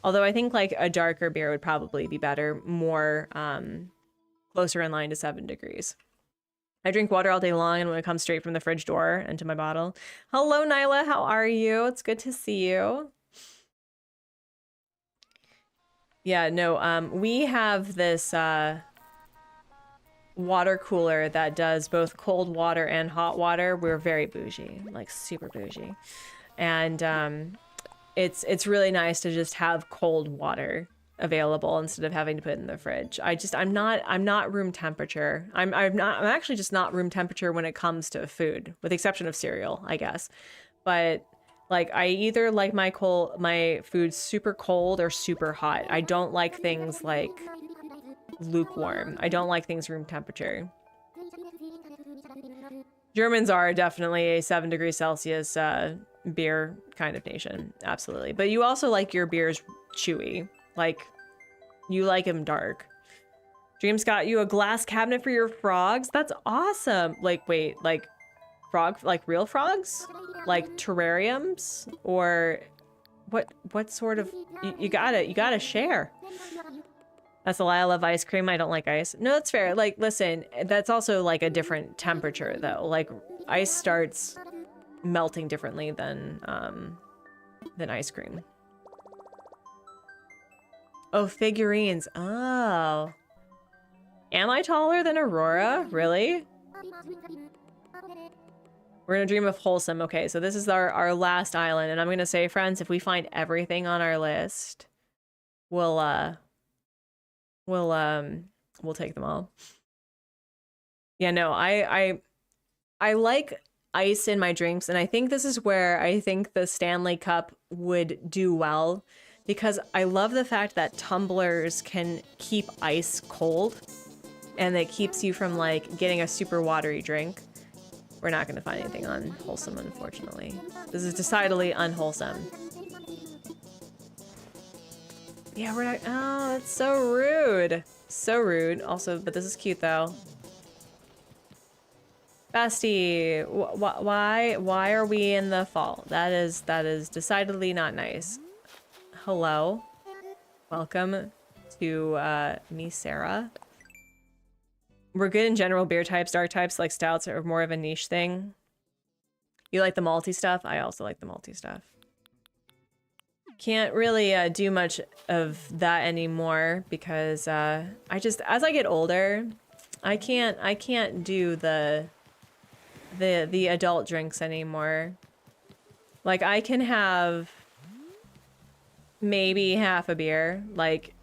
Although I think like a darker beer would probably be better, more closer in line to 7 degrees. I drink water all day long, and when it comes straight from the fridge door into my bottle. Hello, Nyla, how are you? It's good to see you. Yeah, no, we have this water cooler that does both cold water and hot water. We're very bougie, like super bougie. And it's really nice to just have cold water available instead of having to put it in the fridge. I'm not room temperature. I'm actually just not room temperature when it comes to food, with the exception of cereal, I guess. But like I either like my food super cold or super hot. I don't like things like lukewarm. I don't like things room temperature. Germans are definitely a 7 degrees Celsius beer kind of nation. Absolutely. But you also like your beers chewy. Like, you like them dark. Dreams got you a glass cabinet for your frogs? That's awesome. Like, wait, like real frogs? Like terrariums? Or what sort of, you gotta share. That's a lie. I love ice cream. I don't like ice. No, that's fair. Like, listen, that's also like a different temperature though. Like ice starts melting differently than ice cream. Oh, figurines. Oh. Am I taller than Aurora? Really? We're gonna dream of wholesome. Okay, so this is our last island, and I'm gonna say, friends, if we find everything on our list, we'll take them all. Yeah, no, I like ice in my drinks, and I think this is where I think the Stanley Cup would do well, because I love the fact that tumblers can keep ice cold, and it keeps you from like getting a super watery drink. We're not going to find anything unwholesome, unfortunately. This is decidedly unwholesome. Yeah, we're not. Oh, that's so rude. So rude. Also, but this is cute though. Bestie, why are we in the fall? That is decidedly not nice. Hello, welcome to me, Sarah. We're good in general beer types. Dark types like stouts are more of a niche thing. You like the malty stuff? I also like the malty stuff. Can't really do much of that anymore because I just, as I get older, I can't do the adult drinks anymore. Like I can have maybe half a beer, like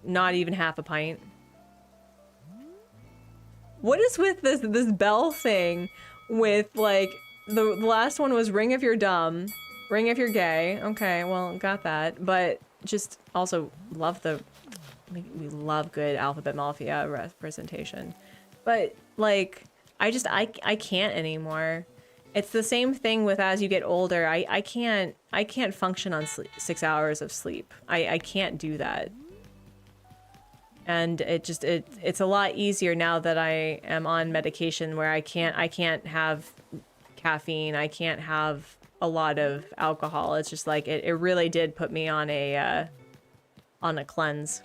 not even half a pint. What is with this bell thing with like the last one was ring if you're dumb, ring if you're gay. Okay, well, got that. But just also love we love good Alphabet Mafia representation. But like I can't anymore. It's the same thing with as you get older. I can't function on 6 hours of sleep. I can't do that. And it's a lot easier now that I am on medication where I can't have caffeine. I can't have a lot of alcohol. It's just like it really did put me on a cleanse.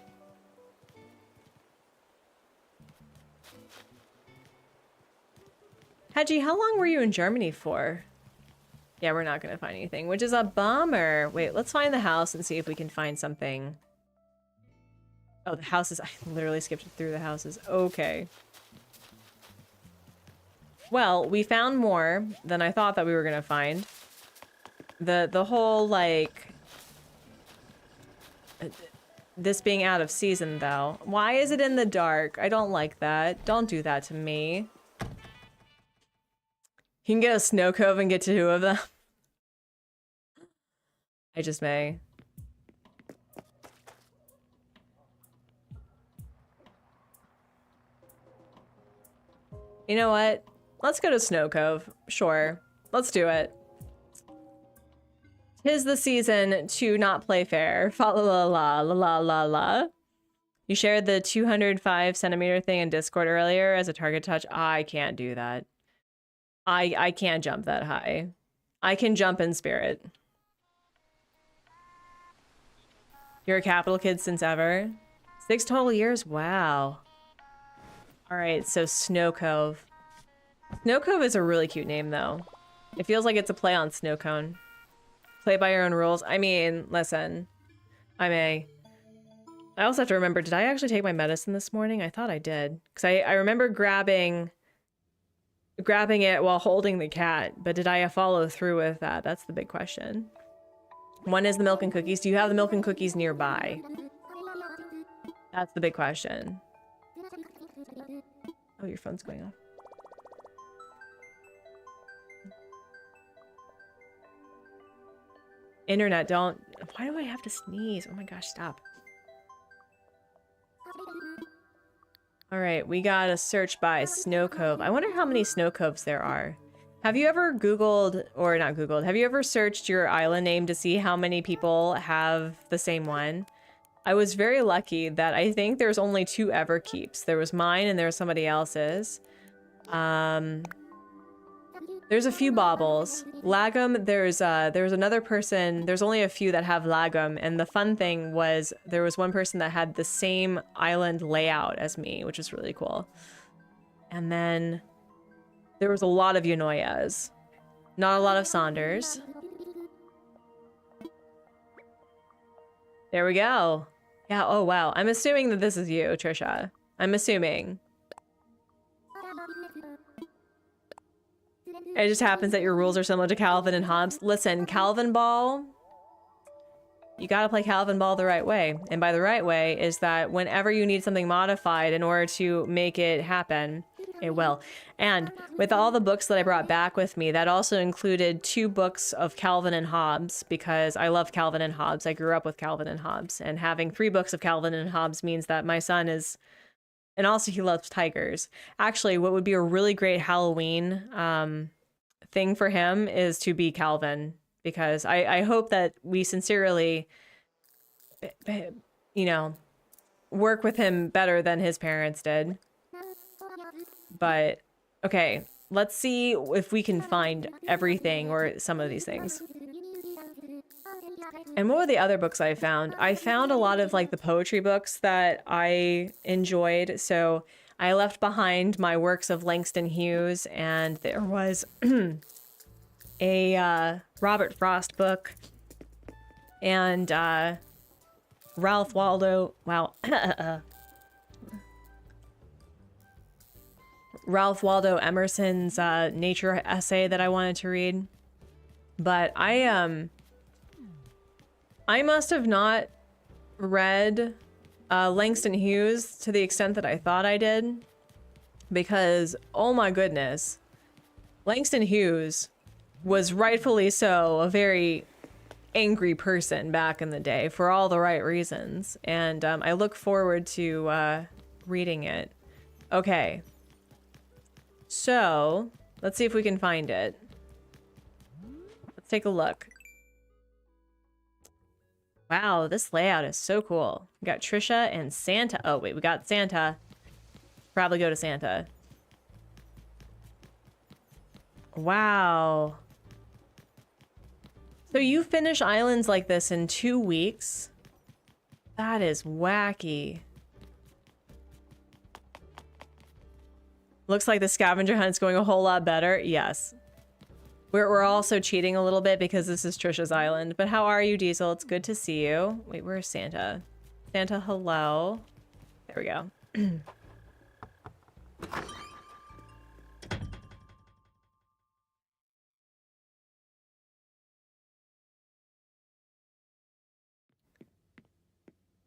Haji, how long were you in Germany for? Yeah, we're not gonna find anything, which is a bummer. Wait, let's find the house and see if we can find something. Oh, the houses. I literally skipped through the houses. Okay. Well, we found more than I thought that we were gonna find. The whole, like... this being out of season, though. Why is it in the dark? I don't like that. Don't do that to me. You can get a snow cove and get to 2 of them. I just may. You know what? Let's go to Snow Cove. Sure. Let's do it. 'Tis the season to not play fair. Fa la la la la la la la. You shared the 205 centimeter thing in Discord earlier as a target touch. I can't do that. I can't jump that high. I can jump in spirit. You're a capital kid since ever? 6 total years? Wow. Alright, so Snow Cove. Snow Cove is a really cute name, though. It feels like it's a play on Snow Cone. Play by your own rules. I mean, listen. I may. I also have to remember, did I actually take my medicine this morning? I thought I did. Because I remember grabbing it while holding the cat, but did I follow through with that? That's the big question. When is the milk and cookies? Do you have the milk and cookies nearby? That's the big question. Oh, your phone's going off. Internet, don't. Why do I have to sneeze? Oh my gosh, stop. All right, we got a search by Snow Cove. I wonder how many Snow Coves there are. Have you ever Googled, or not Googled, have you ever searched your island name to see how many people have the same one? I was very lucky that I think there's only 2 Everkeeps. There was mine and there was somebody else's. There's a few baubles. Lagom, there's another person, there's only a few that have Lagom, and the fun thing was there was one person that had the same island layout as me, which was really cool. And then there was a lot of Unoyas. Not a lot of Saunders. There we go. Yeah, oh wow. I'm assuming that this is you, Trisha. I'm assuming. It just happens that your rules are similar to Calvin and Hobbes. Listen, Calvin Ball, you gotta play Calvin Ball the right way. And by the right way is that whenever you need something modified in order to make it happen, it will. And with all the books that I brought back with me, that also included 2 books of Calvin and Hobbes, because I love Calvin and Hobbes. I grew up with Calvin and Hobbes. And having 3 books of Calvin and Hobbes means that my son is... And also he loves tigers. Actually, what would be a really great Halloween thing for him is to be Calvin, because I hope that we sincerely, you know, work with him better than his parents did. But okay, let's see if we can find everything or some of these things. And what were the other books I found? I found a lot of like the poetry books that I enjoyed. So I left behind my works of Langston Hughes, and there was a Robert Frost book and Ralph Waldo Emerson's nature essay that I wanted to read. But I must have not read Langston Hughes to the extent that I thought I did, because, oh my goodness, Langston Hughes was rightfully so a very angry person back in the day for all the right reasons, and I look forward to reading it. Okay, so let's see if we can find it. Let's take a look. Wow, this layout is so cool. We got Trisha and Santa. Oh, wait, we got Santa. Probably go to Santa. Wow. So you finish islands like this in 2 weeks? That is wacky. Looks like the scavenger hunt's going a whole lot better. Yes. We're also cheating a little bit because this is Trisha's island. But how are you, Diesel? It's good to see you. Wait, where's Santa? Santa, hello. There we go.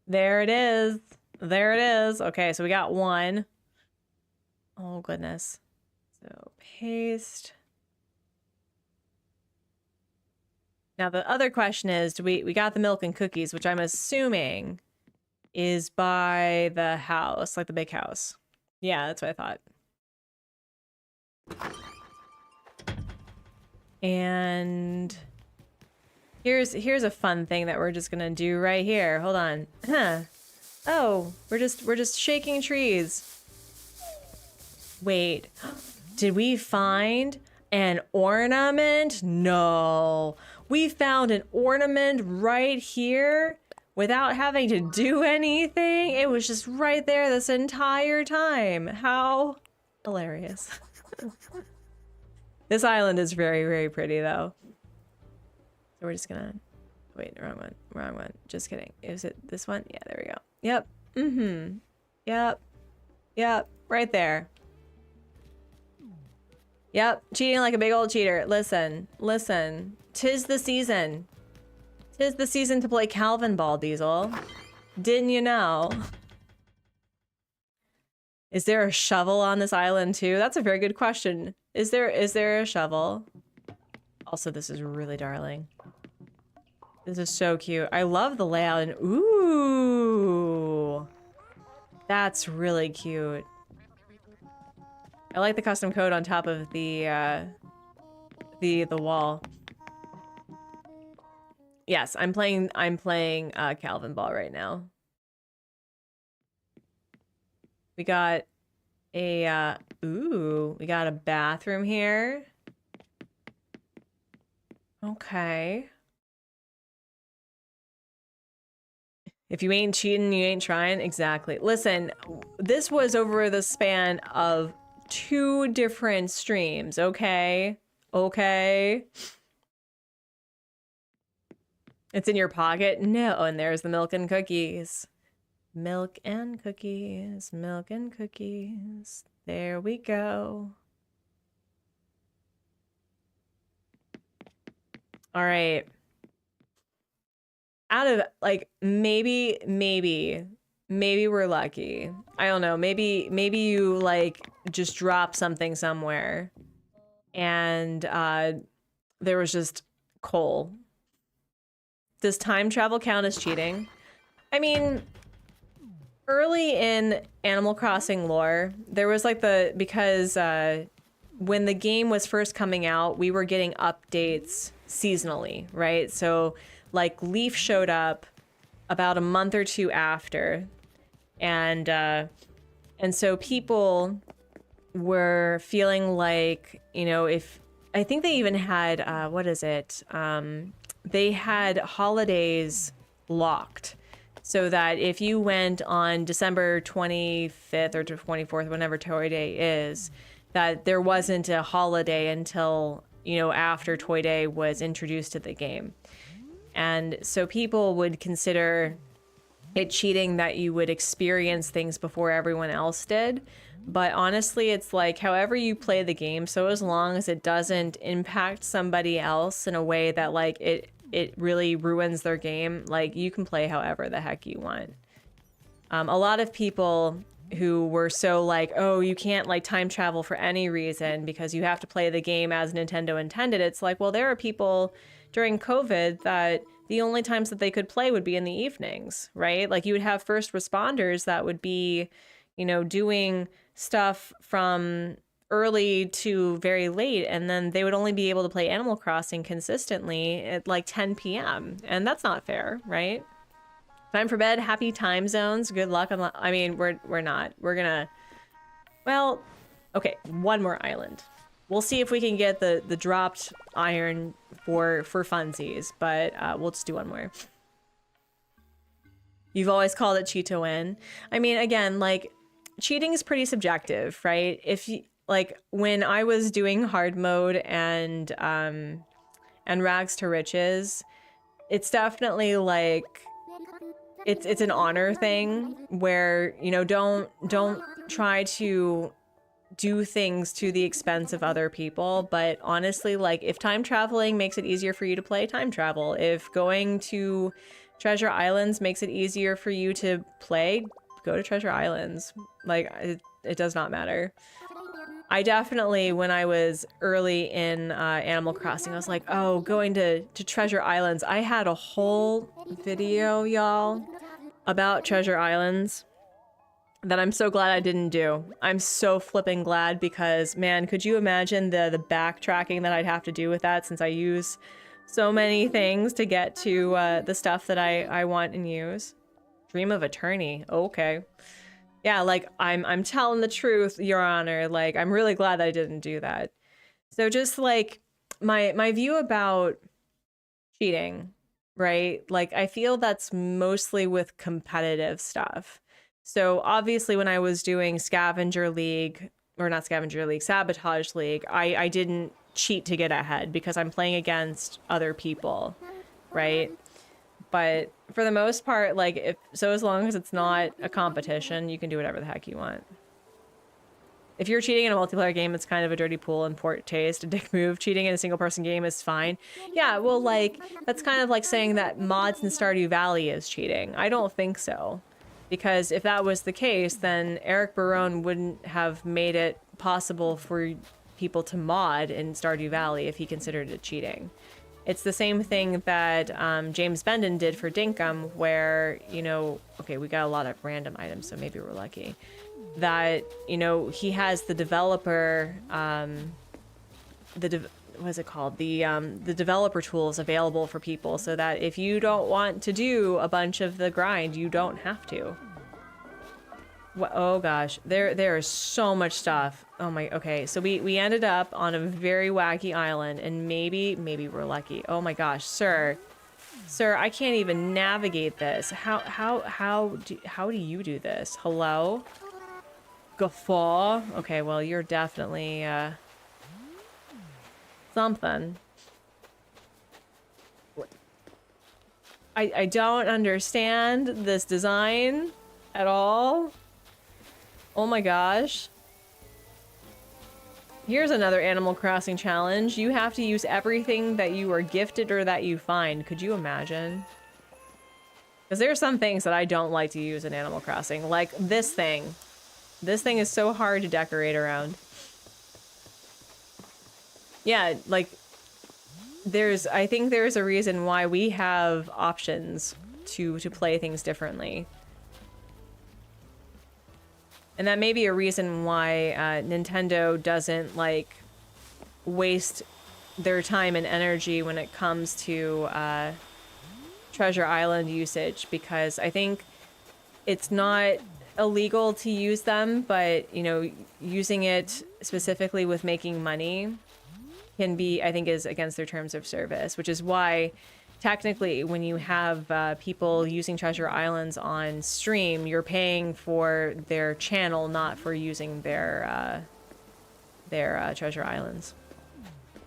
There it is. There it is. Okay, so we got 1. Oh, goodness. So paste. Now, the other question is, we got the milk and cookies, which I'm assuming is by the house, like the big house. Yeah, that's what I thought. And here's a fun thing that we're just gonna do right here. Hold on. Huh. Oh, we're just shaking trees. Wait, did we find an ornament? No. We found an ornament right here without having to do anything. It was just right there this entire time. How hilarious. This island is very, very pretty though. So we're just gonna, wait, wrong one. Just kidding. Is it this one? Yeah, there we go. Yep. Mm-hmm. Yep. Right there. Yep. Cheating like a big old cheater. Listen. 'Tis the season. 'Tis the season to play Calvin Ball, Diesel. Didn't you know? Is there a shovel on this island too? That's a very good question. Is there a shovel? Also, this is really darling. This is so cute. I love the layout and ooh. That's really cute. I like the custom code on top of the wall. Yes, I'm playing Calvin Ball right now. We got a we got a bathroom here. Okay. If you ain't cheating, you ain't trying. Exactly. Listen, this was over the span of 2 different streams, okay? Okay. It's in your pocket? No. Oh, and there's the milk and cookies. Milk and cookies, milk and cookies. There we go. All right. Out of like maybe we're lucky. I don't know. Maybe you like just drop something somewhere and there was just coal. Does time travel count as cheating? I mean, early in Animal Crossing lore, there was like because when the game was first coming out, we were getting updates seasonally, right? So like Leaf showed up about a month or two after, and so people were feeling like, you know, if I think they even had what is it? They had holidays locked, so that if you went on December 25th or 24th, whenever Toy Day is, that there wasn't a holiday until, you know, after Toy Day was introduced to the game. And so people would consider it cheating that you would experience things before everyone else did. But honestly, it's like however you play the game, so as long as it doesn't impact somebody else in a way that like it really ruins their game, like you can play however the heck you want. A lot of people who were so like, oh, you can't like time travel for any reason because you have to play the game as Nintendo intended. It's like, well, there are people during COVID that the only times that they could play would be in the evenings, right? Like you would have first responders that would be, you know, doing stuff from early to very late, and then they would only be able to play Animal Crossing consistently at like 10 p.m. And that's not fair, right? Time for bed, happy time zones, good luck. I mean, we're not. We're gonna, well, okay, one more island. We'll see if we can get the dropped iron for funsies, but we'll just do one more. You've always called it cheat to win. I mean, again, like cheating is pretty subjective, right? If you like when I was doing hard mode and rags to riches, it's definitely like it's an honor thing where, you know, don't try to do things to the expense of other people. But honestly, like if time traveling makes it easier for you to play, time travel. If going to Treasure Islands makes it easier for you to play, go to Treasure Islands. Like it does not matter. I definitely, when I was early in Animal Crossing, I was like, oh, going to Treasure Islands. I had a whole video, y'all, about Treasure Islands that I'm so glad I didn't do. I'm so flipping glad because, man, could you imagine the backtracking that I'd have to do with that, since I use so many things to get to the stuff that I want and use. Dream of Attorney. Okay. Yeah, like I'm telling the truth, Your Honor. Like I'm really glad that I didn't do that. So just like my view about cheating, right? Like I feel that's mostly with competitive stuff. So obviously when I was doing Scavenger League, or not Scavenger League, Sabotage League, I didn't cheat to get ahead because I'm playing against other people, right? But for the most part, like as long as it's not a competition, you can do whatever the heck you want. If you're cheating in a multiplayer game, it's kind of a dirty pool and poor taste, a dick move. Cheating in a single person game is fine. Yeah, well, like, that's kind of like saying that mods in Stardew Valley is cheating. I don't think so. Because if that was the case, then Eric Barone wouldn't have made it possible for people to mod in Stardew Valley if he considered it cheating. It's the same thing that James Bendon did for Dinkum, where, you know, okay, we got a lot of random items, so maybe we're lucky. That, you know, he has the developer, what's it called? The developer tools available for people so that if you don't want to do a bunch of the grind, you don't have to. Oh gosh, there is so much stuff. Oh my, okay, so we ended up on a very wacky island, and maybe we're lucky. Oh my gosh, sir, I can't even navigate this. How do you do this? Hello? Guffaw? Okay, well, you're definitely something. I don't understand this design. at all. Oh my gosh. Here's another Animal Crossing challenge. You have to use everything that you are gifted or that you find. Could you imagine? Because there are some things that I don't like to use in Animal Crossing, like this thing. This thing is so hard to decorate around. Yeah, like, I think there's a reason why we have options to play things differently. And that may be a reason why Nintendo doesn't, like, waste their time and energy when it comes to Treasure Island usage, because I think it's not illegal to use them, but, you know, using it specifically with making money can be, I think, is against their terms of service, which is why technically when you have people using Treasure Islands on stream, you're paying for their channel, not for using their Treasure Islands.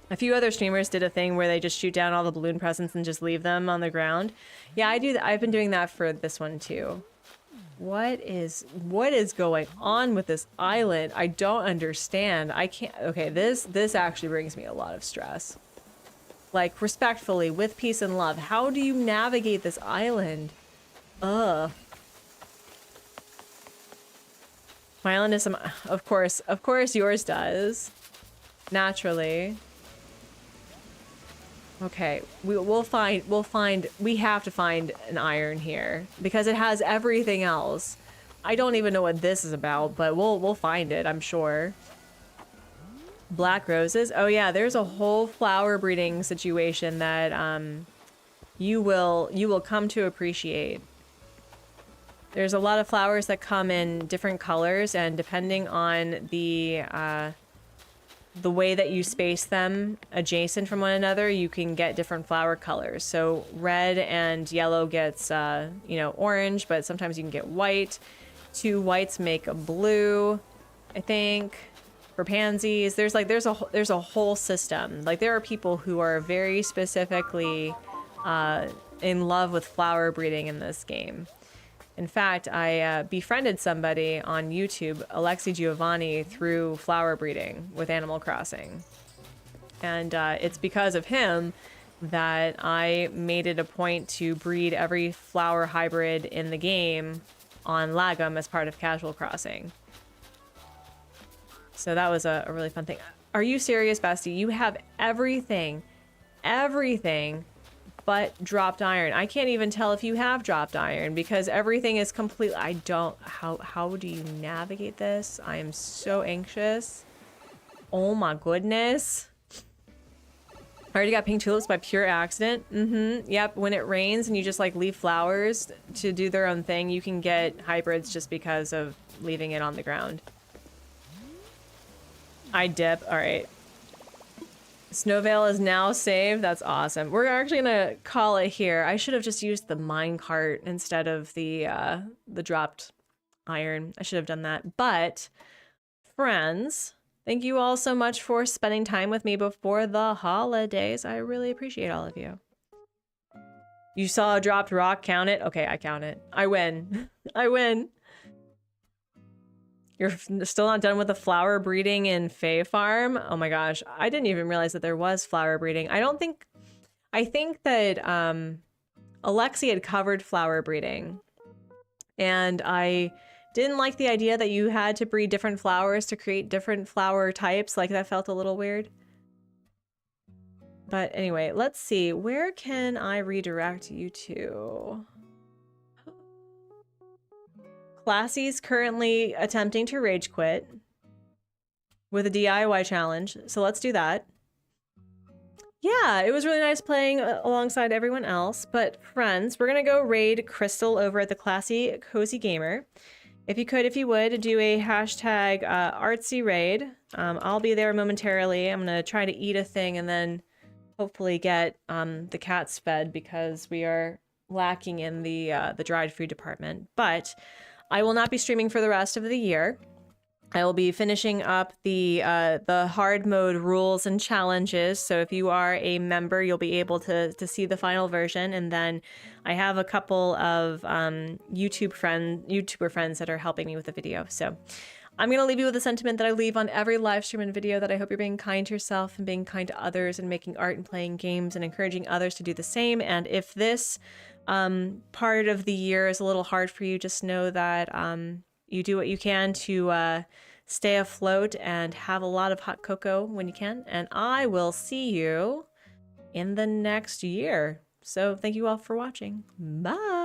A few other streamers did a thing where they just shoot down all the balloon presents and just leave them on the ground. Yeah, I do that. I've been doing that for this one too. What is going on with this island? I don't understand. I can't. Okay, this actually brings me a lot of stress. Like, respectfully, with peace and love, how do you navigate this island? Ugh. My island is some, of course yours does. Naturally. Okay, we have to find an iron here because it has everything else. I don't even know what this is about, but we'll find it, I'm sure. Black roses. Oh yeah, there's a whole flower breeding situation that you will come to appreciate. There's a lot of flowers that come in different colors, and depending on the way that you space them adjacent from one another, you can get different flower colors. So red and yellow gets, you know, orange, but sometimes you can get white. 2 whites make a blue, I think. For pansies, there's a whole system. Like, there are people who are very specifically in love with flower breeding in this game. In fact, I befriended somebody on YouTube, Alexi Giovanni, through flower breeding with Animal Crossing. And it's because of him that I made it a point to breed every flower hybrid in the game on Lagom as part of Casual Crossing. So that was a really fun thing. Are you serious, Bestie? You have everything but dropped iron. I can't even tell if you have dropped iron because everything is complete. I don't, how do you navigate this? I am so anxious. Oh my goodness. I already got pink tulips by pure accident. Yep, when it rains and you just like leave flowers to do their own thing, you can get hybrids just because of leaving it on the ground. I dip. All right. Snowvale is now saved. That's awesome. We're actually gonna call it here. I should have just used the minecart instead of the dropped iron. I should have done that. But friends, thank you all so much for spending time with me before the holidays. I really appreciate all of you. You saw a dropped rock. Count it. Okay, I count it. I win. I win. You're still not done with the flower breeding in Fae Farm? Oh my gosh. I didn't even realize that there was flower breeding. I think that Alexi had covered flower breeding. And I didn't like the idea that you had to breed different flowers to create different flower types. Like, that felt a little weird. But anyway, let's see. Where can I redirect you to? Classy's currently attempting to rage quit with a DIY challenge, so let's do that. Yeah, it was really nice playing alongside everyone else, but friends, we're gonna go raid Crystal over at the Classy Cozy Gamer. If you would, do a hashtag artsy raid. I'll be there momentarily. I'm gonna try to eat a thing and then hopefully get the cats fed because we are lacking in the dried food department, but I will not be streaming for the rest of the year. I will be finishing up the hard mode rules and challenges. So if you are a member, you'll be able to see the final version. And then I have a couple of YouTuber friends that are helping me with the video. So I'm going to leave you with a sentiment that I leave on every live stream and video, that I hope you're being kind to yourself and being kind to others and making art and playing games and encouraging others to do the same. And if this part of the year is a little hard for you, just know that you do what you can to stay afloat and have a lot of hot cocoa when you can. And I will see you in the next year. So thank you all for watching. Bye.